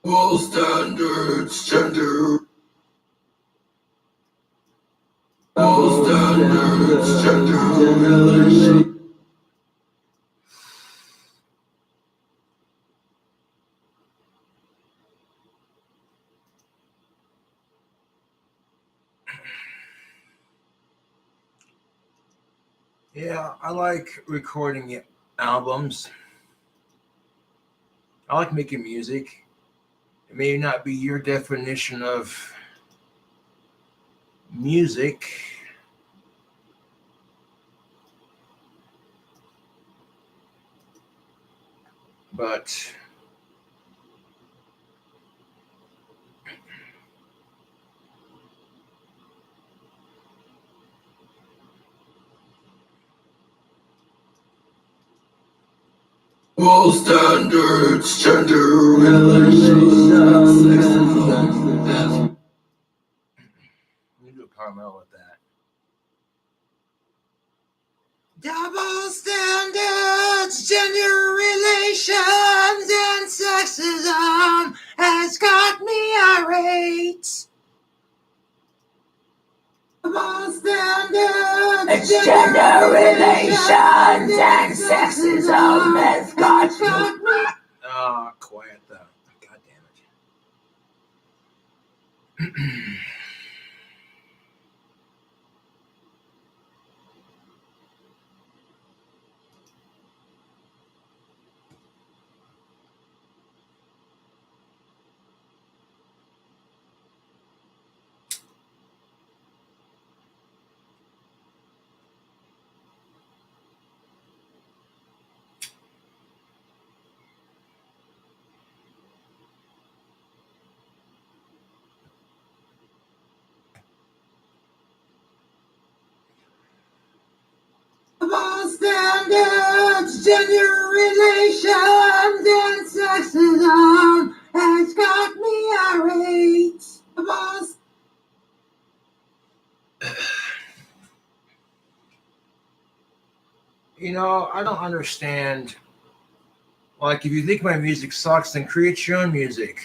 Double standards, gender. Double standards, gender relations. Yeah, I like recording albums. I like making music. It may not be your definition of music, but double standards, gender relations, sexism. We do a Carmel with that. Double standards, gender relations, and sexism has got me irate. Double standards, It's gender relations and sexism has got me. Oh, quiet though. God damn it. Double standards, gender relations, and sexism has got me irate. You know, I don't understand. Like, if you think my music sucks, then create your own music.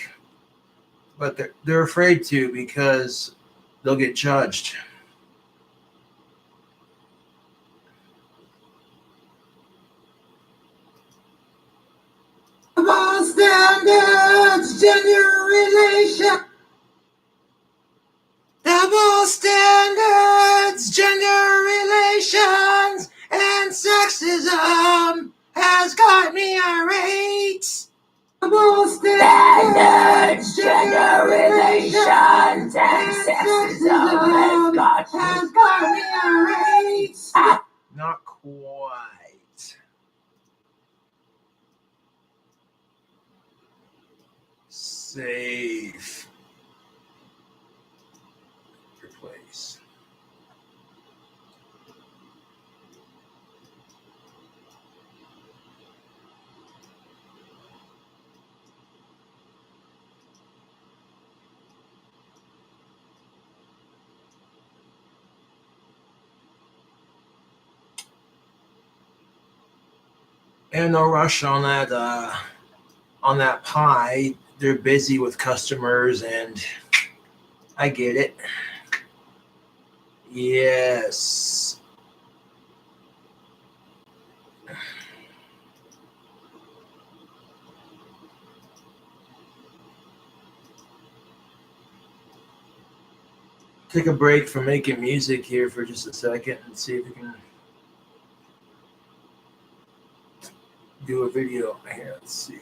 But they're afraid to because they'll get judged. standards, gender relation. Double standards, gender relations, and sexism has got me irate. Double standards, gender relations, and sexism has got me irate. Not quite. Save. Replace. And no rush on that pie. They're busy with customers, and I get it. Yes. Take a break from making music here for just a second and see if we can do a video here. Let's see.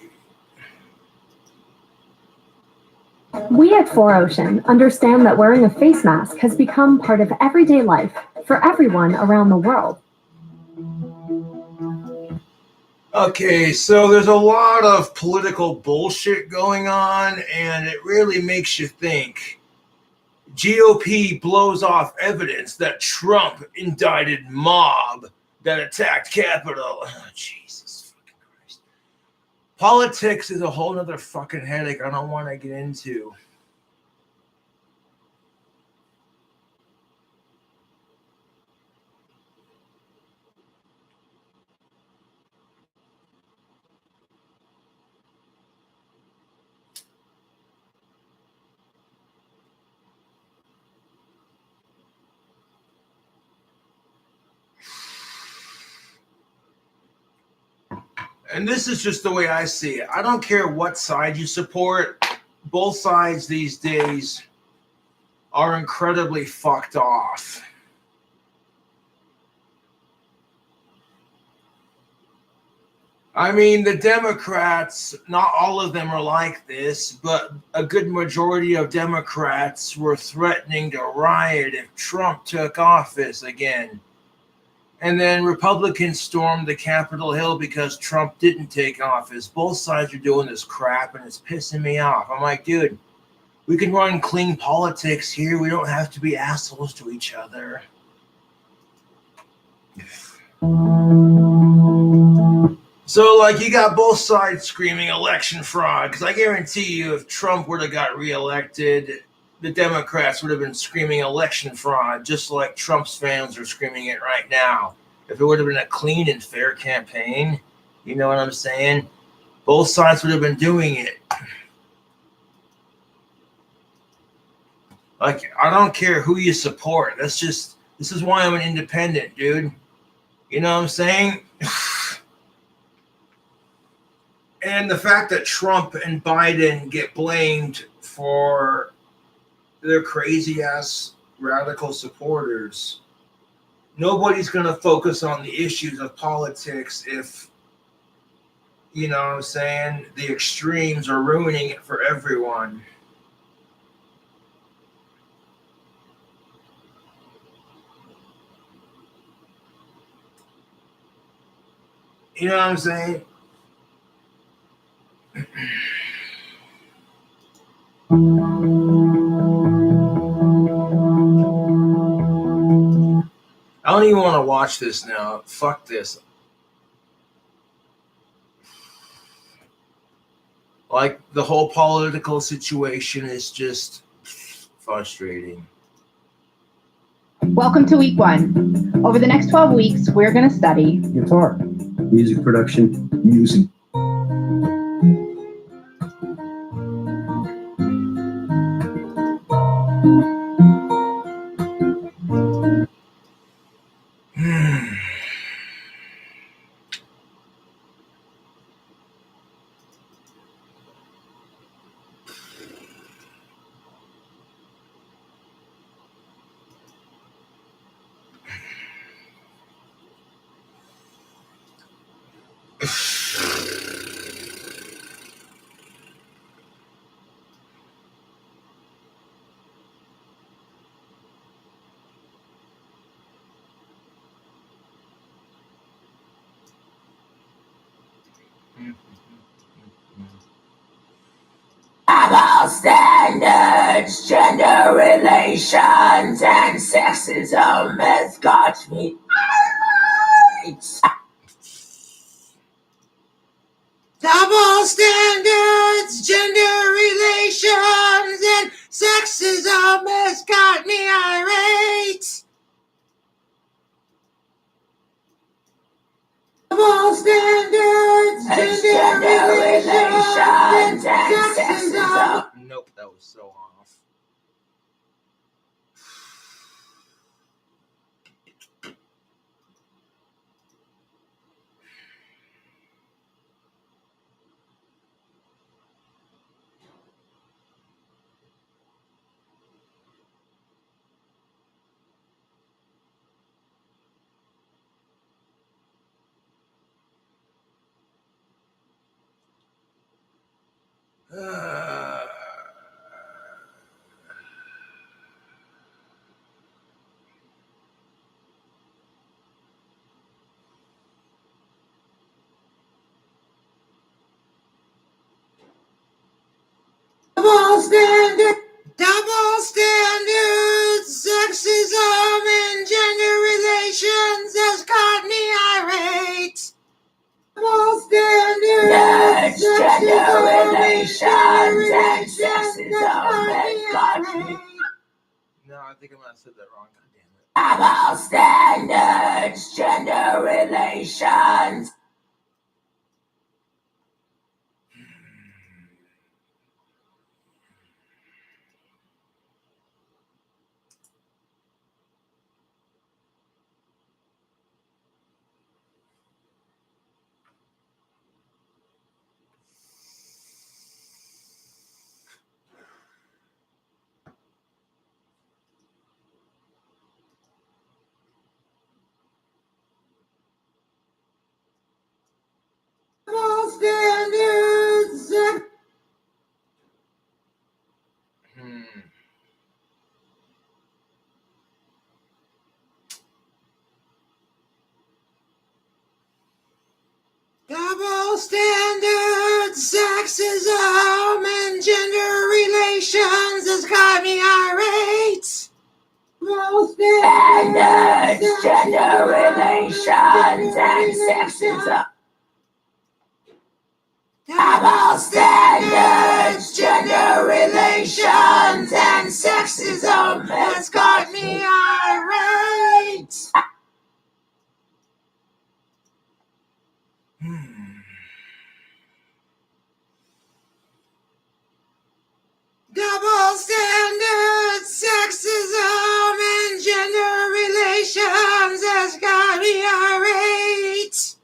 We at 4Ocean understand that wearing a face mask has become part of everyday life for everyone around the world. Okay, so there's a lot of political bullshit going on, and it really makes you think. GOP blows off evidence that Trump indicted mob that attacked Capitol. Oh, Jesus fucking Christ. Politics is a whole nother fucking headache I don't want to get into. And this is just the way I see it. I don't care what side you support. Both sides these days are incredibly fucked off. I mean, the Democrats, not all of them are like this, but a good majority of Democrats were threatening to riot if Trump took office again. And then Republicans stormed the Capitol Hill because Trump didn't take office. Both sides are doing this crap, and it's pissing me off. I'm like, dude, we can run clean politics here. We don't have to be assholes to each other. So, like, you got both sides screaming election fraud, because I guarantee you if Trump would have got reelected, the Democrats would have been screaming election fraud, just like Trump's fans are screaming it right now. If it would have been a clean and fair campaign, you know what I'm saying? Both sides would have been doing it. Like, I don't care who you support. This is why I'm an independent, dude. You know what I'm saying? And the fact that Trump and Biden get blamed for their crazy ass radical supporters. Nobody's going to focus on the issues of politics if, you know what I'm saying, the extremes are ruining it for everyone. You know what I'm saying? I don't even want to watch this now. Fuck this. Like, the whole political situation is just frustrating. Welcome to week 1. Over the next 12 weeks, we're going to study Guitar, music production, music. Double standards, gender relations, and sexism has got me irate. Double standards, gender relations, and sexism has got me irate. Double standards, gender relations, and sexism. Nope, that was so off. Double standards, sexism, and gender relations has got me irate. Double standards, gender relations, and sexism has got me. No, I think I might have said that wrong. God damn it. Double standards, gender relations. Double standards. Double standards, sexism, and gender relations has got me irate. Double standards, gender relations, and sexism. Double standards, gender relations, and sexism has got me irate. Double standards, sexism, and gender relations has got me irate.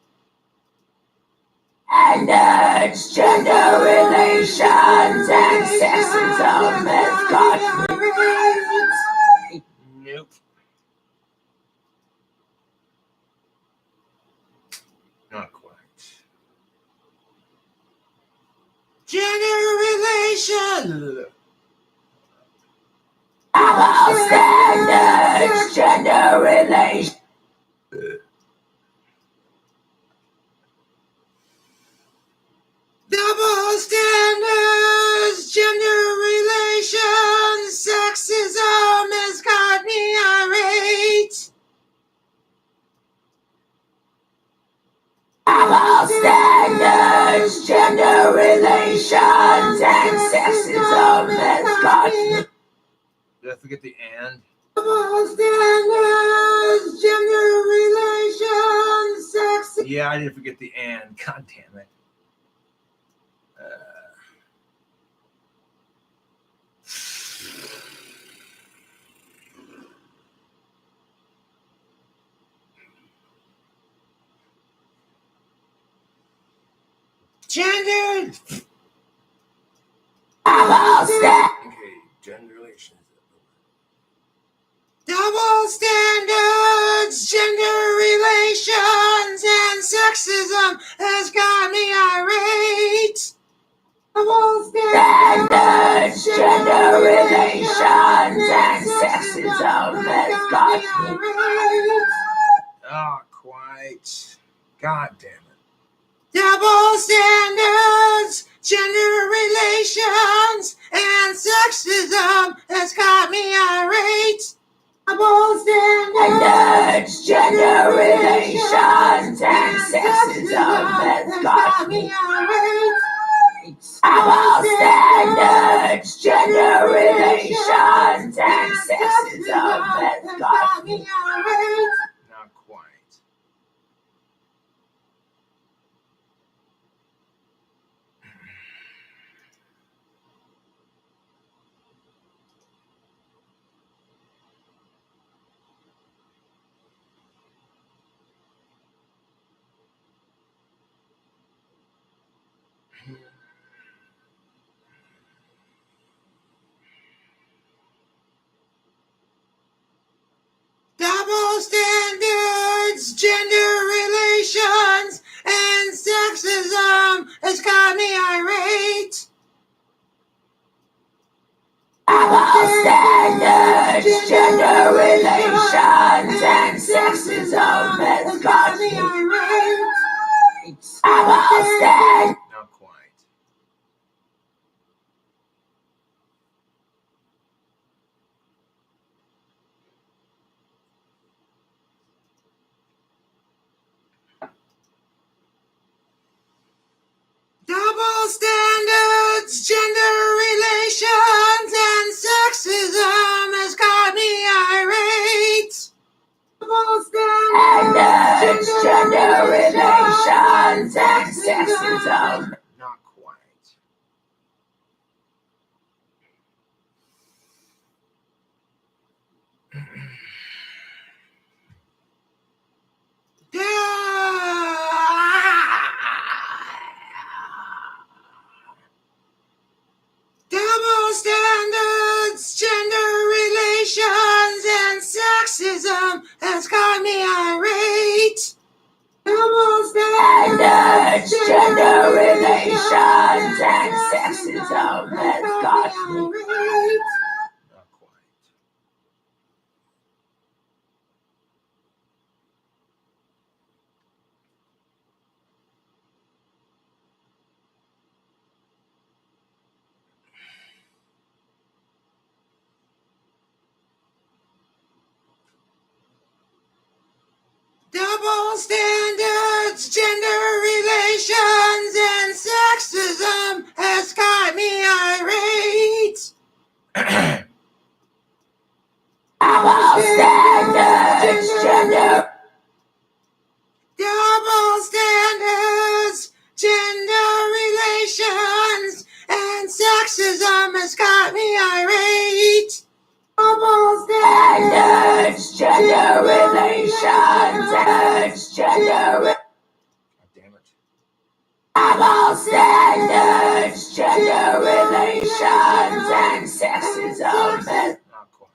Standards, gender relations, and sexism has got me irate. Nope. Not quite. Gender relations. Double standards, gender relations. Double standards, gender relations, sexism has got me irate. Double standards, gender relations, and sexism has got me. Did I forget the and? Double standards, gender relations, sexism. Yeah, I didn't forget the and. God damn it. Gender. Double standards. Okay, gender relations. Double standards, gender relations, and sexism has got me irate. Double standards, gender relations, and sexism has got me irate. Oh, quite. God damn it. Double standards, gender relations, sexism has got me irate. Double standards, gender relations, and sexism has got me irate. Double standards, gender relations, and sexism has got me irate. Not quite. Double standards, gender relations, and sexism has got me irate. Double standards, gender relations, and sexism has got me irate. Double standards. Not quite. Double standards, gender relations, and sexism has got me irate. Double standards, gender relations, and sexism. Not quite. Double standards, gender relations, and sexism has got me irate. Double standards, gender relations, and sexism has got me irate. Not quite. Double standards, gender relations, and sexism has got me irate. Double standards, gender. Double standards, gender relations, and sexism has got me irate. Double standards, gender relations, and gender. God damn it. Double standards, gender relations, and sexism. Not quite.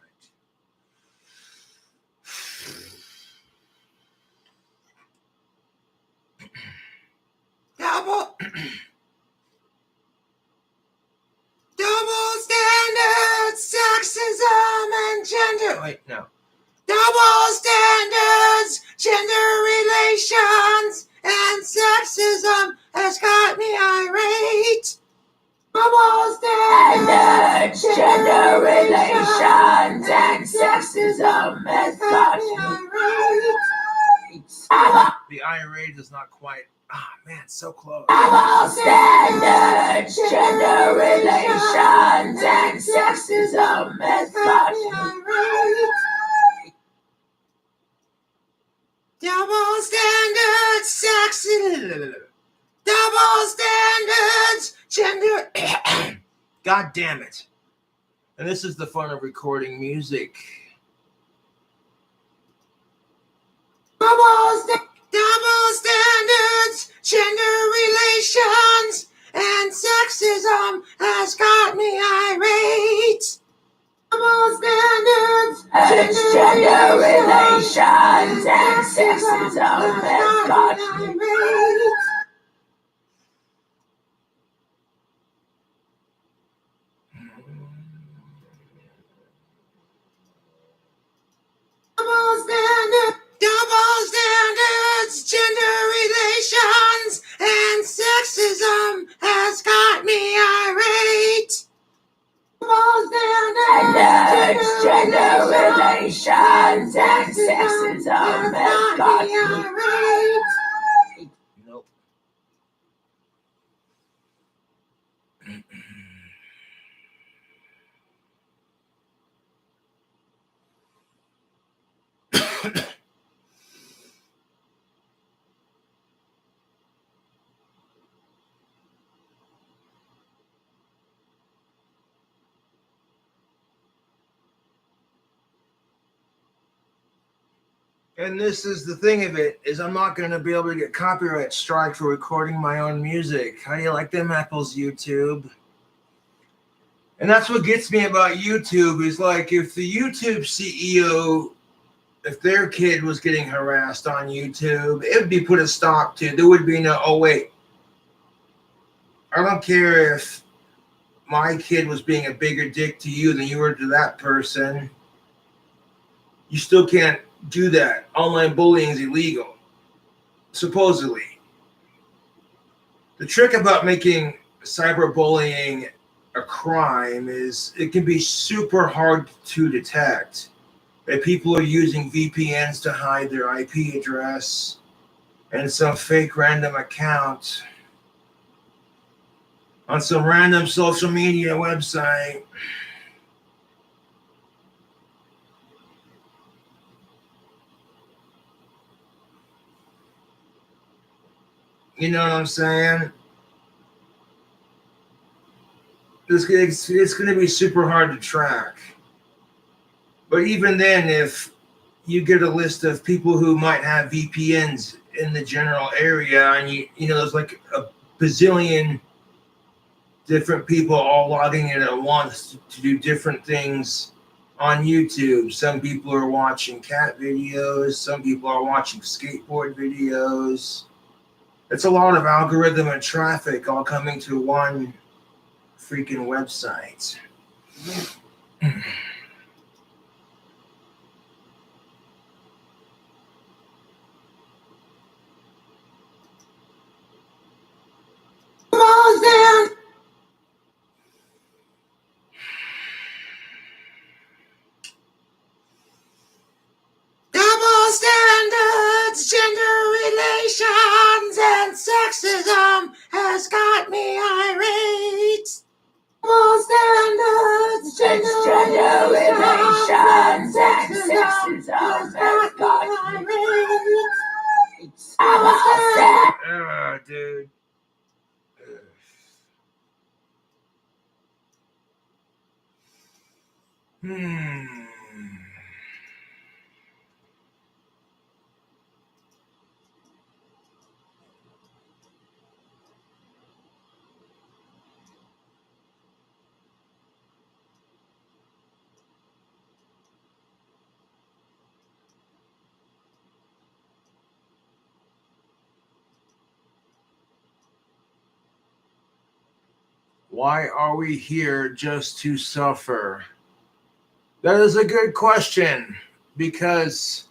Double standards, sexism, and gender. Wait, no. Double standards, gender relations, and sexism has got me irate. Double standards, gender relations, and sexism has got me irate. The irate is not quite. Ah, man, so close. Double standards, gender relations, and sexism has got me irate. Double standards, sexism. Double standards, gender. God damn it. And this is the fun of recording music. Double standards, gender relations, and sexism has got me irate. Double standards, gender relations, and sexism has got me irate. Double standards, gender relations, and sexism has got me irate. Double relations and sexism has got me right. Nope. And this is the thing of it, is I'm not going to be able to get copyright strike for recording my own music. How do you like them apples, YouTube? And that's what gets me about YouTube is like if the YouTube CEO, if their kid was getting harassed on YouTube, it would be put a stop to. There would be no, oh, wait. I don't care if my kid was being a bigger dick to you than you were to that person. You still can't do that. Online bullying is illegal, supposedly. The trick about making cyberbullying a crime is it can be super hard to detect. That people are using VPNs to hide their IP address and some fake random account on some random social media website. You know what I'm saying? It's going to be super hard to track. But even then, if you get a list of people who might have VPNs in the general area, and you know, there's like a bazillion different people all logging in at once to do different things on YouTube. Some people are watching cat videos. Some people are watching skateboard videos. It's a lot of algorithm and traffic all coming to one freaking website. Double standards, gender relations, and sexism has got me irate. Double standards, gender relations, and sexism has got me irate. I'm all set. Oh, dude. Why are we here just to suffer? That is a good question, because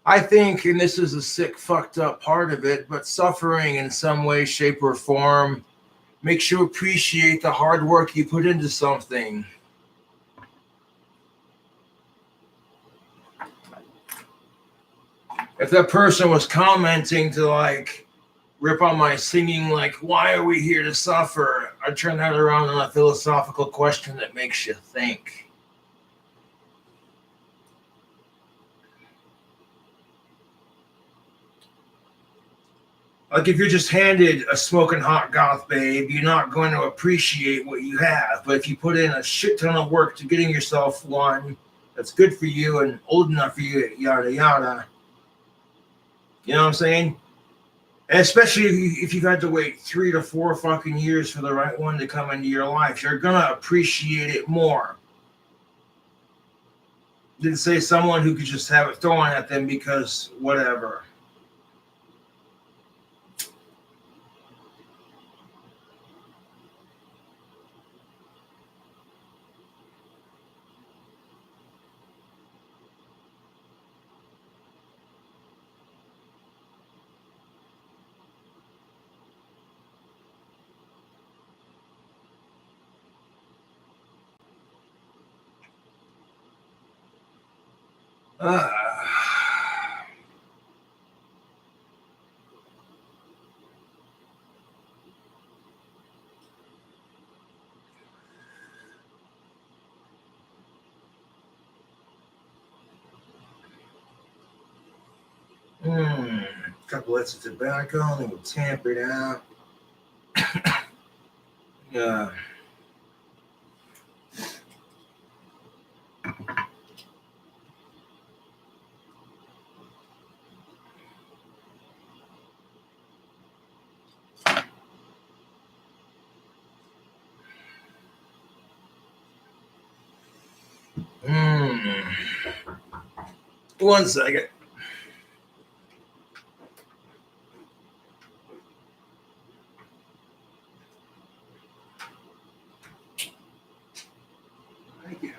I think, and this is a sick, fucked up part of it, but suffering in some way, shape, or form makes you appreciate the hard work you put into something. If that person was commenting to like rip on my singing, like, why are we here to suffer? I turn that around on a philosophical question that makes you think. Like if you're just handed a smoking hot goth babe, you're not going to appreciate what you have. But if you put in a shit ton of work to getting yourself one that's good for you and old enough for you, yada, yada. You know what I'm saying? And especially if you've had to wait 3 to 4 fucking years for the right one to come into your life, you're going to appreciate it more than, say, someone who could just have it thrown at them because whatever. Uh, couple hits of tobacco, and then we'll tamp it out. Yeah. One second. Thank you.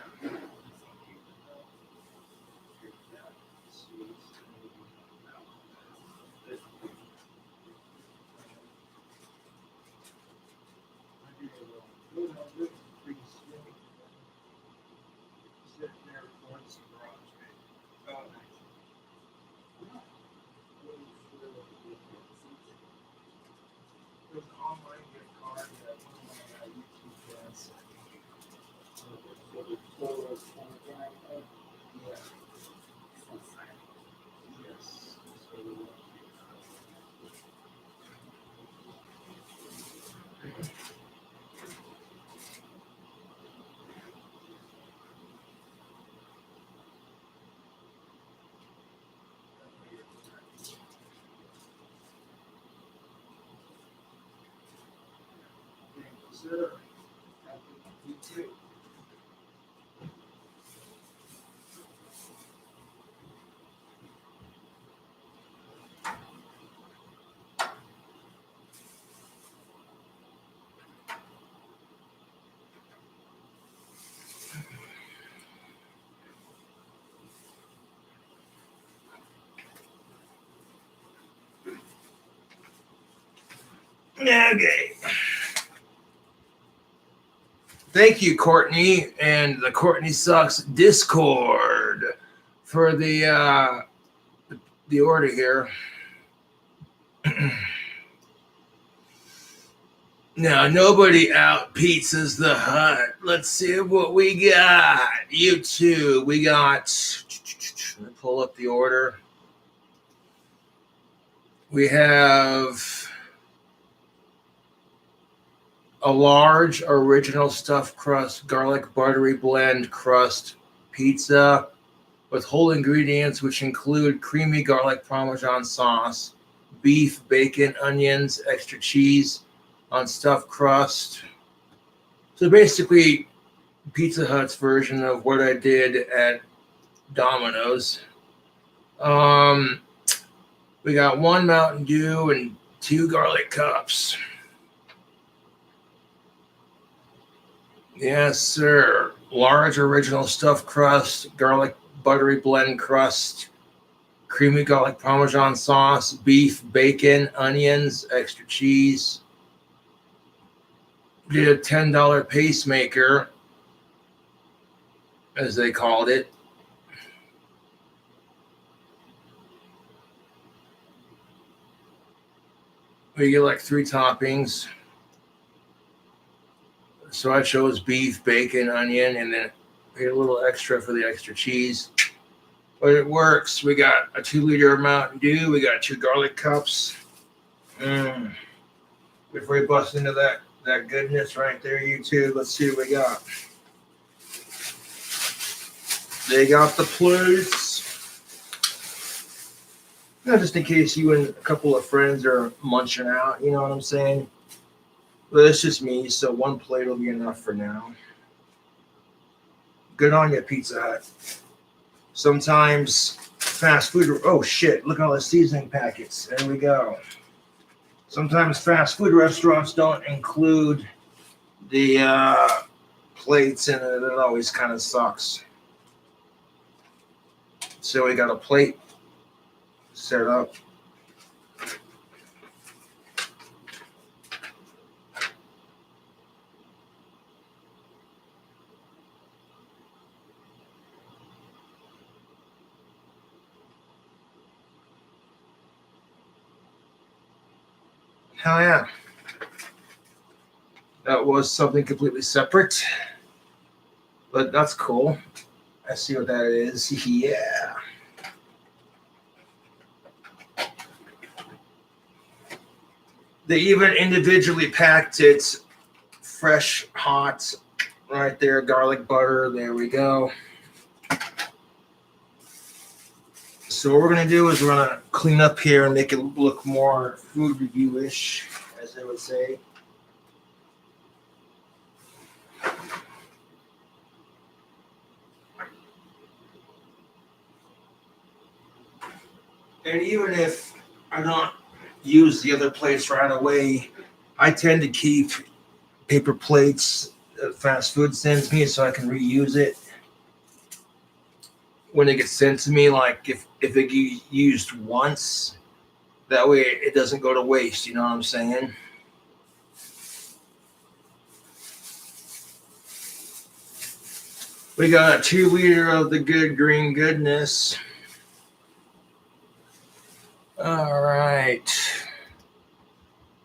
Sir, you too. Okay. Thank you, Courtney, and the Courtney Sucks Discord for the order here. Now, nobody out pizzas the hut. Let's see what we got. YouTube, we got. Let me pull up the order. We have a large original stuffed crust garlic buttery blend crust pizza with whole ingredients, which include creamy garlic parmesan sauce, beef, bacon, onions, extra cheese on stuffed crust. So basically, Pizza Hut's version of what I did at Domino's. We got 1 Mountain Dew and 2 garlic cups. Yes, sir. Large original stuffed crust, garlic buttery blend crust, creamy garlic parmesan sauce, beef, bacon, onions, extra cheese. Did a $10 pacemaker, as they called it. We get like 3 toppings. So I chose beef, bacon, onion, and then paid a little extra for the extra cheese. But it works. We got a 2-liter Mountain Dew. We got 2 garlic cups. Before we bust into that goodness right there, YouTube, let's see what we got. They got the plates. Now, just in case you and a couple of friends are munching out, you know what I'm saying? But it's just me, so 1 plate will be enough for now. Good on you, Pizza Hut. Sometimes fast food, oh shit, look at all the seasoning packets. There we go. Sometimes fast food restaurants don't include the plates, and it always kind of sucks. So we got a plate set up. Hell yeah. That was something completely separate. But that's cool. I see what that is. Yeah. They even individually packed it fresh, hot, right there. Garlic butter. There we go. So what we're going to do is we're going to clean up here and make it look more food review-ish, as they would say. And even if I don't use the other plates right away, I tend to keep paper plates that fast food sends me so I can reuse it when it gets sent to me. Like if it gets used once, that way it doesn't go to waste. You know what I'm saying? We got a 2 liter of the good green goodness. All right.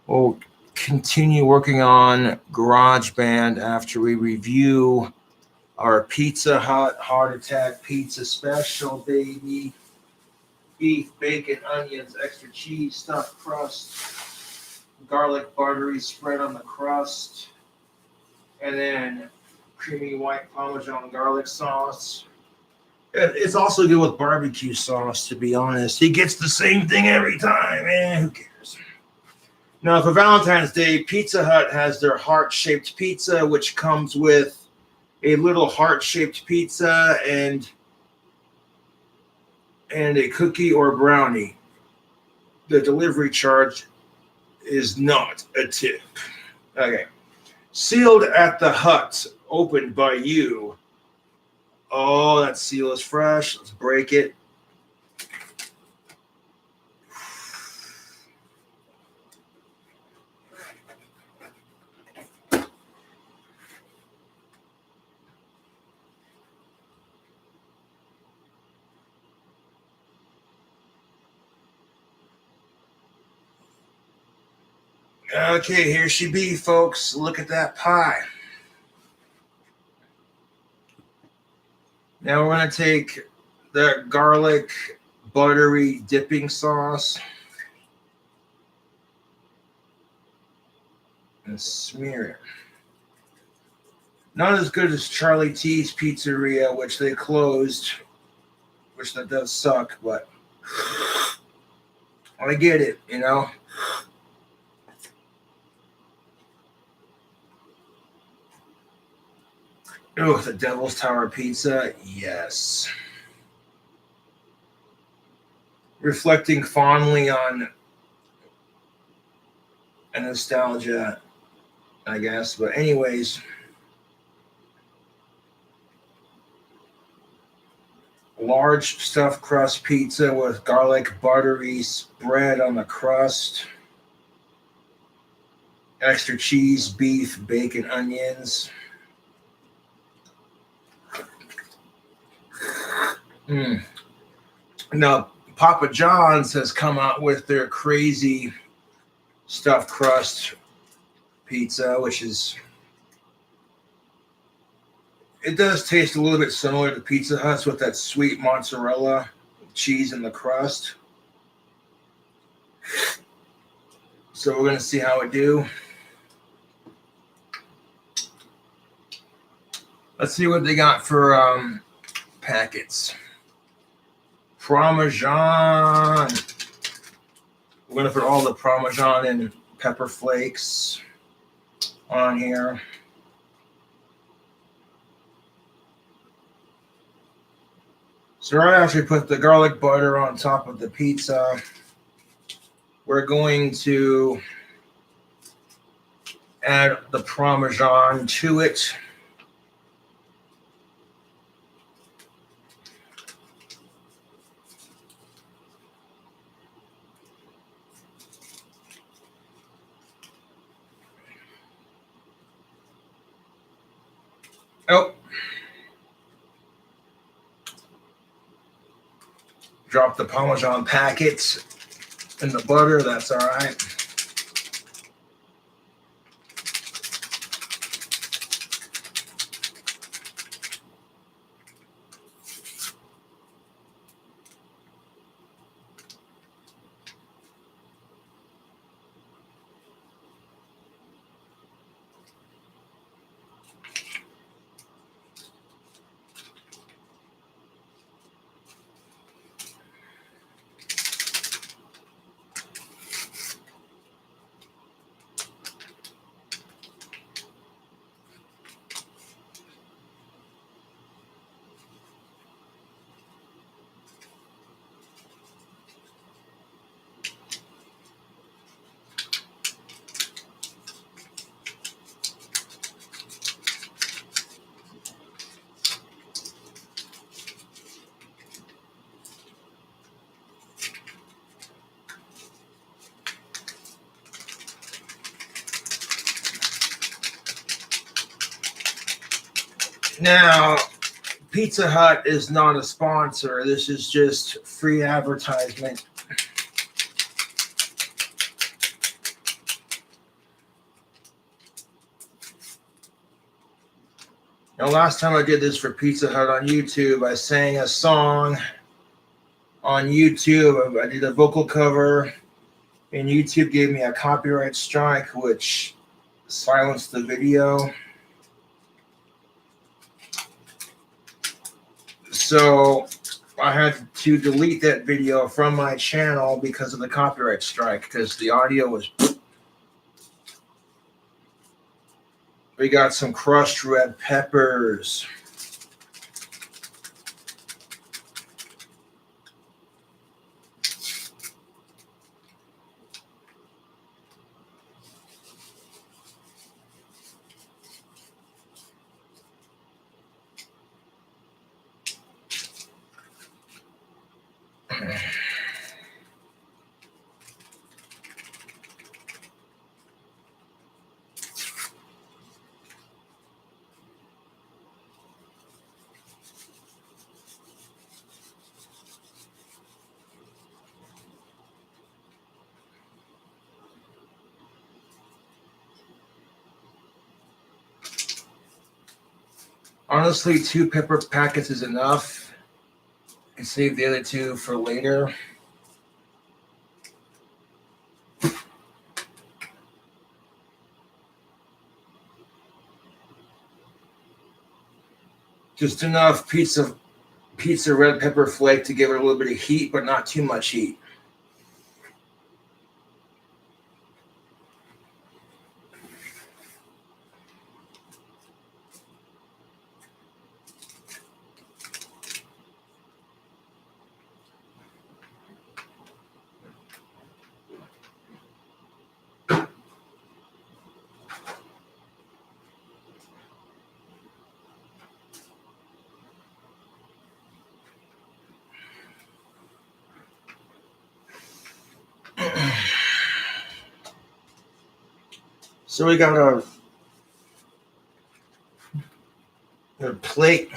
We'll continue working on GarageBand after we review our Pizza Hut Heart Attack Pizza Special, baby. Beef, bacon, onions, extra cheese, stuffed crust, garlic buttery spread on the crust, and then creamy white Parmesan garlic sauce. It's also good with barbecue sauce, to be honest. He gets the same thing every time, man. Who cares? Now, for Valentine's Day, Pizza Hut has their heart-shaped pizza, which comes with a little heart-shaped pizza and a cookie or brownie. The delivery charge is not a tip. Okay. Sealed at the Hut, opened by you. Oh, that seal is fresh. Let's break it. Okay, here she be, folks. Look at that pie. Now we're going to take the garlic buttery dipping sauce and smear it. Not as good as Charlie T's Pizzeria, which they closed, which that does suck, but I get it, you know. Oh, the Devil's Tower Pizza, yes. Reflecting fondly on a nostalgia, I guess. But anyways, large stuffed crust pizza with garlic buttery spread on the crust. Extra cheese, beef, bacon, onions. Now, Papa John's has come out with their crazy stuffed crust pizza, which is, it does taste a little bit similar to Pizza Hut's with that sweet mozzarella cheese in the crust. So we're going to see how it do. Let's see what they got for packets. Parmesan. We're going to put all the Parmesan and pepper flakes on here. So right after we put the garlic butter on top of the pizza, we're going to add the Parmesan to it. Oh. Drop the Parmesan packets in the butter. That's all right. Now, Pizza Hut is not a sponsor. This is just free advertisement. Now, last time I did this for Pizza Hut on YouTube, I sang a song on YouTube. I did a vocal cover, and YouTube gave me a copyright strike, which silenced the video. So I had to delete that video from my channel because of the copyright strike, because the audio was... We got some crushed red peppers. Honestly, 2 pepper packets is enough. I can save the other 2 for later. Just enough pizza red pepper flake to give it a little bit of heat, but not too much heat. So we got a plate.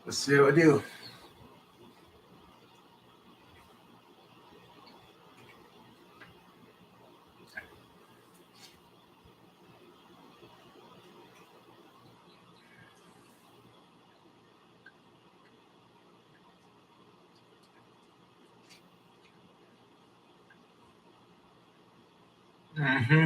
Let's see what I do. Mm-hmm.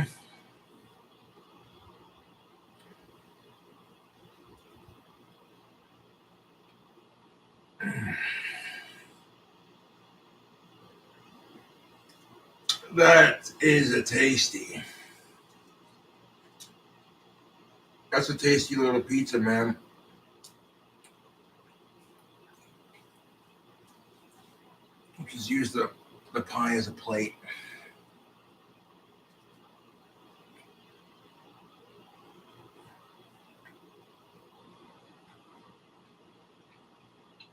That is a tasty. That's a tasty little pizza, man. Just use the pie as a plate.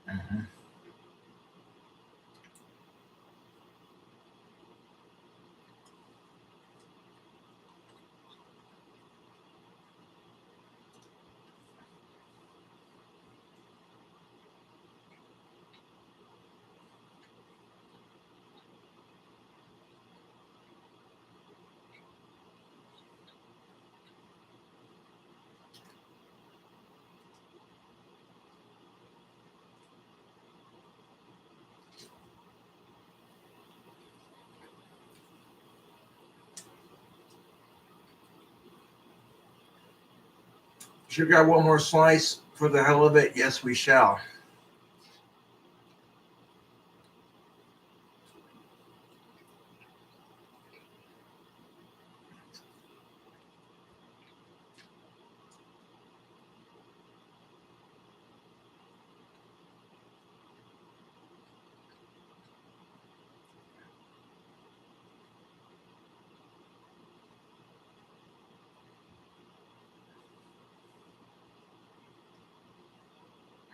Mm-hmm. Should we got one more slice for the hell of it? Yes, we shall.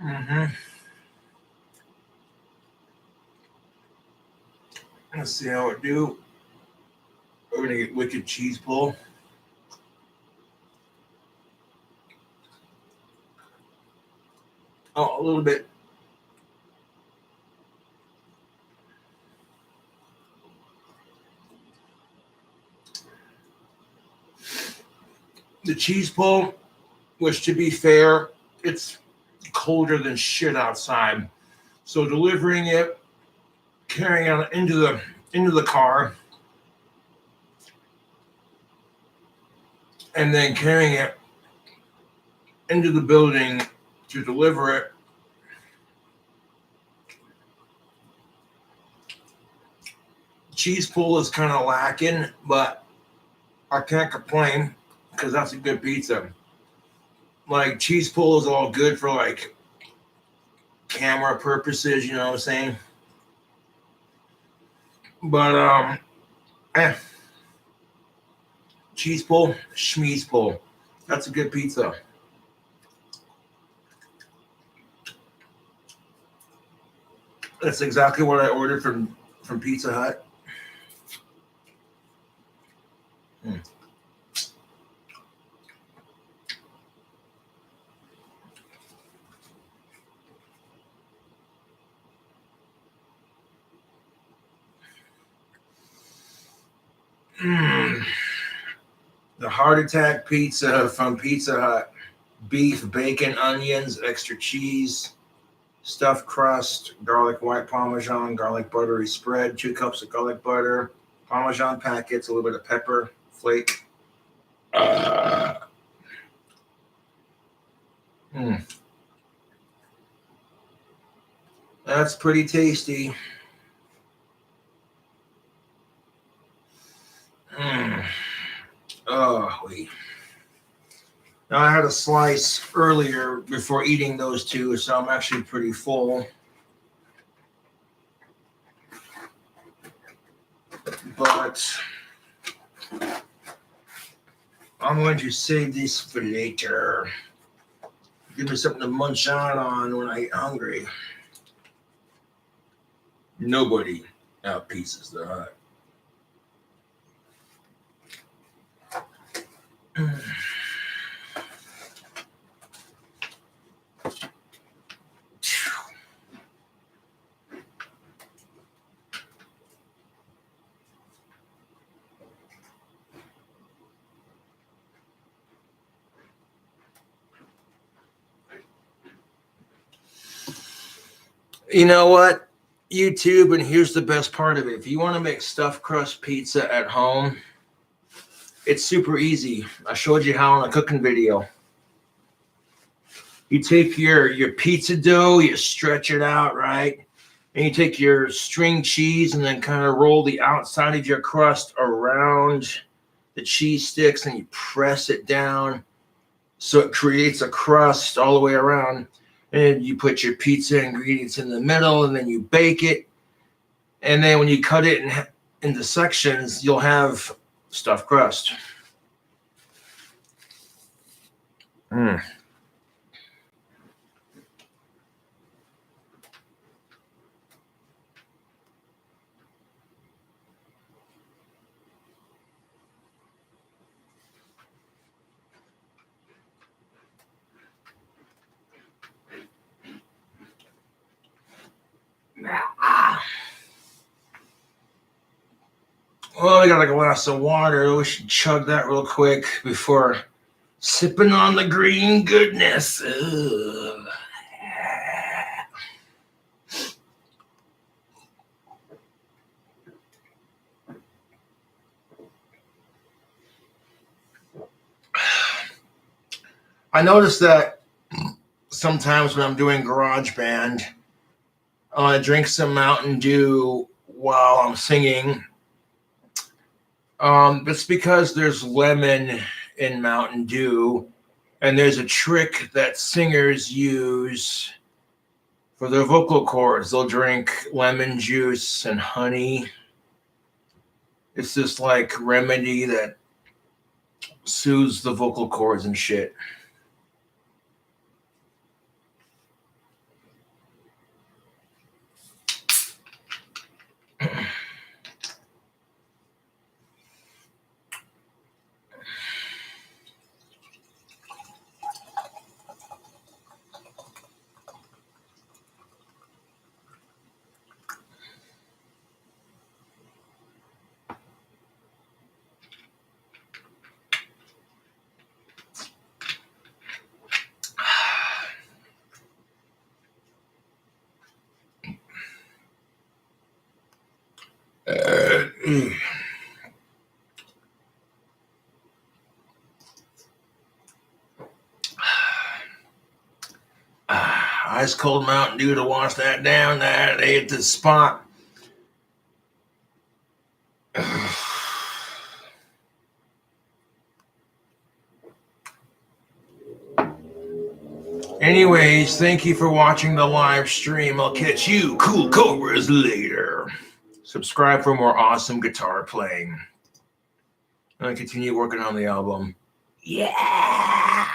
Mm-hmm. Let's see how it do. We're gonna get wicked cheese pull. Oh, a little bit. The cheese pull, which to be fair, it's colder than shit outside. So delivering it, carrying it into the car, and then carrying it into the building to deliver it. Cheese pull is kind of lacking, but I can't complain because that's a good pizza. Like cheese pull is all good for like camera purposes, you know what I'm saying? But cheese pull, schmeeze pull. That's a good pizza. That's exactly what I ordered from Pizza Hut. The heart attack pizza from Pizza Hut. Beef, bacon, onions, extra cheese, stuffed crust, garlic white parmesan, garlic buttery spread, 2 cups of garlic butter, parmesan packets, a little bit of pepper flake. That's pretty tasty. Oh, wait. Now I had a slice earlier before eating those two, so I'm actually pretty full. But I'm going to save this for later. Give me something to munch on when I get hungry. Nobody outpieces the Hut. You know what? YouTube, and here's the best part of it. If you want to make stuffed crust pizza at home, it's super easy. I showed you how in a cooking video. You take your pizza dough, you stretch it out, right? And you take your string cheese and then kind of roll the outside of your crust around the cheese sticks and you press it down so it creates a crust all the way around. And you put your pizza ingredients in the middle and then you bake it. And then when you cut it into sections, you'll have stuffed crust. Well, we got a glass of water. We should chug that real quick before sipping on the green goodness. Ugh. I noticed that sometimes when I'm doing GarageBand, I drink some Mountain Dew while I'm singing. It's because there's lemon in Mountain Dew, and there's a trick that singers use for their vocal cords. They'll drink lemon juice and honey. It's this like remedy that soothes the vocal cords and shit. Ice cold Mountain Dew to wash that down. That hit the spot. Anyways, thank you for watching the live stream. I'll catch you cool cobras later. Subscribe for more awesome guitar playing. I'll continue working on the album. Yeah.